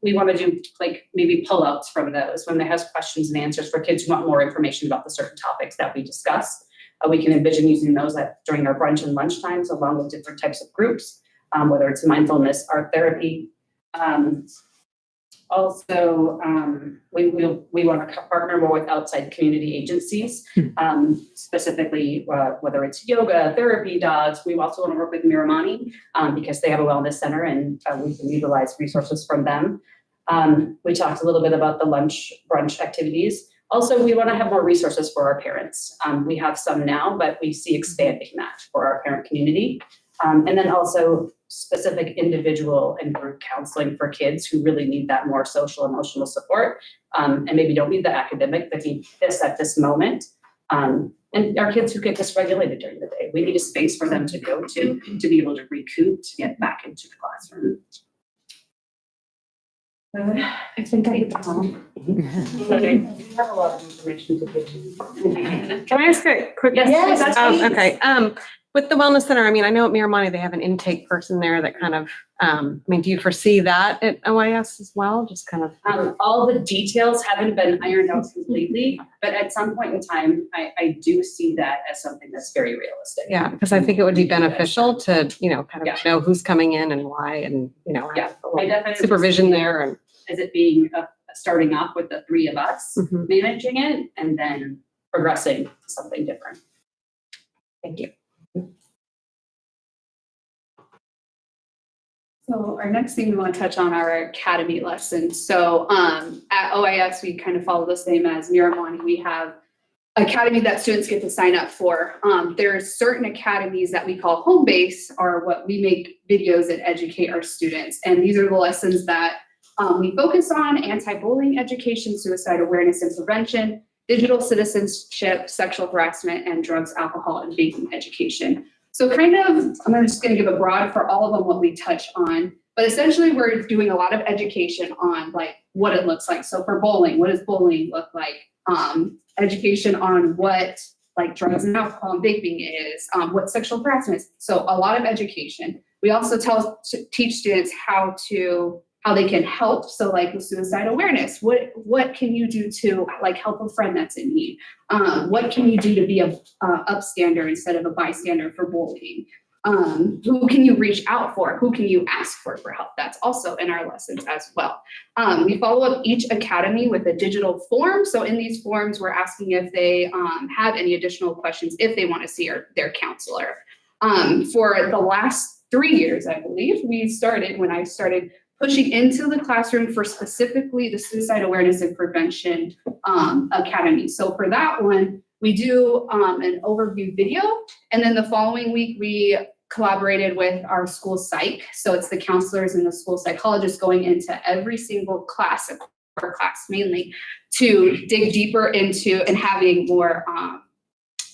we want to do like maybe pull-outs from those when they have questions and answers for kids who want more information about the certain topics that we discuss. We can envision using those during our brunch and lunch times along with different types of groups, whether it's mindfulness, art therapy. We want to partner more with outside community agencies, specifically whether it's yoga, therapy, dogs. We also want to work with Miramani because they have a wellness center and we can utilize resources from them. We talked a little bit about the brunch activities. Also, we want to have more resources for our parents. We have some now, but we see expanding that for our parent community. And then also specific individual and group counseling for kids who really need that more social emotional support and maybe don't need the academic, but need this at this moment. And our kids who get dysregulated during the day. We need a space for them to go to be able to recoup, to get back into the classroom. I think I hit the home. I have a lot of information to give you. Can I ask a quick? Yes, that's please. Okay. With the wellness center, I mean, I know at Miramani, they have an intake person there that kind of, do you foresee that at OIS as well? Just kind of. All the details haven't been ironed out completely, but at some point in time, I do see that as something that's very realistic. Yeah, because I think it would be beneficial to, kind of know who's coming in and why and, Yeah, I definitely supervision there and. As it being starting off with the three of us managing it and then progressing to something different. Thank you. So our next thing we want to touch on are our academy lessons. So at OIS, we kind of follow the same as Miramani. We have academy that students get to sign up for. There's certain academies that we call home base, or what we make videos that educate our students. And these are the lessons that we focus on: anti-bullying education, suicide awareness and prevention, digital citizenship, sexual harassment, and drugs, alcohol, and vaping education. So kind of, I'm just going to give a broad for all of them what we touch on, but essentially we're doing a lot of education on like what it looks like. So for bowling, what does bowling look like? Education on what like drugs and alcohol and vaping is, what sexual harassment is. So a lot of education. We also teach students how to how they can help. So like with suicide awareness, what can you do to like help a friend that's in need? What can you do to be a upstander instead of a bystander for bullying? Who can you reach out for? Who can you ask for help? That's also in our lessons as well. We follow up each academy with a digital form. So in these forms, we're asking if they have any additional questions, if they want to see their counselor. For the last 3 years, I believe, when I started pushing into the classroom for specifically the Suicide Awareness and Prevention Academy. So for that one, we do an overview video, and then the following week we collaborated with our school psych. So it's the counselors and the school psychologists going into every single class, or class mainly, to dig deeper into and having more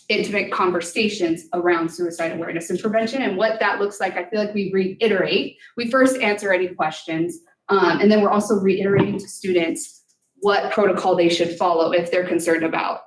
intimate conversations around suicide awareness and prevention. And what that looks like, I feel like we reiterate. We first answer any questions, and then we're also reiterating to students what protocol they should follow if they're concerned about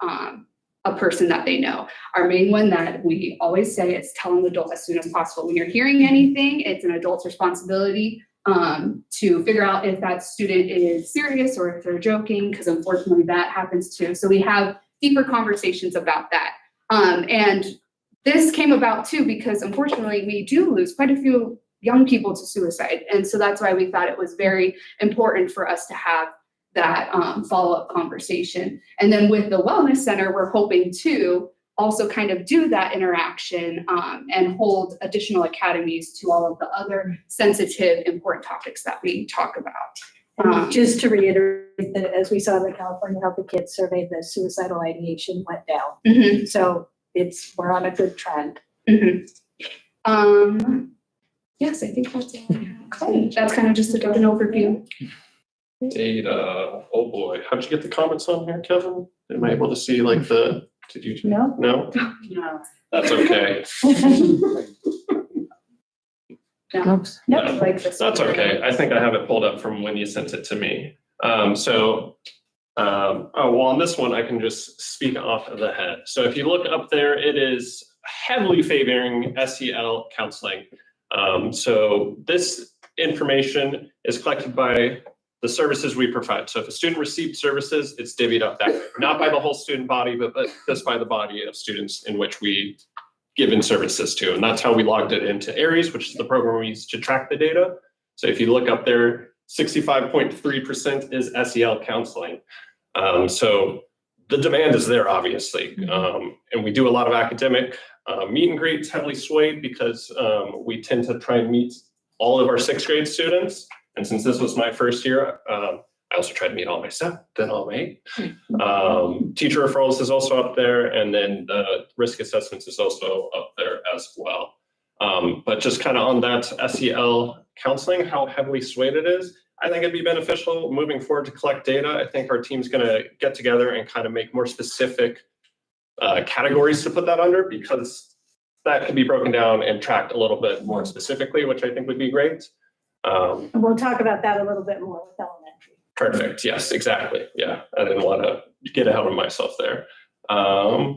a person that they know. Our main one that we always say is tell an adult as soon as possible. When you're hearing anything, it's an adult's responsibility to figure out if that student is serious or if they're joking, because unfortunately that happens too. So we have deeper conversations about that. And this came about too, because unfortunately we do lose quite a few young people to suicide. And so that's why we thought it was very important for us to have that follow-up conversation. And then with the Wellness Center, we're hoping to also kind of do that interaction and hold additional academies to all of the other sensitive, important topics that we talk about. Just to reiterate that as we saw in the California Healthy Kids survey, the suicidal ideation went down. So we're on a good trend. Yes, I think that's all I have. Okay. That's kind of just an overview. Data, oh boy, how'd you get the comments on here, Kevin? Am I able to see like did you? No. No? No. That's okay. No. That's okay. I think I have it pulled up from when you sent it to me. Well, on this one, I can just speak off of the head. So if you look up there, it is heavily favoring SEL counseling. So this information is collected by the services we provide. So if a student received services, it's divvied up that way, not by the whole student body, but just by the body of students in which we given services to. And that's how we logged it into Aries, which is the program we use to track the data. So if you look up there, 65.3% is SEL counseling. So the demand is there, obviously. And we do a lot of academic meet and greets, heavily swayed because we tend to try and meet all of our 6th grade students. And since this was my first year, I also tried to meet all my 7th, then all my 8th. Teacher referrals is also up there, and then risk assessments is also up there as well. But just kind of on that SEL counseling, how heavily swayed it is, I think it'd be beneficial moving forward to collect data. I think our team's going to get together and kind of make more specific categories to put that under, because that could be broken down and tracked a little bit more specifically, which I think would be great. And we'll talk about that a little bit more with elementary. Perfect. Yes, exactly. Yeah, I didn't want to get ahead of myself there. I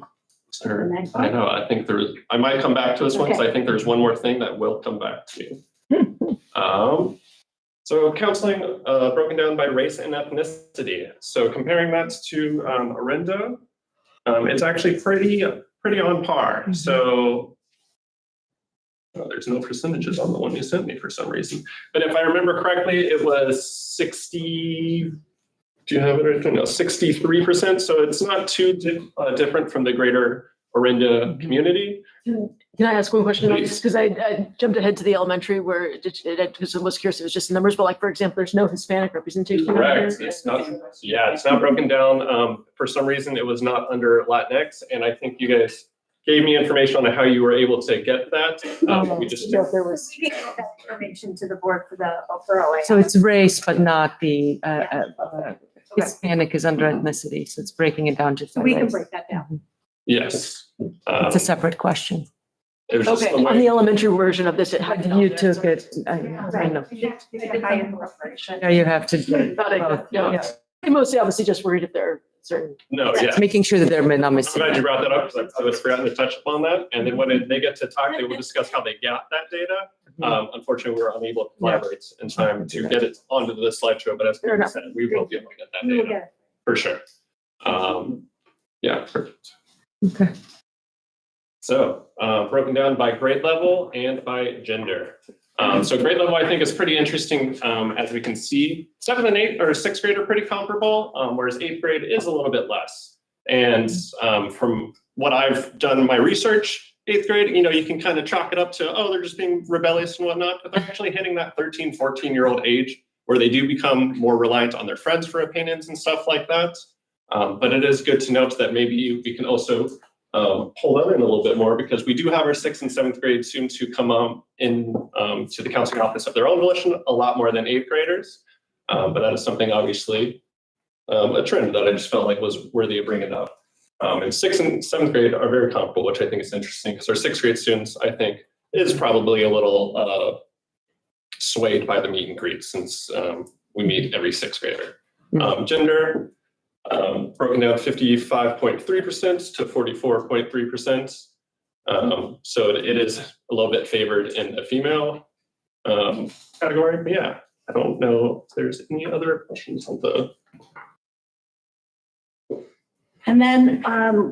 know. I think I might come back to this one because I think there's one more thing that will come back to me. So counseling broken down by race and ethnicity. So comparing that to Orinda, it's actually pretty on par. So there's no percentages on the one you sent me for some reason. But if I remember correctly, it was 60, do you have it right there? No, 63%. So it's not too different from the greater Orinda community. Can I ask one question on this? Because I jumped ahead to the elementary where because I was curious, it was just the numbers, but like, for example, there's no Hispanic representation. Correct. It's not broken down. For some reason, it was not under Latinx. And I think you guys gave me information on how you were able to get that. We just So there was information to the board for the referral. So it's race, but not the Hispanic is under ethnicity. So it's breaking it down just by We can race. break that down. Yes. It's a separate question. It was just Okay, the way- on the elementary version of this, it had You took it. I know. Yeah, you have to do both. Yeah. I'm mostly obviously just worried if there are certain. No, yeah. Making sure that they're not I'm missing. glad you brought that up because I was forgotten to touch upon that. And then when they get to talk, they will discuss how they got that data. Unfortunately, we were unable to collaborate in time to get it onto the slideshow, but as Karen said, we will be able to get that We will data get it. for sure. Yeah, perfect. Okay. So broken down by grade level and by gender. So grade level, I think, is pretty interesting. As we can see, 7th and 8th or 6th grade are pretty comparable, whereas 8th grade is a little bit less. And from what I've done in my research, 8th grade, you can kind of chalk it up to, oh, they're just being rebellious and whatnot, but they're actually hitting that 13, 14-year-old age where they do become more reliant on their friends for opinions and stuff like that. But it is good to note that maybe we can also pull them in a little bit more, because we do have our 6th and 7th grade students who come in to the counseling office of their own volition a lot more than 8th graders. But that is something, obviously, a trend that I just felt like was worthy of bringing up. And 6th and 7th grade are very comparable, which I think is interesting, because our 6th grade students, I think, is probably a little swayed by the meet and greet, since we meet every 6th grader. Gender, broken down 55.3% to 44.3%. So it is a little bit favored in the female category. But yeah, I don't know if there's any other questions on the. And then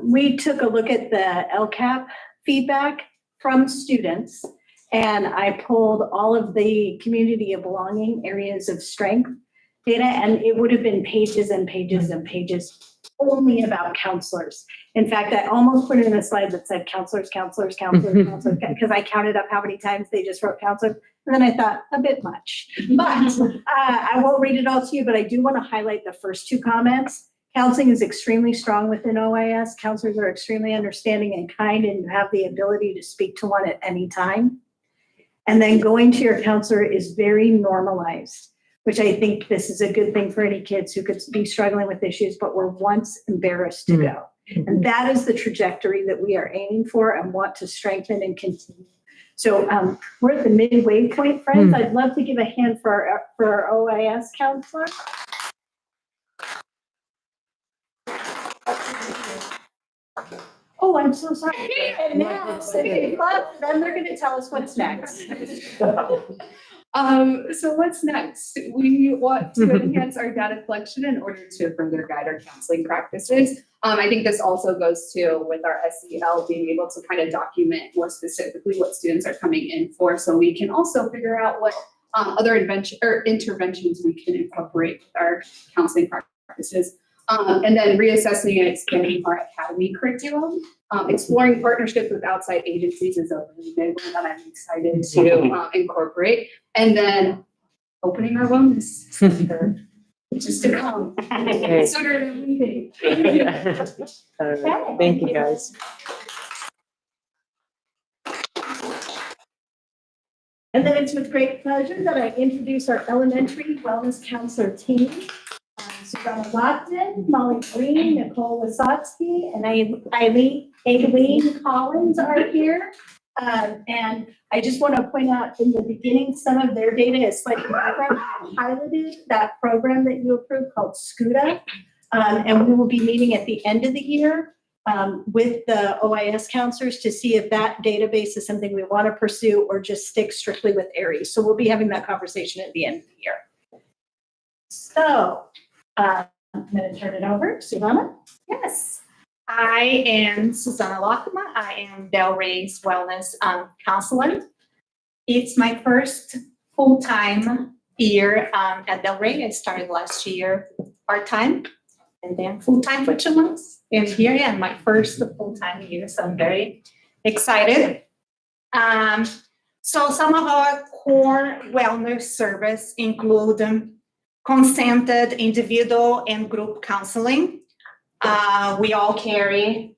we took a look at the LCAP feedback from students, and I pulled all of the community of belonging, areas of strength data, and it would have been pages and pages and pages only about counselors. In fact, I almost put in a slide that said counselors, counselors, counselors, counselors, because I counted up how many times they just wrote counselors. And then I thought, a bit much. But I won't read it all to you, but I do want to highlight the first 2 comments. Counseling is extremely strong within OIS. Counselors are extremely understanding and kind and have the ability to speak to one at any time. And then going to your counselor is very normalized, which I think this is a good thing for any kids who could be struggling with issues, but were once embarrassed to go. And that is the trajectory that we are aiming for and want to strengthen and continue. So we're at the midway point, friends. I'd love to give a hand for our OIS counselor. Oh, I'm so sorry. And now, then they're going to tell us what's next. So what's next? We want to enhance our data collection in order to further guide our counseling practices. I think this also goes to with our SEL being able to kind of document more specifically what students are coming in for, so we can also figure out what other interventions we can incorporate with our counseling practices. And then reassessing and expanding our academy curriculum. Exploring partnerships with outside agencies is a really big one that I'm excited to incorporate. And then opening our wellness center, which is to come sooner than we think. Thank you, guys. And then it's with great pleasure that I introduce our elementary wellness counselor team. Susanna Lockton, Molly Green, Nicole Wasotsky, and Aileen Collins are here. And I just want to point out in the beginning, some of their data is slightly different. I highlighted that program that you approved called SCUDA. And we will be meeting at the end of the year with the OIS counselors to see if that database is something we want to pursue or just stick strictly with ARIES. So we'll be having that conversation at the end of the year. So I'm going to turn it over. Susanna? Yes, I am Susanna Lockman. I am Del Rey's wellness consultant. It's my first full-time year at Del Rey. I started last year part-time and then full-time for 2 months. And here I am, my first full-time year, so I'm very excited. So some of our core wellness service include consented individual and group counseling. We all carry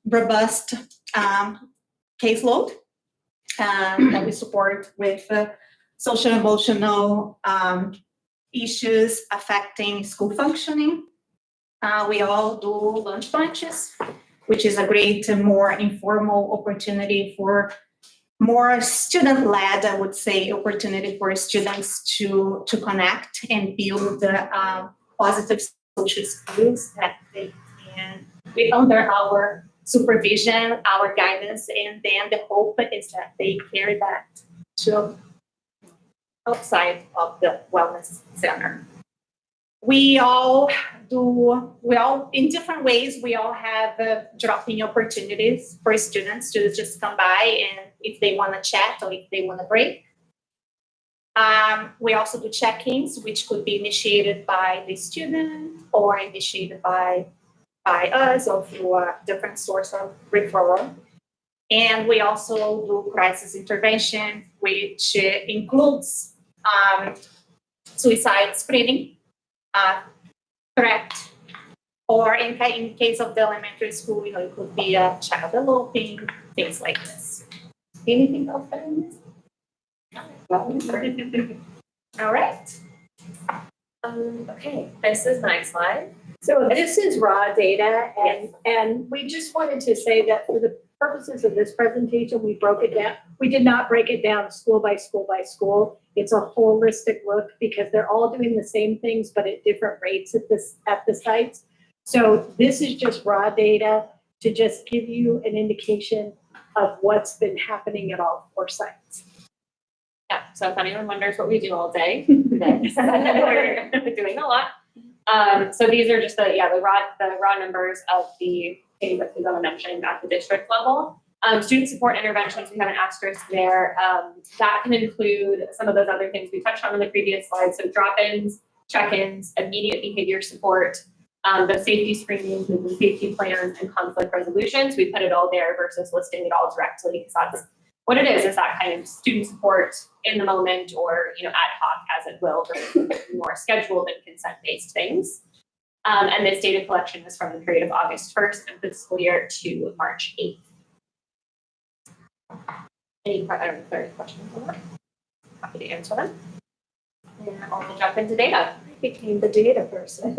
robust caseload that we support with social and emotional issues affecting school functioning. We all do lunch bunches, which is a great, more informal opportunity for more student-led, I would say, opportunity for students to connect and build positive social skills that they can be under our supervision, our guidance, and then the hope is that they carry that to outside of the wellness center. We all in different ways, we all have drop-in opportunities for students to just come by and if they want to chat or if they want to break. We also do check-ins, which could be initiated by the student or initiated by us or through a different source of referral. And we also do crisis intervention, which includes suicide screening, threat, or in case of the elementary school, it could be a child eloping, things like this. Anything else that I missed? All right. Okay, this is my slide. So this is raw data, and we just wanted to say that for the purposes of this presentation, we broke it down. We did not break it down school by school by school. It's a holistic look because they're all doing the same things, but at different rates at the sites. So this is just raw data to just give you an indication of what's been happening at all 4 sites. Yeah, so if anyone wonders what we do all day, we're doing a lot. So these are just the raw numbers of the things that Susanna mentioned at the district level. Student support interventions, we have an asterisk there. That can include some of those other things we touched on in the previous slide. So drop-ins, check-ins, immediate behavior support, the safety screenings, the safety plans, and conflict resolutions. We put it all there versus listing it all directly because that's what it is that kind of student support in the moment or ad hoc as it will for more scheduled and consent-based things. And this data collection is from the period of August 1st and fiscal year to March 8th. Any questions on that? Happy to answer them. And I'll jump into data. I became the data person.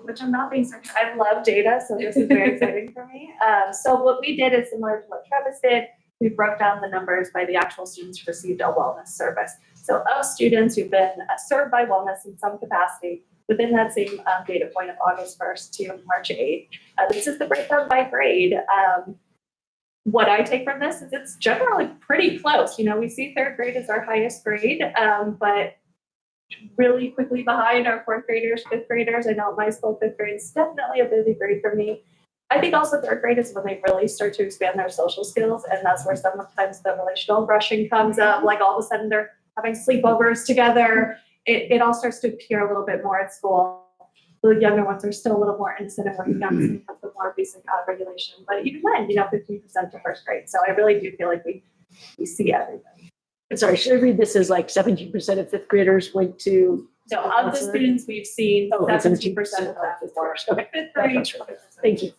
Which I'm not being sarcastic. I love data, so this is very exciting for me. So what we did is similar to what Travis did. We broke down the numbers by the actual students who received a wellness service. So of students who've been served by wellness in some capacity within that same data point of August 1st to March 8th. This is the breakdown by grade. What I take from this is it's generally pretty close. We see 3rd grade as our highest grade, but really quickly behind our 4th graders, 5th graders. I know my school 5th grade is definitely a busy grade for me. I think also 3rd grade is when they really start to expand their social skills, and that's where sometimes the relational brushing comes up. Like all of a sudden they're having sleepovers together. It all starts to appear a little bit more at school. The younger ones are still a little more innocent and working on some of the more basic regulation. But even then, 15% to 1st grade. So I really do feel like we see everything. Sorry, should I read this as like 17% of 5th graders went to? So of the students we've seen, 17% of that is for 5th grade. Thank you.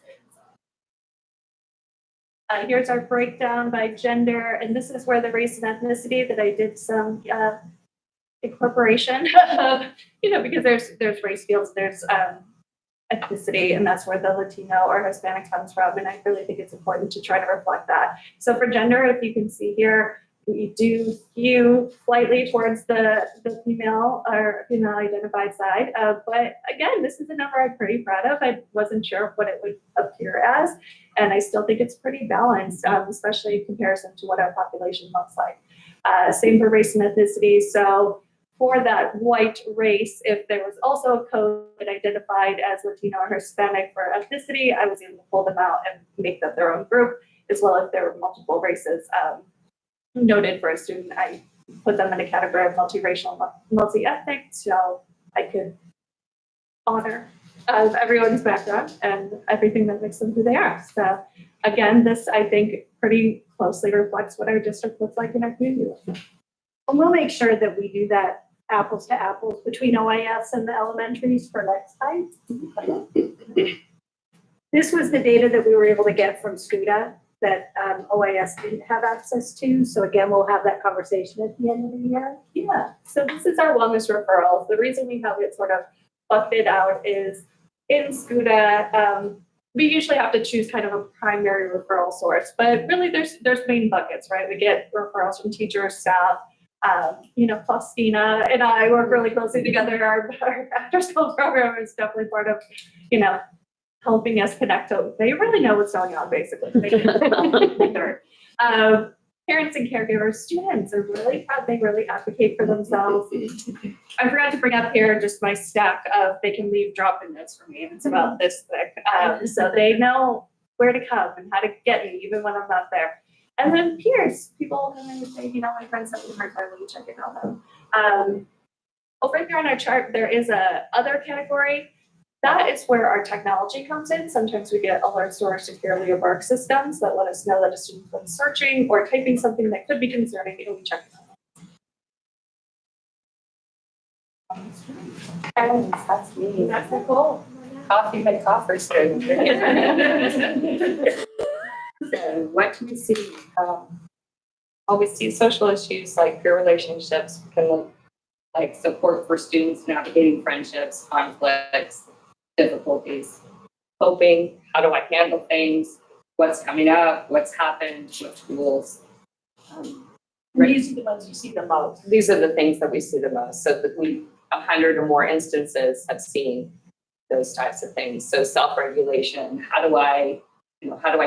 Here's our breakdown by gender, and this is where the race and ethnicity that I did some incorporation of, because there's race fields, there's ethnicity, and that's where the Latino or Hispanic comes from, and I really think it's important to try to reflect that. So for gender, if you can see here, we do skew slightly towards the female or female identified side. But again, this is a number I'm pretty proud of. I wasn't sure what it would appear as, and I still think it's pretty balanced, especially in comparison to what our population looks like. Same for race and ethnicity. So for that white race, if there was also a code that identified as Latino or Hispanic for ethnicity, I was able to pull them out and make them their own group, as well as there were multiple races noted for a student. I put them in a category of multiracial, multi-ethnic, so I could honor everyone's background and everything that makes them who they are. So again, this I think pretty closely reflects what our district looks like in our community. And we'll make sure that we do that apples to apples between OIS and the elementaries for next time. This was the data that we were able to get from SCUDA that OIS didn't have access to. So again, we'll have that conversation at the end of the year. Yeah, so this is our wellness referrals. The reason we have it sort of bucketed out is in SCUDA, we usually have to choose kind of a primary referral source, but really there's main buckets, right? We get referrals from teachers, staff, Faustina and I work really closely together. Our after school program is definitely part of, helping us connect. They really know what's going on, basically. parents and caregivers, students are really proud, they really advocate for themselves. I forgot to bring up here just my stack of, they can leave drop-in notes for me, and it's about this thick. So they know where to come and how to get me, even when I'm not there. And then peers, people come in and say, you know, my friends have a hard time, will you check in on them? Over here on our chart, there is a other category. That is where our technology comes in. Sometimes we get alerts to our securely embark systems that let us know that a student's been searching or typing something that could be concerning, and we check it out. And that's me. That's Nicole. Coffee, my coffee soon. So what can we see? Well, we see social issues like peer relationships, we can look like support for students navigating friendships, conflicts, difficulties, coping, how do I handle things, what's coming up, what's happened, what tools. These are the ones you see the most. These are the things that we see the most. So that 100 or more instances have seen those types of things. So self-regulation, how do I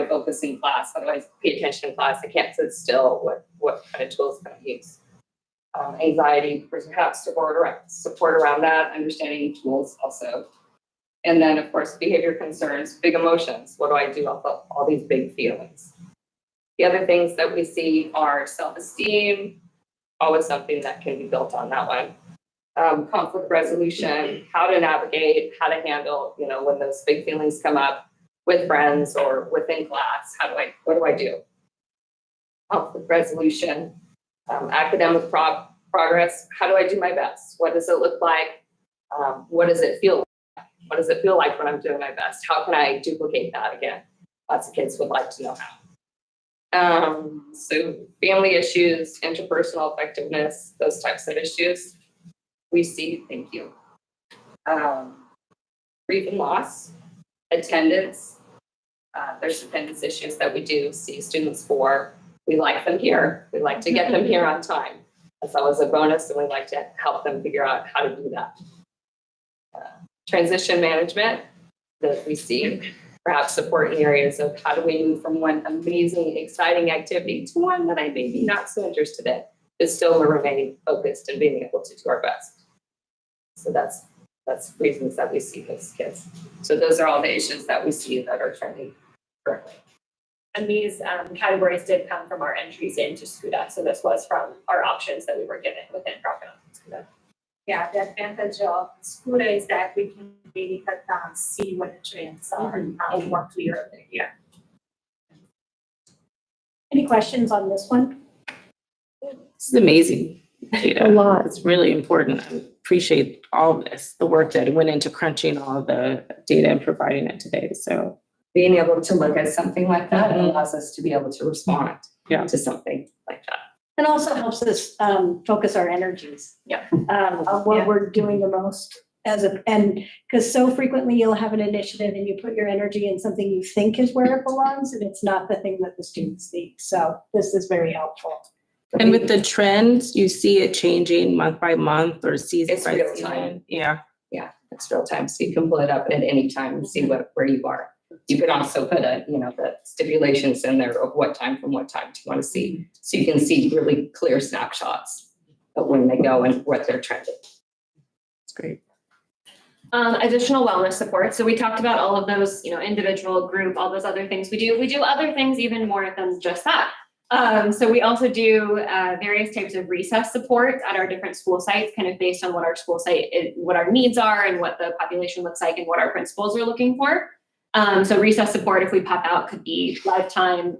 focus in class? How do I pay attention in class? I can't sit still. What kind of tools can I use? Anxiety, perhaps support around that, understanding tools also. And then of course, behavior concerns, big emotions. What do I do about all these big feelings? The other things that we see are self-esteem, always something that can be built on that one. Conflict resolution, how to navigate, how to handle, when those big feelings come up with friends or within class, what do I do? Conflict resolution, academic progress, how do I do my best? What does it look like? What does it feel like? What does it feel like when I'm doing my best? How can I duplicate that again? Lots of kids would like to know how. So family issues, interpersonal effectiveness, those types of issues we see, thank you. Grief and loss, attendance. There's attendance issues that we do see students for. We like them here. We like to get them here on time. That's always a bonus, and we like to help them figure out how to do that. Transition management that we see, perhaps supporting areas of how do we move from one amazing, exciting activity to one that I may be not so interested in, but still remaining focused and being able to do our best. So that's reasons that we see those kids. So those are all the issues that we see that are trending currently. And these categories did come from our entries into SCUDA. So this was from our options that we were given within Profit on SCUDA. Yeah, the advantage of SCUDA is that we can really cut down, see what the trends are, and more clear. Yeah. Any questions on this one? This is amazing data. A lot. It's really important. I appreciate all of this, the work that went into crunching all of the data and providing it today. So being able to look at something like that allows us to be able to respond to something like that. It also helps us focus our energies. On what we're doing the most and because so frequently you'll have an initiative and you put your energy in something you think is where it belongs, and it's not the thing that the students need. So this is very helpful. and with the trends, you see it changing month by month or season It's by real season. time. Yeah. Yeah, it's real time. So you can pull it up at any time and see where you are. You can also put the stipulations in there of what time from what time do you want to see. So you can see really clear snapshots of when they go and what they're trending. It's great. Additional wellness support. So we talked about all of those, individual, group, all those other things we do. We do other things even more than just that. So we also do various types of recess support at our different school sites, kind of based on what our school site is, what our needs are and what the population looks like and what our principals are looking for. So recess support, if we pop out, could be lifetime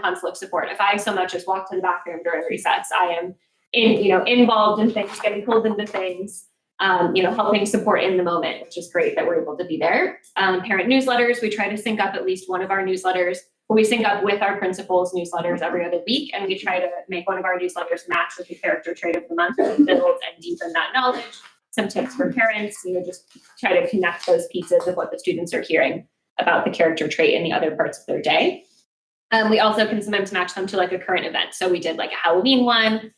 conflict support. If I so much as walk to the bathroom during recess, I am involved in things, getting pulled into things, helping support in the moment, which is great that we're able to be there. Parent newsletters, we try to sync up at least one of our newsletters. We sync up with our principals' newsletters every other week, and we try to make one of our newsletters match with the character trait of the month to build and deepen that knowledge. Some tips for parents, just try to connect those pieces of what the students are hearing about the character trait in the other parts of their day. We also can sometimes match them to like a current event. So we did like a Halloween one.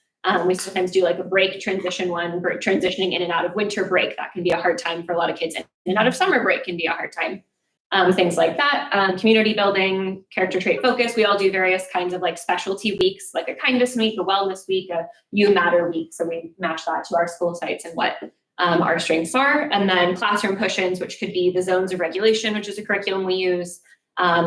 We sometimes do like a break transition one, transitioning in and out of winter break. That can be a hard time for a lot of kids. In and out of summer break can be a hard time. things like that. Community building, character trait focus. We all do various kinds of like specialty weeks, like a kindness week, a wellness week, a you matter week. So we match that to our school sites and what our strengths are. And then classroom push-ins, which could be the zones of regulation, which is a curriculum we use.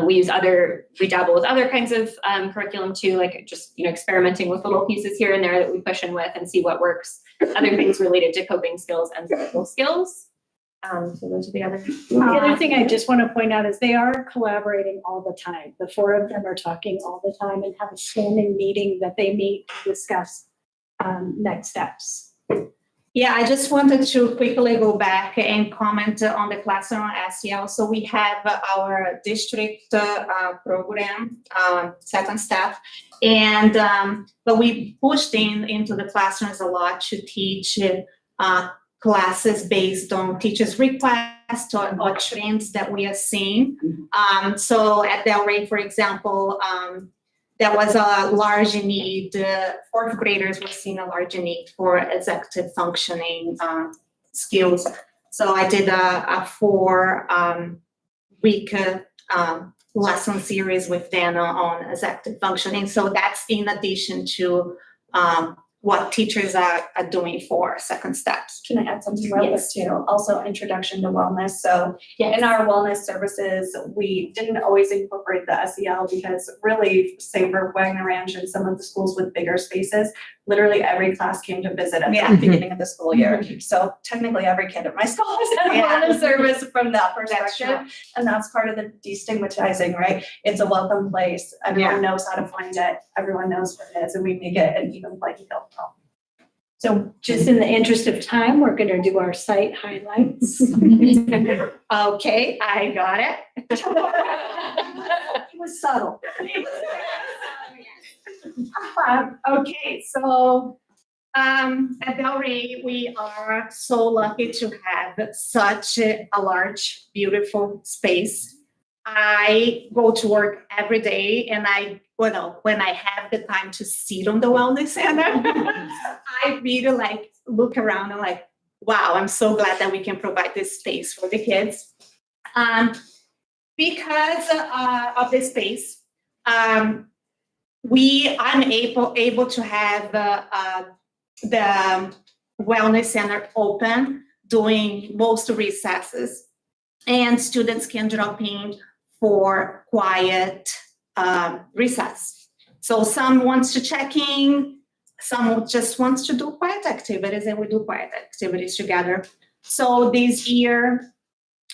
We dabble with other kinds of curriculum too, like just, experimenting with little pieces here and there that we push in with and see what works. Other things related to coping skills and social skills. So those are the other. The other thing I just want to point out is they are collaborating all the time. The four of them are talking all the time and have a standing meeting that they meet to discuss next steps. Yeah, I just wanted to quickly go back and comment on the classroom SEL. So we have our district program, second step, and but we pushed into the classrooms a lot to teach classes based on teachers' requests or trends that we are seeing. So at Delray, for example, there was a large need, fourth graders were seeing a large need for executive functioning skills. So I did a 4-week lesson series with them on executive functioning. So that's in addition to what teachers are doing for second steps. Can I add something real quick too? Also, introduction to wellness. So in our wellness services, we didn't always incorporate the SEL because really, say for Wagner Ranch and some of the schools with bigger spaces, literally every class came to visit at the beginning of the school year. So technically every kid at my school has had a wellness service from that perspective. And that's part of the destigmatizing, right? It's a welcome place. Everyone knows how to find it. Everyone knows what it is, and we make it an even playing field. So just in the interest of time, we're going to do our site highlights. Okay, I got it. It was subtle. Okay, so at Delray, we are so lucky to have such a large, beautiful space. I go to work every day, and when I have the time to sit on the wellness center, I really look around and wow, I'm so glad that we can provide this space for the kids. Because of the space, I'm able to have the wellness center open during most recesses, and students can drop in for quiet recess. So some wants to check in, some just wants to do quiet activities, and we do quiet activities together. So this year,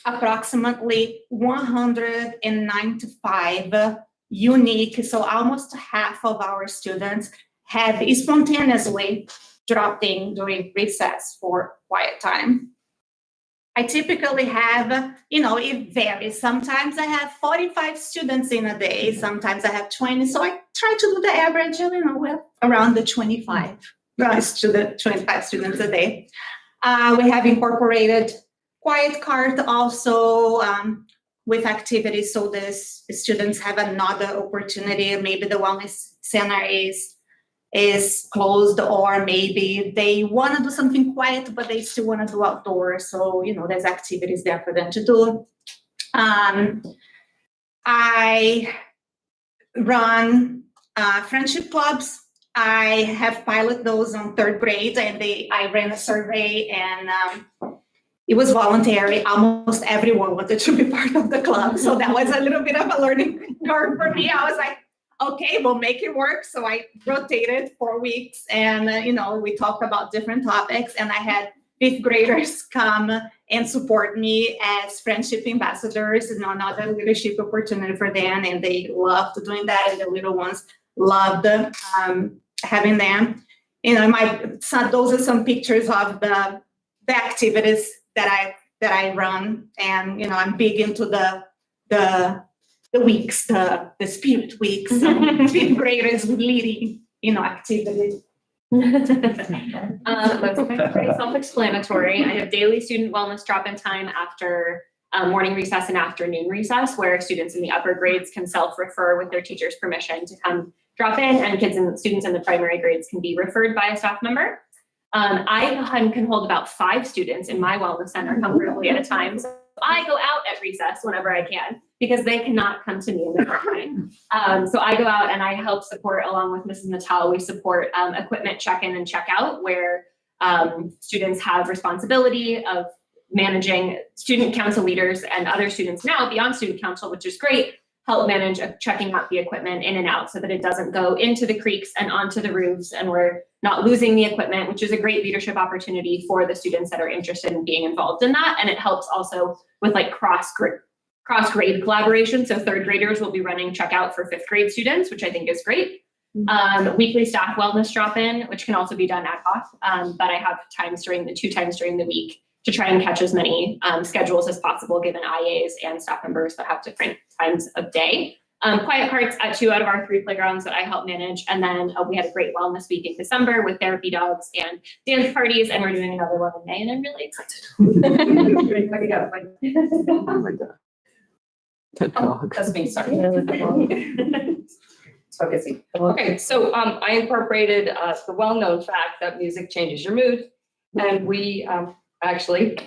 approximately 195 unique, so almost half of our students have spontaneously dropped in during recess for quiet time. I typically have, it varies. Sometimes I have 45 students in a day. Sometimes I have 20. So I try to do the average, around the 25 students a day. We have incorporated quiet cart also with activities. So the students have another opportunity. Maybe the wellness center is closed, or maybe they want to do something quiet, but they still want to do outdoors. So, there's activities there for them to do. I run friendship clubs. I have piloted those on third grade, and I ran a survey, and it was voluntary. Almost everyone wanted to be part of the club. So that was a little bit of a learning curve for me. I was like, okay, we'll make it work. So I rotated 4 weeks, and we talked about different topics, and I had 5th graders come and support me as friendship ambassadors, another leadership opportunity for them, and they loved doing that, and the little ones loved having them. Those are some pictures of the activities that I run, and I'm big into the weeks, the spirit weeks, 5th graders leading, activities. That's pretty self-explanatory. I have daily student wellness drop-in time after morning recess and afternoon recess, where students in the upper grades can self-refer with their teacher's permission to come drop in, and students in the primary grades can be referred by a staff member. I can hold about 5 students in my wellness center comfortably at a time. So I go out at recess whenever I can because they cannot come to me in the morning. So I go out and I help support along with Mrs. Natal. We support equipment check-in and check-out where students have responsibility of managing student council leaders and other students now beyond student council, which is great, help manage checking out the equipment in and out so that it doesn't go into the creeks and onto the roofs and we're not losing the equipment, which is a great leadership opportunity for the students that are interested in being involved in that. And it helps also with like cross-grade collaboration. So third graders will be running checkout for fifth grade students, which I think is great. Weekly staff wellness drop-in, which can also be done ad hoc, but I have two times during the week to try and catch as many schedules as possible, given IAs and staff members that have different times of day. Quiet Parts at 2 out of our 3 playgrounds that I help manage. And then we had a great wellness week in December with therapy dogs and dance parties, and we're doing another one in May, and I'm really excited. Oh my God. That dog. That's me, sorry. So busy. Okay, so I incorporated the well-known fact that music changes your mood. And we actually,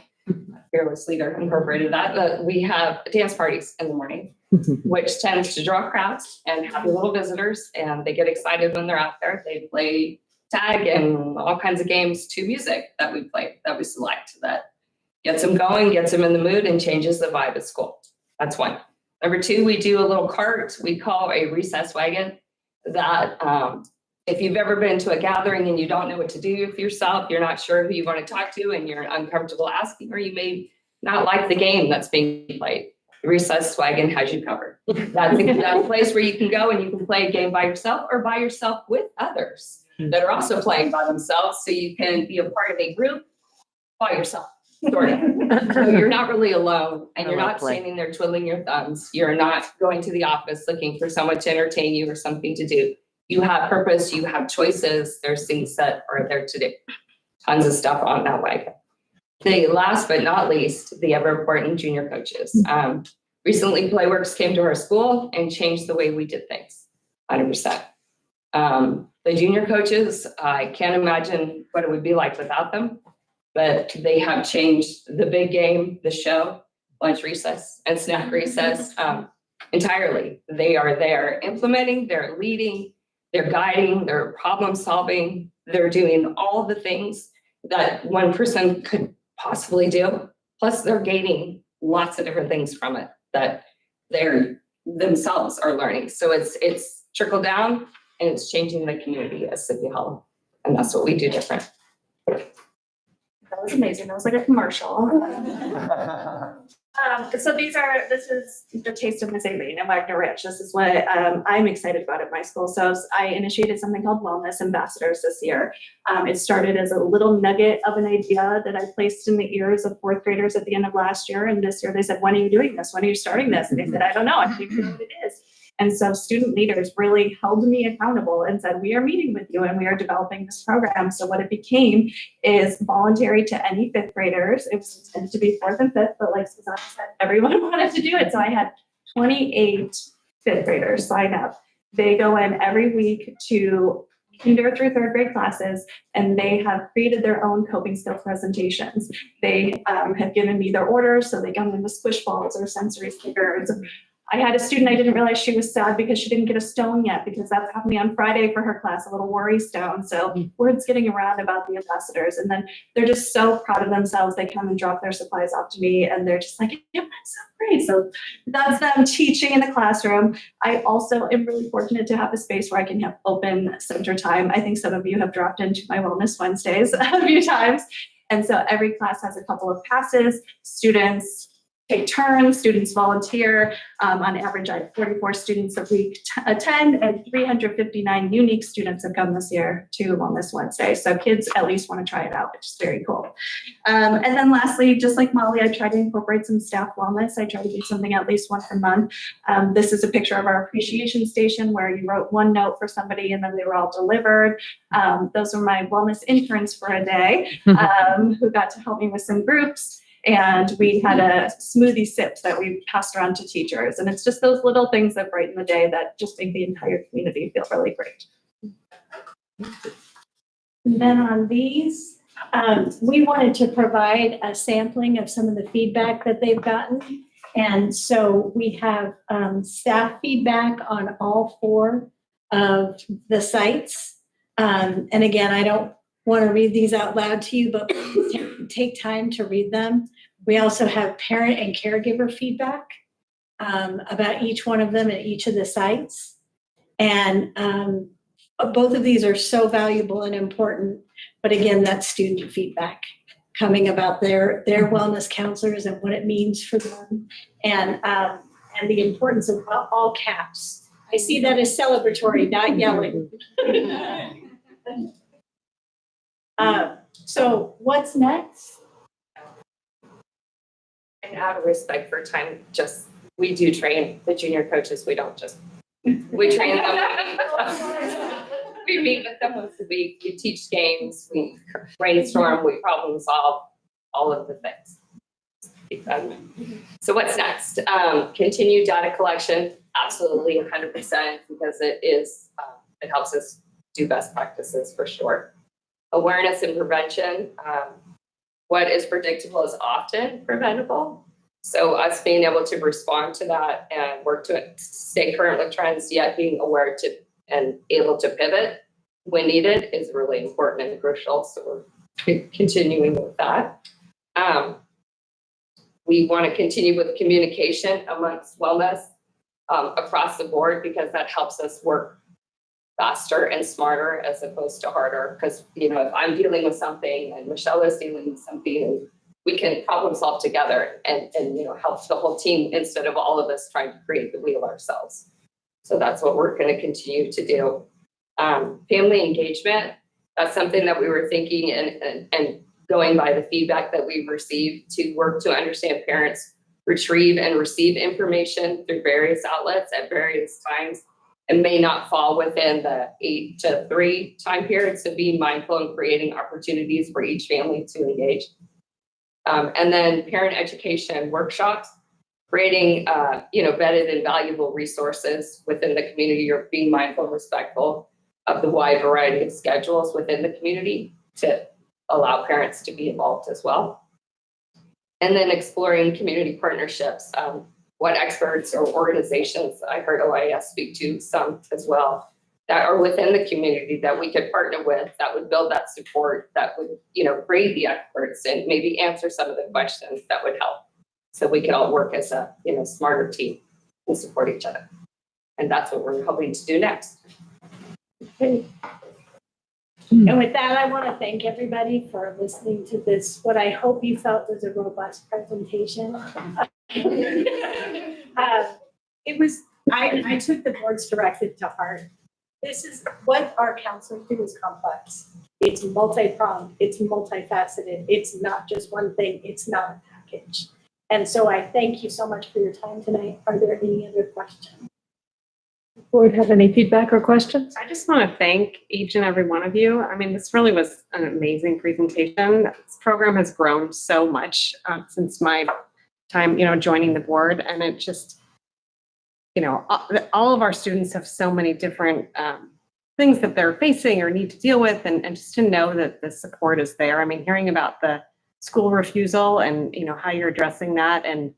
fearless leader incorporated that we have dance parties in the morning, which tends to draw crowds and happy little visitors. And they get excited when they're out there. They play tag and all kinds of games to music that we play, that we select, that gets them going, gets them in the mood, and changes the vibe at school. That's one. Number 2, we do a little cart we call a recess wagon that if you've ever been to a gathering and you don't know what to do with yourself, you're not sure who you want to talk to and you're uncomfortable asking, or you may not like the game that's being played, the recess wagon has you covered. That's a place where you can go and you can play a game by yourself or by yourself with others that are also playing by themselves. So you can be a part of a group by yourself. Sort of. So you're not really alone, and you're not standing there twiddling your thumbs. You're not going to the office looking for someone to entertain you or something to do. You have purpose, you have choices. There's things that are there to do. Tons of stuff on that wagon. The last but not least, the ever important junior coaches. Recently, Playworks came to our school and changed the way we did things, 100%. The junior coaches, I can't imagine what it would be like without them. But they have changed the big game, the show, lunch recess and snack recess entirely. They are there implementing, they're leading, they're guiding, they're problem solving, they're doing all the things that one person could possibly do. Plus they're gaining lots of different things from it that they're themselves are learning. So it's trickle down and it's changing the community at City Hall. And that's what we do different. That was amazing. That was like a commercial. So this is the taste of Miss Aileen and Wagner Ranch. This is what I'm excited about at my school. So I initiated something called Wellness Ambassadors this year. It started as a little nugget of an idea that I placed in the ears of 4th graders at the end of last year. And this year they said, when are you doing this? When are you starting this? And they said, I don't know. I don't even know what it is. And so student leaders really held me accountable and said, we are meeting with you and we are developing this program. So what it became is voluntary to any 5th graders. It was intended to be 4th and 5th, but like Susanna said, everyone wanted to do it. So I had 28 5th graders sign up. They go in every week to kinder through 3rd grade classes, and they have created their own coping skill presentations. They have given me their orders, so they come in with squish balls or sensory stickers. I had a student, I didn't realize she was sad because she didn't get a stone yet, because that's happening on Friday for her class, a little worry stone. So word's getting around about the ambassadors. And then they're just so proud of themselves. They come and drop their supplies off to me and they're just like, yeah, that's so great. So that's them teaching in the classroom. I also am really fortunate to have a space where I can have open center time. I think some of you have dropped into my Wellness Wednesdays a few times. And so every class has a couple of passes. Students take turns, students volunteer. On average, I have 44 students a week attend, and 359 unique students have come this year to Wellness Wednesday. So kids at least want to try it out, which is very cool. And then lastly, just like Molly, I try to incorporate some staff wellness. I try to do something at least once a month. This is a picture of our appreciation station where you wrote one note for somebody and then they were all delivered. Those were my wellness interns for a day who got to help me with some groups. And we had a smoothie sip that we passed around to teachers. And it's just those little things that brighten the day that just make the entire community feel really great. And then on these, We wanted to provide a sampling of some of the feedback that they've gotten. And so we have staff feedback on all 4 of the sites. And again, I don't want to read these out loud to you, but take time to read them. We also have parent and caregiver feedback about each one of them at each of the sites. And both of these are so valuable and important. But again, that's student feedback coming about their wellness counselors and what it means for them, and the importance of all caps. I see that as celebratory, not yelling. So what's next? And out of respect for time, we do train the junior coaches. We don't just, we train them. We meet with them once a week. We teach games, we brainstorm, we problem solve, all of the things. So what's next? Continue data collection, absolutely 100%, because it helps us do best practices for sure. Awareness and prevention. What is predictable is often preventable. So us being able to respond to that and work to stay current with trends, yet being aware to and able to pivot when needed is really important and crucial. So we're continuing with that. We want to continue with communication amongst wellness across the board, because that helps us work faster and smarter as opposed to harder. Because, if I'm dealing with something and Michelle is dealing with something, we can problem solve together and help the whole team instead of all of us trying to create the wheel ourselves. So that's what we're going to continue to do. Family engagement, that's something that we were thinking and going by the feedback that we've received, to work to understand parents retrieve and receive information through various outlets at various times and may not fall within the 8 to 3 time period. So being mindful and creating opportunities for each family to engage. And then parent education workshops, creating, vetted and valuable resources within the community, or being mindful and respectful of the wide variety of schedules within the community to allow parents to be involved as well. And then exploring community partnerships, what experts or organizations, I heard OIS speak to some as well, that are within the community that we could partner with, that would build that support, that would, breed the experts and maybe answer some of the questions that would help. So we could all work as a, smarter team and support each other. And that's what we're hoping to do next. Okay. And with that, I want to thank everybody for listening to this, what I hope you felt was a robust presentation. I took the board's directive to heart. This is what our counselors do is complex. It's multi-pronged, it's multifaceted. It's not just one thing, it's not a package. And so I thank you so much for your time tonight. Are there any other questions? Board have any feedback or questions? I just want to thank each and every one of you. I mean, this really was an amazing presentation. This program has grown so much since my time, joining the board. And it just, all of our students have so many different things that they're facing or need to deal with. And just to know that the support is there. I mean, hearing about the school refusal and, how you're addressing that. And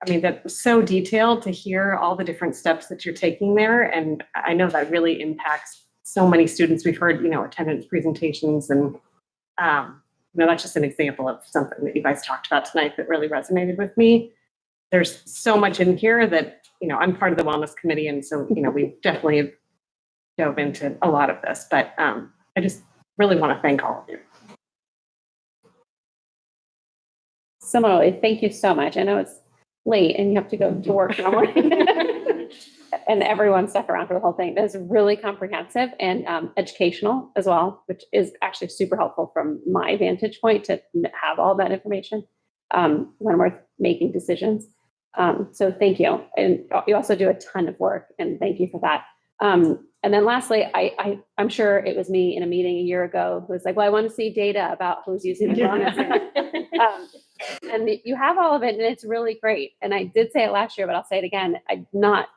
I mean, that was so detailed to hear all the different steps that you're taking there. And I know that really impacts so many students. We've heard, attendance presentations and, that's just an example of something that you guys talked about tonight that really resonated with me. There's so much in here that, I'm part of the wellness committee. And so, we definitely dove into a lot of this, but I just really want to thank all of you. Similarly, thank you so much. I know it's late and you have to go to work in the morning. And everyone stuck around for the whole thing. That's really comprehensive and educational as well, which is actually super helpful from my vantage point to have all that information when we're making decisions. So thank you. And you also do a ton of work, and thank you for that. And then lastly, I'm sure it was me in a meeting a year ago who was like, well, I want to see data about who's using the wellness. And you have all of it, and it's really great. And I did say it last year, but I'll say it again. Not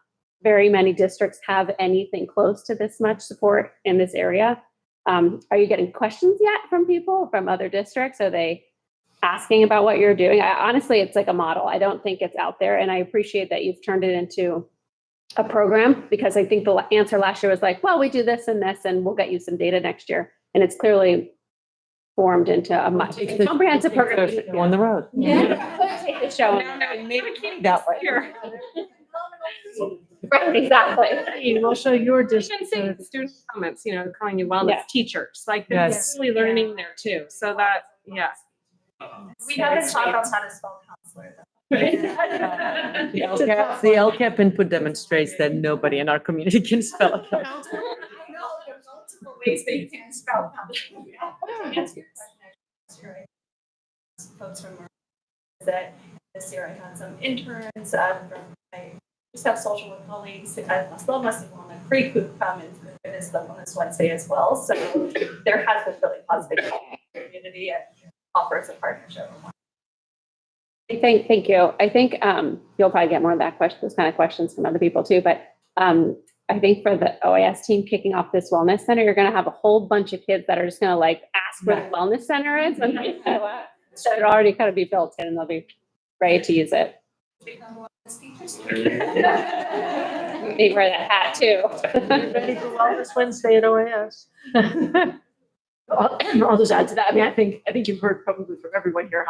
very many districts have anything close to this much support in this area. Are you getting questions yet from people from other districts? Are they asking about what you're doing? Honestly, it's like a model. I don't think it's out there. And I appreciate that you've turned it into a program, because I think the answer last year was like, well, we do this and this, and we'll get you some data next year. And it's clearly formed into a much comprehensive program. On the road. Yeah. Take the show. That way. Right, exactly. We'll show your Even district. seeing student comments, calling you wellness Yeah. teachers, like they're Yes. really learning there too. So that, yeah. We haven't talked about how to spell counselor though. The LCAP input demonstrates that nobody in our community can spell it. I know there's multiple ways that you can spell counselor. Answer your question, Sure. Folks from that this year I had some interns from I just have social work colleagues at Muscle and Walnut Creek who come and it is the Wellness Wednesday as well. So there has been really positive community and offers a partnership. Thank you. I think you'll probably get more of those kind of questions from other people too. But I think for the OAS team kicking off this wellness center, you're going to have a whole bunch of kids that are just going to like ask where the wellness center is, and so it'll already kind of be built in, and they'll be ready to use it. Maybe wear that hat too. Ready for Wellness Wednesday at OAS. I'll just add to that. I mean, I think you've heard probably from everyone here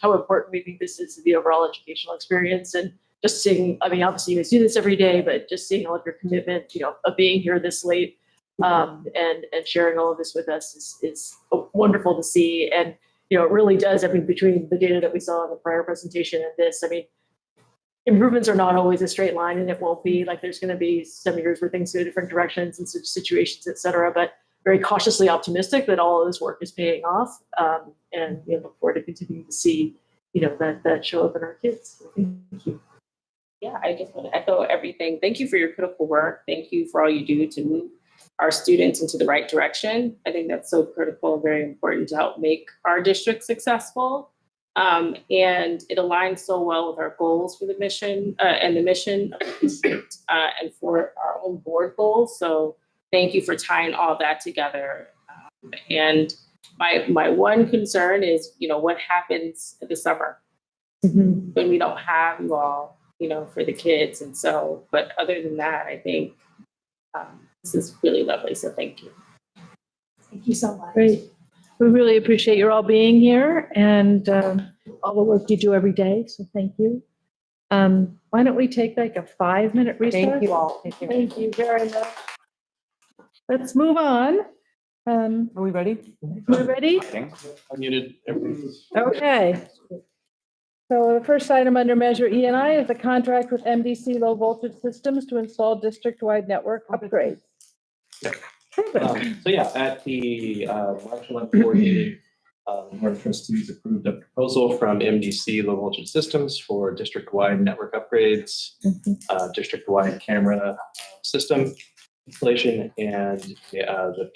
how important we think this is to the overall educational experience, and just seeing, I mean, obviously you guys do this every day, but just seeing all of your commitment, of being here this late, and sharing all of this with us is wonderful to see. And, it really does, I mean, between the data that we saw in the prior presentation and this, I mean, improvements are not always a straight line, and it won't be like there's going to be some years where things go different directions and such situations, et cetera, but very cautiously optimistic that all of this work is paying off. And we look forward to continuing to see, that show up in our kids. So thank you. Yeah, I just want to echo everything. Thank you for your critical work. Thank you for all you do to move our students into the right direction. I think that's so critical, very important to help make our district successful. And it aligns so well with our goals for the mission and the mission of the district and for our own board goals. So thank you for tying all that together. And my one concern is, what happens in the summer when we don't have you all, for the kids. And so, but other than that, I think this is really lovely. So thank you. Thank you so much. Great. We really appreciate your all being here and all the work you do every day. So thank you. Why don't we take like a 5-minute recess? Thank you all. Thank you. Thank you very much. Let's move on. Are we ready? We're ready? I muted everything. Okay. So the first item under Measure E&I is a contract with MDC Low Voltage Systems to install district-wide network upgrades. So yeah, at the March 11th board meeting, the board of trustees approved a proposal from MDC Low Voltage Systems for district-wide network upgrades, district-wide camera system installation, and the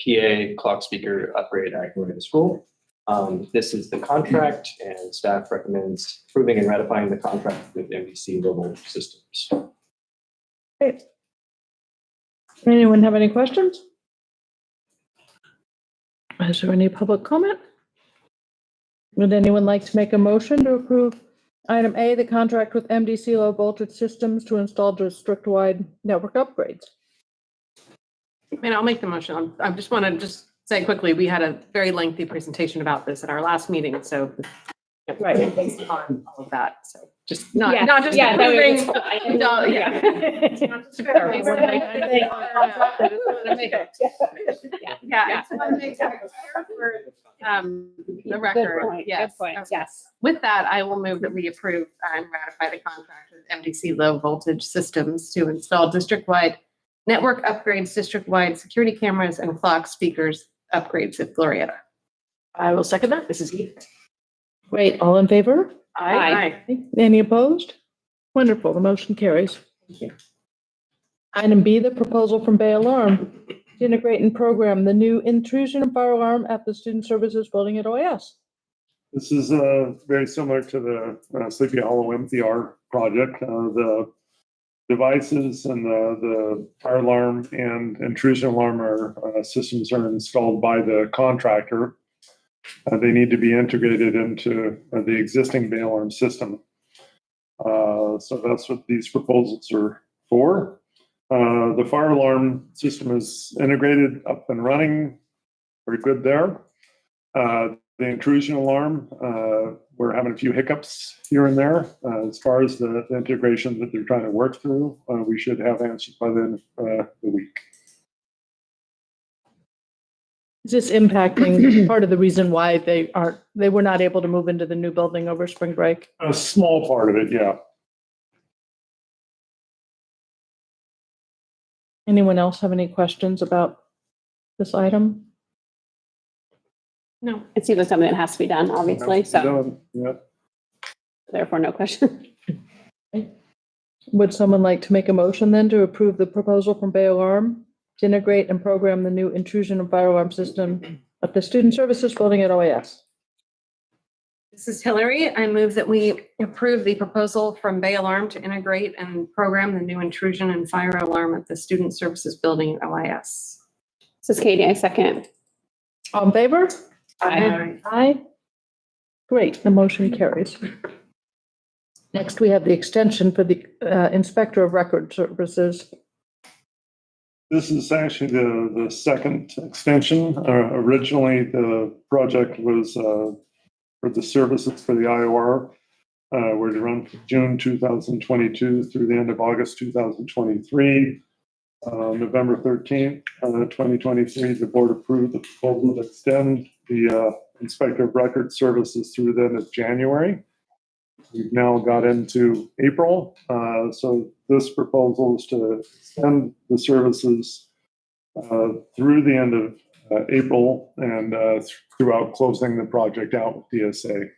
PA clock speaker upgrade at Orinda School. This is the contract, and staff recommends approving and ratifying the contract with MDC Low Voltage Systems. Great. Anyone have any questions? Is there any public comment? Would anyone like to make a motion to approve item A, the contract with MDC Low Voltage Systems to install district-wide network upgrades? I mean, I'll make the motion. I just want to say quickly, we had a very lengthy presentation about this at our last meeting, so right, based on all of that, so just Yeah, not just yeah, that approving. was just- No, yeah. It's not just fair. We want to make- Yeah, I just want to make that clear for the record. point, Yes. good point, Okay. yes. With that, I will move that we approve and ratify the contract with MDC Low Voltage Systems to install district-wide network upgrades, district-wide security cameras, and clock speakers upgrades at Glorieta. I will second that. This is Eve. Great, all in favor? Aye. Any opposed? Wonderful, the motion carries. Item B, the proposal from Bay Alarm to integrate and program the new intrusion and fire alarm at the Student Services Building at OAS. This is very similar to the Sleepy Hollow MPR project. The devices and the fire alarm and intrusion alarm systems are installed by the contractor. They need to be integrated into the existing bail alarm system. So that's what these proposals are for. The fire alarm system is integrated, up and running, very good there. The intrusion alarm, we're having a few hiccups here and there. As far as the integration that they're trying to work through, we should have answers by the end of the week. Is this impacting part of the reason why they were not able to move into the new building over spring break? A small part of it, yeah. Anyone else have any questions about this item? No, it seems like something that has to be done, obviously, so Yeah. therefore no question. Would someone like to make a motion then to approve the proposal from Bay Alarm to integrate and program the new intrusion and fire alarm system at the Student Services Building at OAS? This is Hillary. I move that we approve the proposal from Bay Alarm to integrate and program the new intrusion and fire alarm at the Student Services Building at OIS. This is Katie, I second. All in favor? Aye. Aye. Great, the motion carries. Next, we have the extension for the Inspector of Record Services. This is actually the second extension. Originally, the project was for the services for the IOR were to run from June 2022 through the end of August 2023. November 13th, 2023, the board approved the proposal to extend the Inspector of Record services through the end of January. We've now got into April, so this proposal is to extend the services through the end of April and throughout closing the project out with DSA.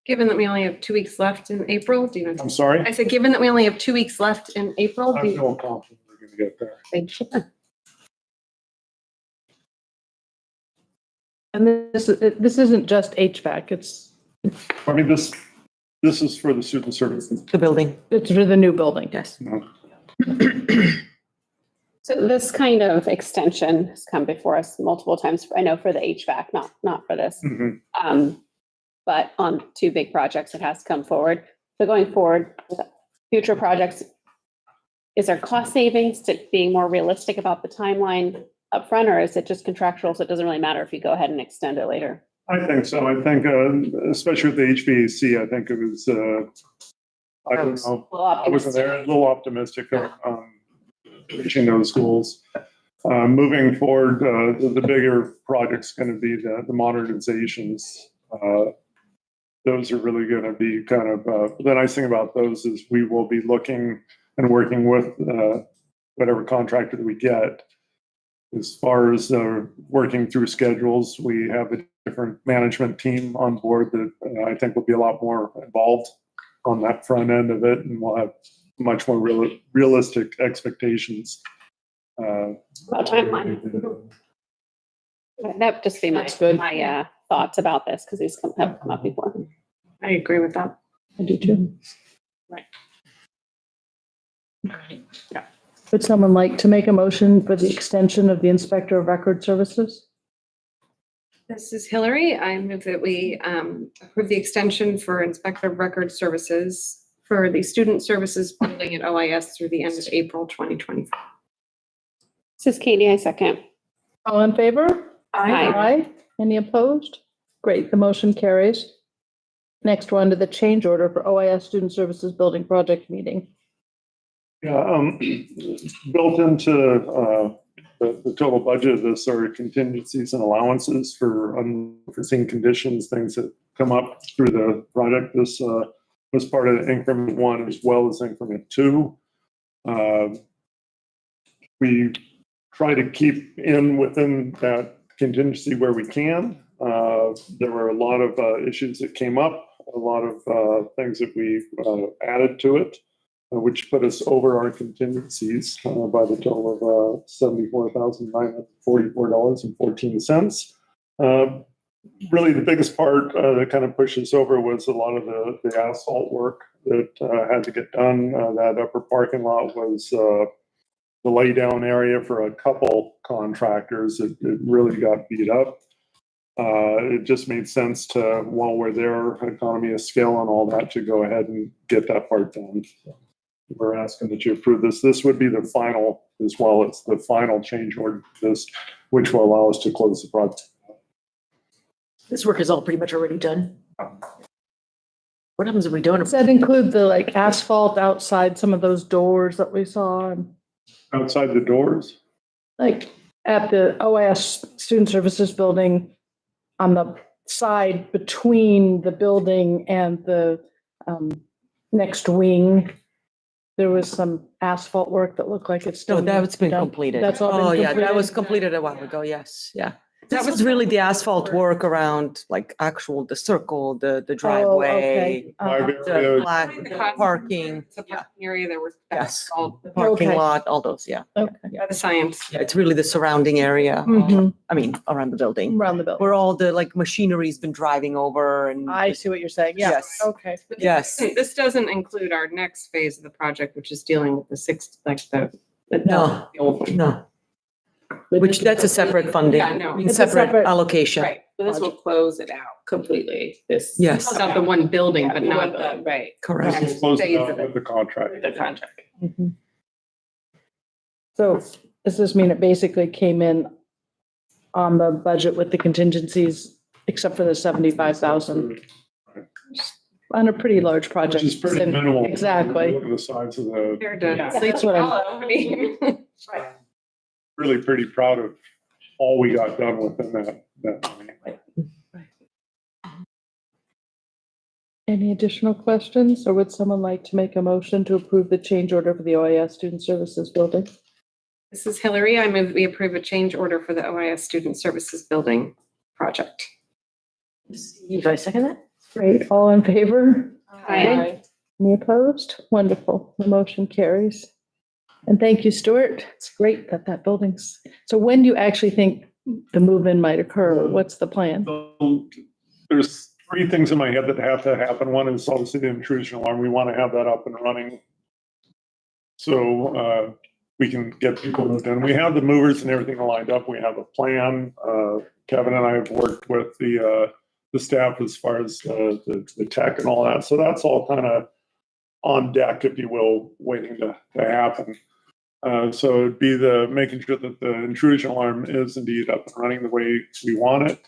Given that we only have 2 weeks left in April, do you know? I'm sorry? I said, given that we only have 2 weeks left in April, I do you? feel confident we're going to get there. Thank you. And this isn't just HVAC, it's I mean, this is for the student services. The building. for the new building. Yes. So this kind of extension has come before us multiple times, I know for the HVAC, not for this. But on 2 big projects, it has come forward. So going forward, future projects, is there cost savings to being more realistic about the timeline upfront, or is it just contractual, so it doesn't really matter if you go ahead and extend it later? I think so. I think, especially with the HVAC, I think it was, I don't know, I wasn't there, a little optimistic on reaching those goals. Moving forward, the bigger project's going to be the modernizations. Those are really going to be kind of, the nice thing about those is we will be looking and working with whatever contractor that we get. As far as working through schedules, we have a different management team on board that I think will be a lot more involved on that front end of it, and we'll have much more realistic expectations. About timeline. That would just be my thoughts about this, because these have come up before. I agree with that. I do too. Right. Yeah. Would someone like to make a motion for the extension of the Inspector of Record Services? This is Hillary. I move that we approve the extension for Inspector of Record Services for the Student Services Building at OIS through the end of April 2024. This is Katie, I second. All in favor? Aye. Aye. Any opposed? Great, the motion carries. Next one to the change order for OIS Student Services Building Project Meeting. Yeah, built into the total budget of this are contingencies and allowances for unforeseen conditions, things that come up through the project. This was part of increment 1 as well as increment 2. We try to keep within that contingency where we can. There were a lot of issues that came up, a lot of things that we added to it, which put us over our contingencies by the total of $74,944.14. Really, the biggest part that kind of pushed us over was a lot of the asphalt work that had to get done. That upper parking lot was the laydown area for a couple contractors. It really got beat up. It just made sense to, while we're there, economy of scale and all that, to go ahead and get that part done. So we're asking that you approve this. This would be the final, as well as the final change order to this, which will allow us to close the project. This work is all pretty much already done. What happens if we don't? Does that include the like asphalt outside some of those doors that we saw and Outside the doors? like at the OIS Student Services Building on the side between the building and the next wing? There was some asphalt work that looked like it's still. No, that's been done. completed. That's all been Oh, yeah, completed? that was completed a while ago, yes, yeah. That was really the asphalt work around like actual, the circle, the driveway, the black parking, yeah. Area that was. Yes, all- the parking Okay. lot, all those, yeah. Okay. Yeah, the science. Yeah, it's really the surrounding area, Mhm. I mean, around the building, Around the building. where all the like machinery's been driving over and. I see what you're saying. Yeah. Yes. Okay. Yes. This doesn't include our next phase of the project, which is dealing with the six, like the. No, the old one. no. Which, that's a separate funding, Yeah, no. I mean, It's a separate separate- allocation. Right, but this will close it out completely. This. Yes. It's not the one building, but Yeah, not the, right. Correct. This is closed Phase out of it. with the contract. The contract. So does this mean it basically came in on the budget with the contingencies, except for the 75,000? On a pretty large project. Which is pretty minimal. Exactly. Look at the size of the. Compared to Yeah, Sleepy that's what I'm- Hollow, I mean. Really pretty proud of all we got done within that money. Any additional questions, or would someone like to make a motion to approve the change order for the OIS Student Services Building? This is Hillary. I move we approve a change order for the OIS Student Services Building project. If I second that? Great, all in favor? Aye. Any opposed? Wonderful, the motion carries. And thank you, Stuart. It's great that that building's, so when do you actually think the move-in might occur? What's the plan? So there's three things in my head that have to happen. One is obviously the intrusion alarm. We want to have that up and running. So we can get people moved in. We have the movers and everything lined up. We have a plan. Kevin and I have worked with the staff as far as the tech and all that. So that's all kind of on deck, if you will, waiting to happen. So it'd be the making sure that the intrusion alarm is indeed up and running the way we want it.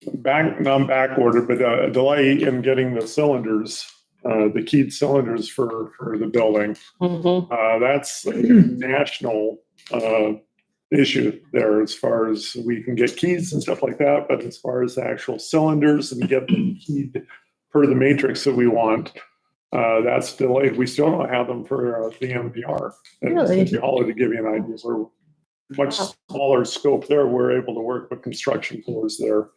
Not back order, but a delay in getting the cylinders, the keyed cylinders for the building. That's a national issue there as far as we can get keys and stuff like that, but as far as the actual cylinders and get them keyed per the matrix that we want, that's delayed. We still don't have them for the MPR. Really? City Hall, to give you an idea, we're much smaller scope there. We're able to work with construction floors there.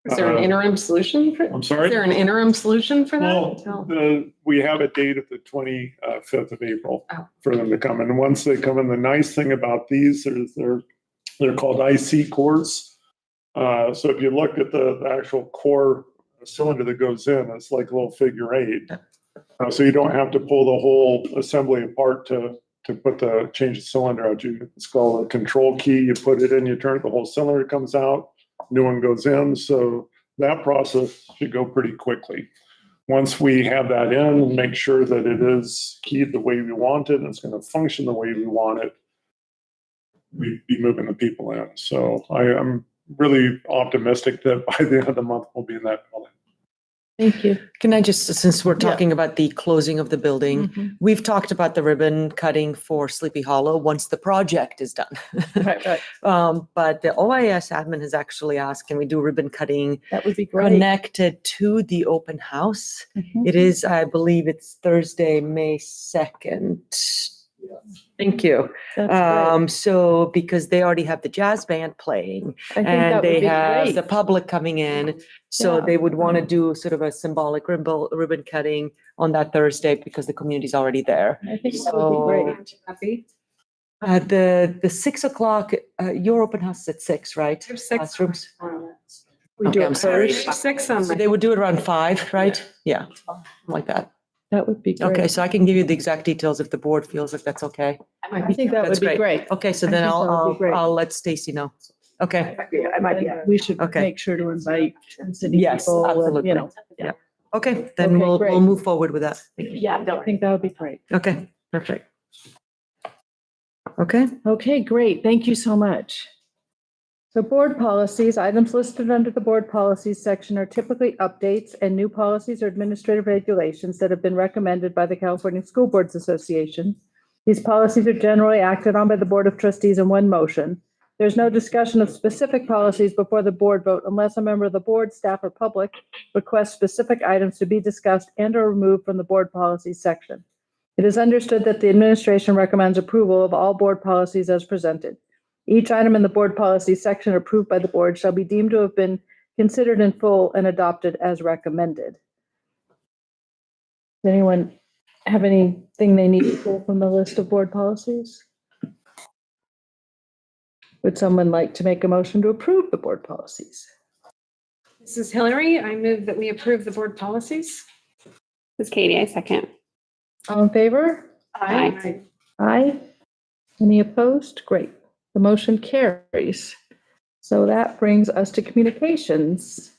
Is there an interim solution for? I'm sorry? Is there an interim solution for that? Well, we have a date of the 25th of April for them to come in. And once they come in, the nice thing about these is they're called IC cores. So if you look at the actual core cylinder that goes in, it's like a little figure eight. So you don't have to pull the whole assembly apart to change the cylinder out. It's called a control key. You put it in, you turn it, the whole cylinder comes out, new one goes in. So that process should go pretty quickly. Once we have that in and make sure that it is keyed the way we want it and it's going to function the way we want it, we'd be moving the people in. So I'm really optimistic that by the end of the month we'll be in that building. Thank you. Can I just, since we're talking about the closing of the building, we've talked about the ribbon cutting for Sleepy Hollow once the project is done. Right. But the OIS admin has actually asked, can we do ribbon cutting That would be great. connected to the open house? It is, I believe it's Thursday, May 2nd. Thank you. That's great. So because they already have the jazz band playing I think that and would they be have great. the public coming in. So Yeah. they would want to do sort of a symbolic ribbon cutting on that Thursday because the community's already there. I think that would be great. Happy? The 6 o'clock, your open house is at 6, right? There's 6. Classrooms. We do Okay, it I'm sorry. first. 6 on So my, they would do it around 5, right? Yeah, like that. That would be great. Okay, so I can give you the exact details if the board feels like that's okay. I think that That's would be great. Okay, so I then think that would be great. I'll let Stacy know. Okay, I might be. We should Okay. make sure to invite city yes, people, and, absolutely. you know. Yeah. Okay, then Okay, we'll great. move forward with that. Yeah, I think that would be great. Okay, perfect. Okay, Okay, great. Thank you so much. So board policies, items listed under the board policies section are typically updates and new policies or administrative regulations that have been recommended by the California School Boards Association. These policies are generally acted on by the Board of Trustees in one motion. There's no discussion of specific policies before the board vote unless a member of the board, staff, or public requests specific items to be discussed and or removed from the board policies section. It is understood that the administration recommends approval of all board policies as presented. Each item in the board policy section approved by the board shall be deemed to have been considered in full and adopted as recommended. Does anyone have anything they need to pull from the list of board policies? Would someone like to make a motion to approve the board policies? This is Hillary. I move that we approve the board policies. This is Katie, I second. All in favor? Aye. Aye. Any opposed? Great. The motion carries. So that brings us to communications.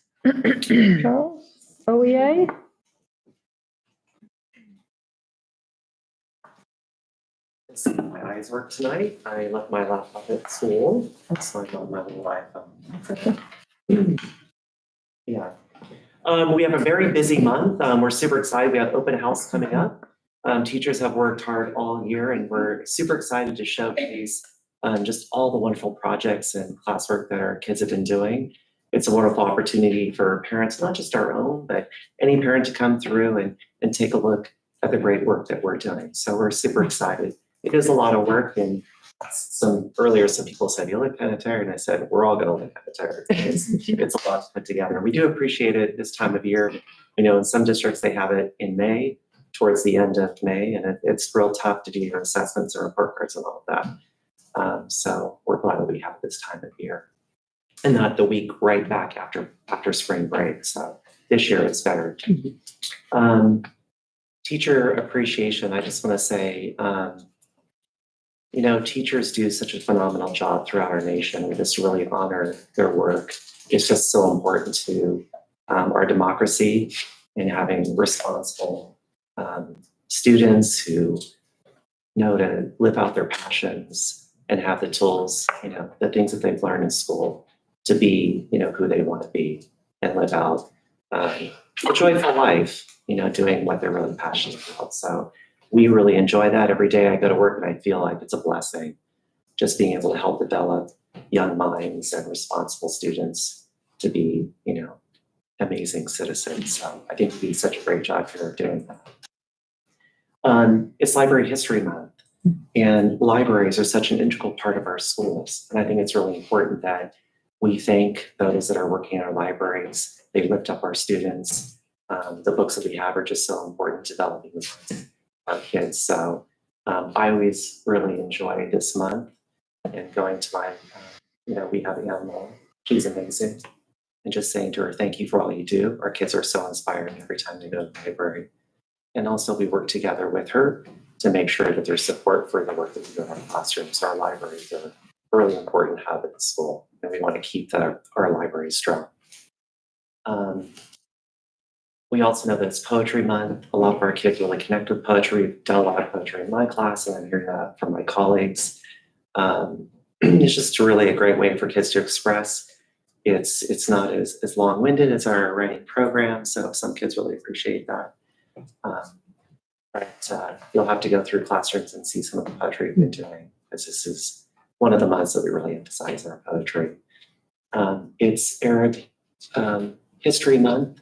Charles, OEA? My eyes work tonight. I left my laptop at school, so I'm on my little iPhone. Yeah. We have a very busy month. We're super excited. We have open house coming up. Teachers have worked hard all year, and we're super excited to showcase just all the wonderful projects and classwork that our kids have been doing. It's a wonderful opportunity for parents, not just our own, but any parent to come through and take a look at the great work that we're doing. So we're super excited. It is a lot of work, and some people said, "You look kind of tired," and I said, "We're all going to look kind of tired." It's a lot to put together. We do appreciate it this time of year. You know, in some districts they have it in May, towards the end of May, and it's real tough to do your assessments and report cards and all of that. So we're glad that we have it this time of year, and not the week right back after spring break. So this year it's better. Teacher appreciation. I just want to say, you know, teachers do such a phenomenal job throughout our nation. We just really honor their work. It's just so important to our democracy and having responsible students who know to live out their passions and have the tools, you know, the things that they've learned in school to be, you know, who they want to be and live out a joyful life, you know, doing what they're really passionate about. So we really enjoy that. Every day I go to work and I feel like it's a blessing, just being able to help develop young minds and responsible students to be, you know, amazing citizens. So I think we do such a great job here of doing that. It's Library History Month, and libraries are such an integral part of our schools. And I think it's really important that we thank those that are working in our libraries. They lift up our students. The books that we have are just so important to developing our kids. So I always really enjoy this month and going to my, you know, we have Emma. She's amazing. And just saying to her, thank you for all you do. Our kids are so inspiring every time they go to the library. And also we work together with her to make sure that there's support for the work that we do in our classrooms. Our libraries are a really important hub at the school, and we want to keep our libraries strong. We also know that it's Poetry Month. A lot of our kids really connect with poetry. We've done a lot of poetry in my class, and I'm hearing that from my colleagues. It's just really a great way for kids to express. It's not as long-winded as our writing program, so some kids really appreciate that. But you'll have to go through classrooms and see some of the poetry we've been doing, because this is one of the months that we really emphasize in our poetry. It's History Month.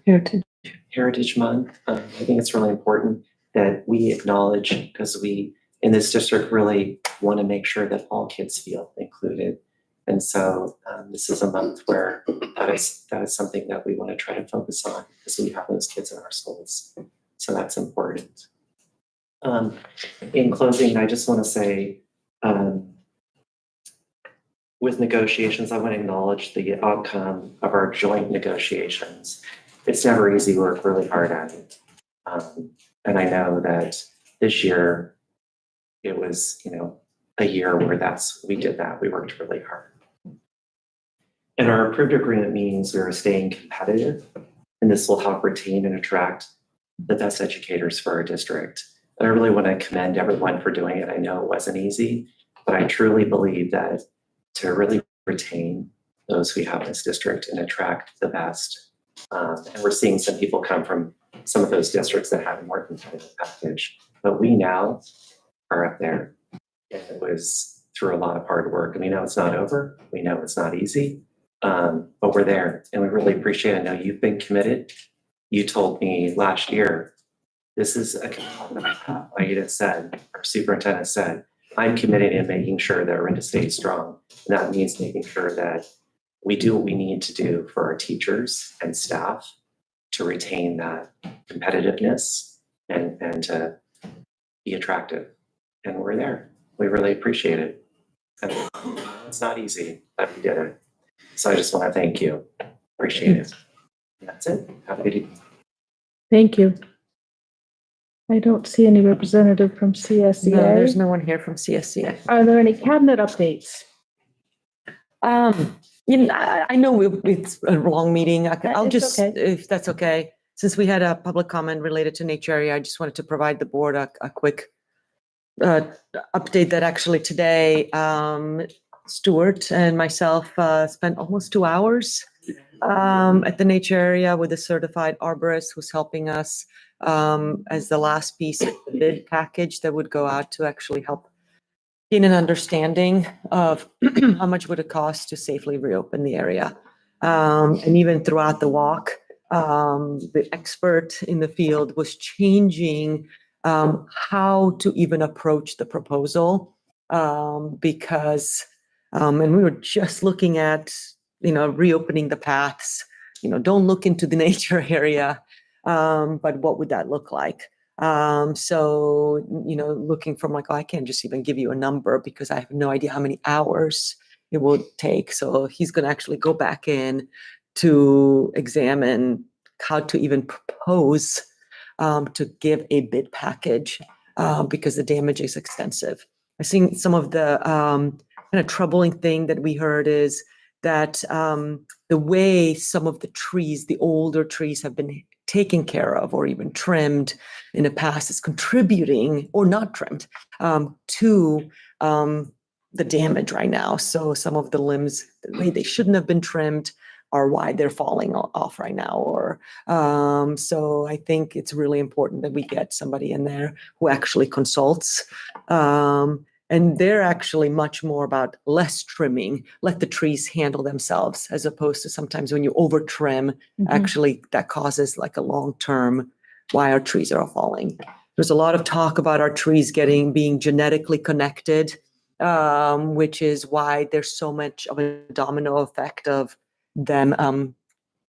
Heritage Month. I think it's really important that we acknowledge, because we in this district really want to make sure that all kids feel included. And so this is a month where that is something that we want to try to focus on, because we have those kids in our schools. So that's important. In closing, I just want to say, with negotiations, I want to acknowledge the outcome of our joint negotiations. It's never easy. We work really hard at it. And I know that this year it was, a year where we did that. We worked really hard. And our approved agreement means we're staying competitive, and this will help retain and attract the best educators for our district. And I really want to commend everyone for doing it. I know it wasn't easy, but I truly believe that to really retain those we have in this district and attract the best. And we're seeing some people come from some of those districts that have a more competitive package, but we now are up there. And it was through a lot of hard work. And we know it's not over. We know it's not easy, but we're there and we really appreciate it. I know you've been committed. You told me last year, this is a commitment Aida said, our superintendent said, I'm committed in making sure that Orinda stays strong. And that means making sure that we do what we need to do for our teachers and staff to retain that competitiveness and to be attractive. And we're there. We really appreciate it. And it's not easy, but we did it. So I just want to thank you. Appreciate it. And that's it. Have a good evening. Thank you. I don't see any representative from CSEA. No, there's no one here from CSEA. Are there any cabinet updates? I know it's a long meeting. I'll It's just, okay. if that's okay, since we had a public comment related to nature area, I just wanted to provide the board a quick update that actually today, Stuart and myself spent almost 2 hours at the nature area with a certified arborist who's helping us as the last piece of the bid package that would go out to actually help gain an understanding of how much would it cost to safely reopen the area. And even throughout the walk, the expert in the field was changing how to even approach the proposal because, and we were just looking at, reopening the paths, don't look into the nature area, but what would that look like? So, looking from like, I can't just even give you a number because I have no idea how many hours it will take. So he's going to actually go back in to examine how to even propose to give a bid package because the damage is extensive. I think some of the kind of troubling thing that we heard is that the way some of the trees, the older trees have been taken care of or even trimmed in the past is contributing or not trimmed to the damage right now. So some of the limbs, the way they shouldn't have been trimmed are why they're falling off right now. Or so I think it's really important that we get somebody in there who actually consults. And they're actually much more about less trimming, let the trees handle themselves, as opposed to sometimes when you over trim, actually that causes like a long-term why our trees are falling. There's a lot of talk about our trees being genetically connected, which is why there's so much of a domino effect of them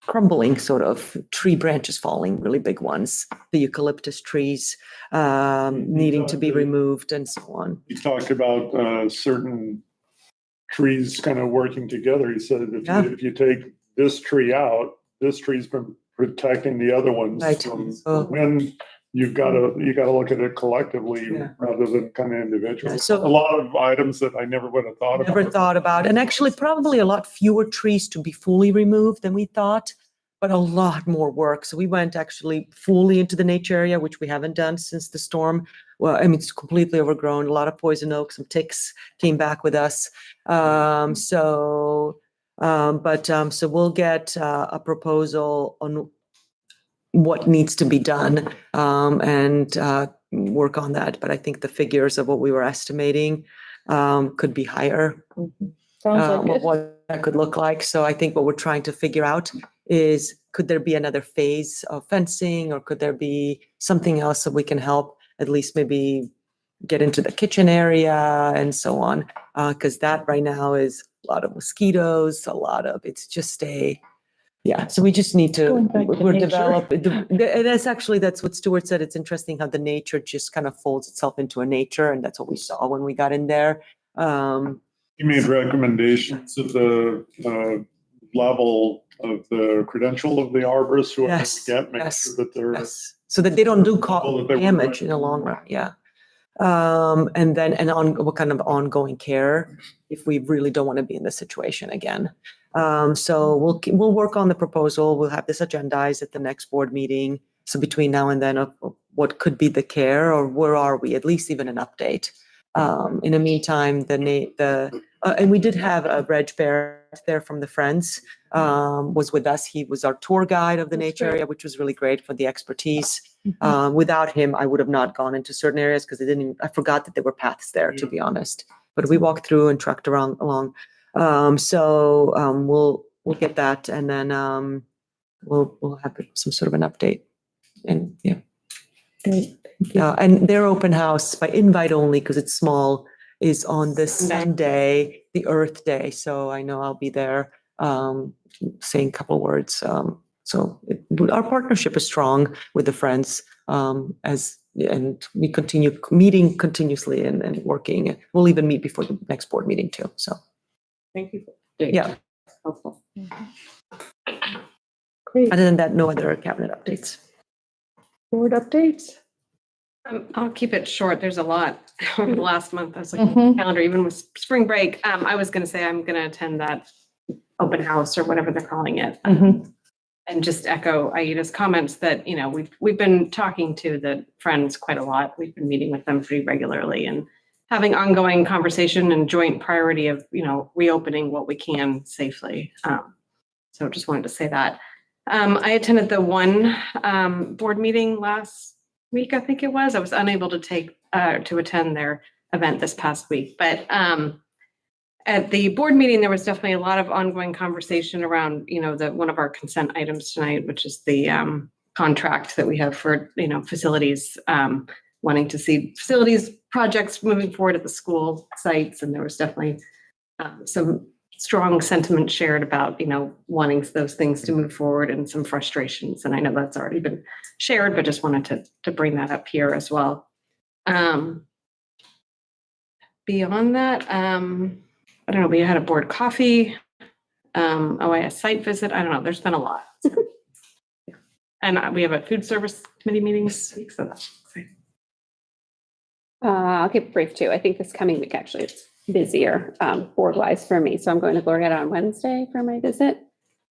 crumbling, sort of tree branches falling, really big ones, the eucalyptus trees needing to be removed and so on. He talked about certain trees kind of working together. He said if you take this tree out, this tree's been protecting the other ones. Right. When you gotta look at it collectively rather than kind of individually. So a lot of items that I never would have thought about. Never thought about, and actually probably a lot fewer trees to be fully removed than we thought, but a lot more work. So we went actually fully into the nature area, which we haven't done since the storm. Well, I mean, it's completely overgrown. A lot of poison oak, some ticks came back with us. So we'll get a proposal on what needs to be done and work on that. But I think the figures of what we were estimating could be higher. Sounds like it. What that could look like. So I think what we're trying to figure out is, could there be another phase of fencing, or could there be something else that we can help at least maybe get into the kitchen area and so on? Because that right now is a lot of mosquitoes, it's just so we just need to, that's what Stuart said. It's interesting how the nature just kind of folds itself into a nature. And that's what we saw when we got in there. You made recommendations at the level of the credential of the arborists who are Yes, to get, make yes, sure that they're. yes. So that they don't do Well, that they were damage in the long run, yeah. And then, what kind of ongoing care if we really don't want to be in this situation again. So we'll work on the proposal. We'll have this agendized at the next board meeting. So between now and then, of what could be the care, or where are we, at least even an update. In the meantime, and we did have a Reg Bear there from the Friends, was with us. He was our tour guide of the nature area, which was really great for the expertise. Without him, I would have not gone into certain areas because I forgot that there were paths there, to be honest. But we walked through and trucked along. We'll get that, and then we'll have some sort of an update. And yeah. Great. And their open house by invite only, because it's small, is on this Sunday, the Earth Day. So I know I'll be there saying a couple words. Our partnership is strong with the Friends, and we continue meeting continuously and working. We'll even meet before the next board meeting too. So Thank you. yeah. Helpful. Great. Other than that, no other cabinet updates. Board updates? I'll keep it short. There's a lot over the last month. I was looking at Mhm. the calendar, even with spring break. I was gonna say I'm gonna attend that open house or whatever they're calling it. And just echo Aida's comments that, we've been talking to the Friends quite a lot. We've been meeting with them pretty regularly and having ongoing conversation and joint priority of, reopening what we can safely. So just wanted to say that. I attended the one board meeting last week, I think it was. I was unable to attend their event this past week, but at the board meeting, there was definitely a lot of ongoing conversation around, one of our consent items tonight, which is the contract that we have for, facilities, wanting to see facilities projects moving forward at the school sites. And there was definitely some strong sentiment shared about, wanting those things to move forward and some frustrations. And I know that's already been shared, but just wanted to bring that up here as well. Beyond that, I don't know, we had a board coffee, OIS site visit. I don't know, there's been a lot. And we have a food service committee meeting this week, so that's exciting. I'll keep it brief too. I think this coming week, actually, it's busier board-wise for me. So I'm going to Glorieta on Wednesday for my visit.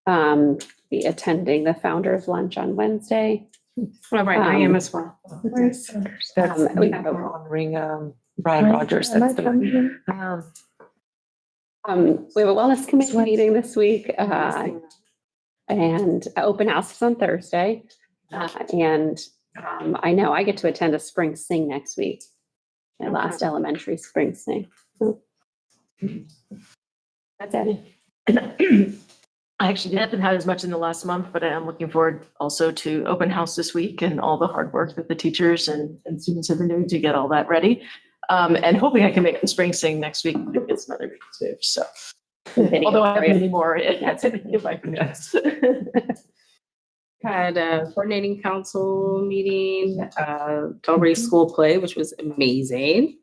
Be attending the founders lunch on Wednesday. All right, I am as well. That's we have honoring Brian Rogers. That's the we have a wellness committee meeting this week, and open house is on Thursday. I know I get to attend a spring sing next week. My last elementary spring sing. So that's it. I actually haven't had as much in the last month, but I am looking forward also to open house this week and all the hard work that the teachers and students have been doing to get all that ready. And hoping I can make the spring sing next week. It's another week too. So, although I have many more, if I can guess. Had a coordinating council meeting, Belgrade School Play, which was amazing.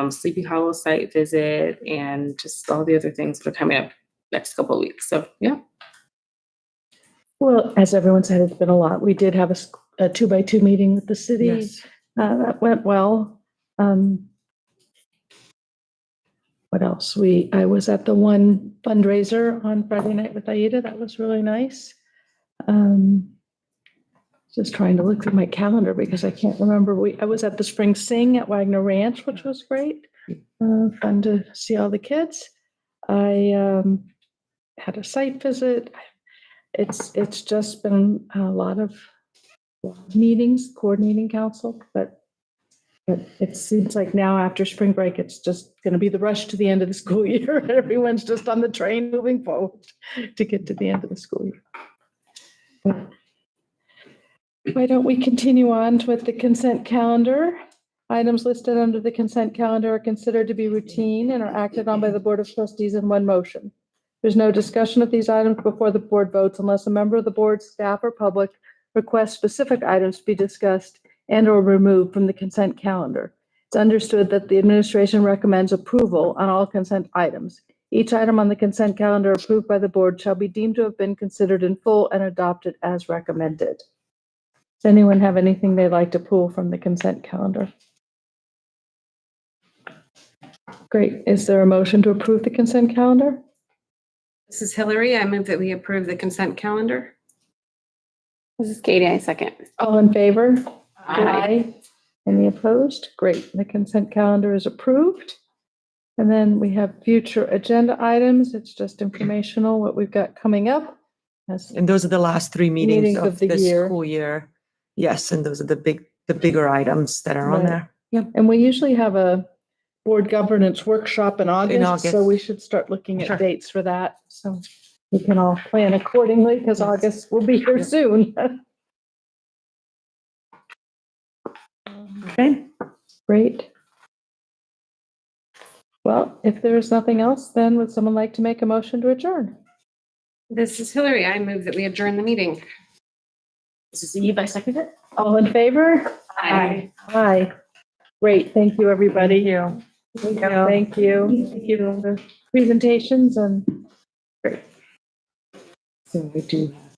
Sleepy Hollow site visit, and just all the other things that are coming up next couple of weeks. So yeah. Well, as everyone said, it's been a lot. We did have a 2x2 meeting with the city. Yes. That went well. What else? I was at the one fundraiser on Friday night with Aida. That was really nice. Just trying to look through my calendar because I can't remember. I was at the Spring Sing at Wagner Ranch, which was great. Fun to see all the kids. I had a site visit. It's just been a lot of meetings, coordinating council, but it seems like now after spring break, it's just going to be the rush to the end of the school year. Everyone's just on the train moving forward to get to the end of the school year. But why don't we continue on with the consent calendar? Items listed under the consent calendar are considered to be routine and are acted on by the Board of Trustees in one motion. There's no discussion of these items before the board votes unless a member of the board, staff, or public requests specific items to be discussed and or removed from the consent calendar. It's understood that the administration recommends approval on all consent items. Each item on the consent calendar approved by the board shall be deemed to have been considered in full and adopted as recommended. Does anyone have anything they'd like to pull from the consent calendar? Great. Is there a motion to approve the consent calendar? This is Hillary. I move that we approve the consent calendar. This is Katie, I second. All in favor? Aye. Any opposed? Great. The consent calendar is approved. And then we have future agenda items. It's just informational, what we've got coming up. And those are the last three meetings Meetings of of the this year. school year. Yes, and those are the bigger items that are on Right. there. Yeah. And we usually have a board governance workshop in August, so August. we should start looking Sure. at dates for that. So we can all plan accordingly because August will be here soon. Okay, great. Well, if there is nothing else, then would someone like to make a motion to adjourn? This is Hillary. I move that we adjourn the meeting. This is Eve, I second it. All in favor? Aye. Aye. Great, thank you, everybody. Thank you. Thank you. Thank you for the presentations and. Great. So we do have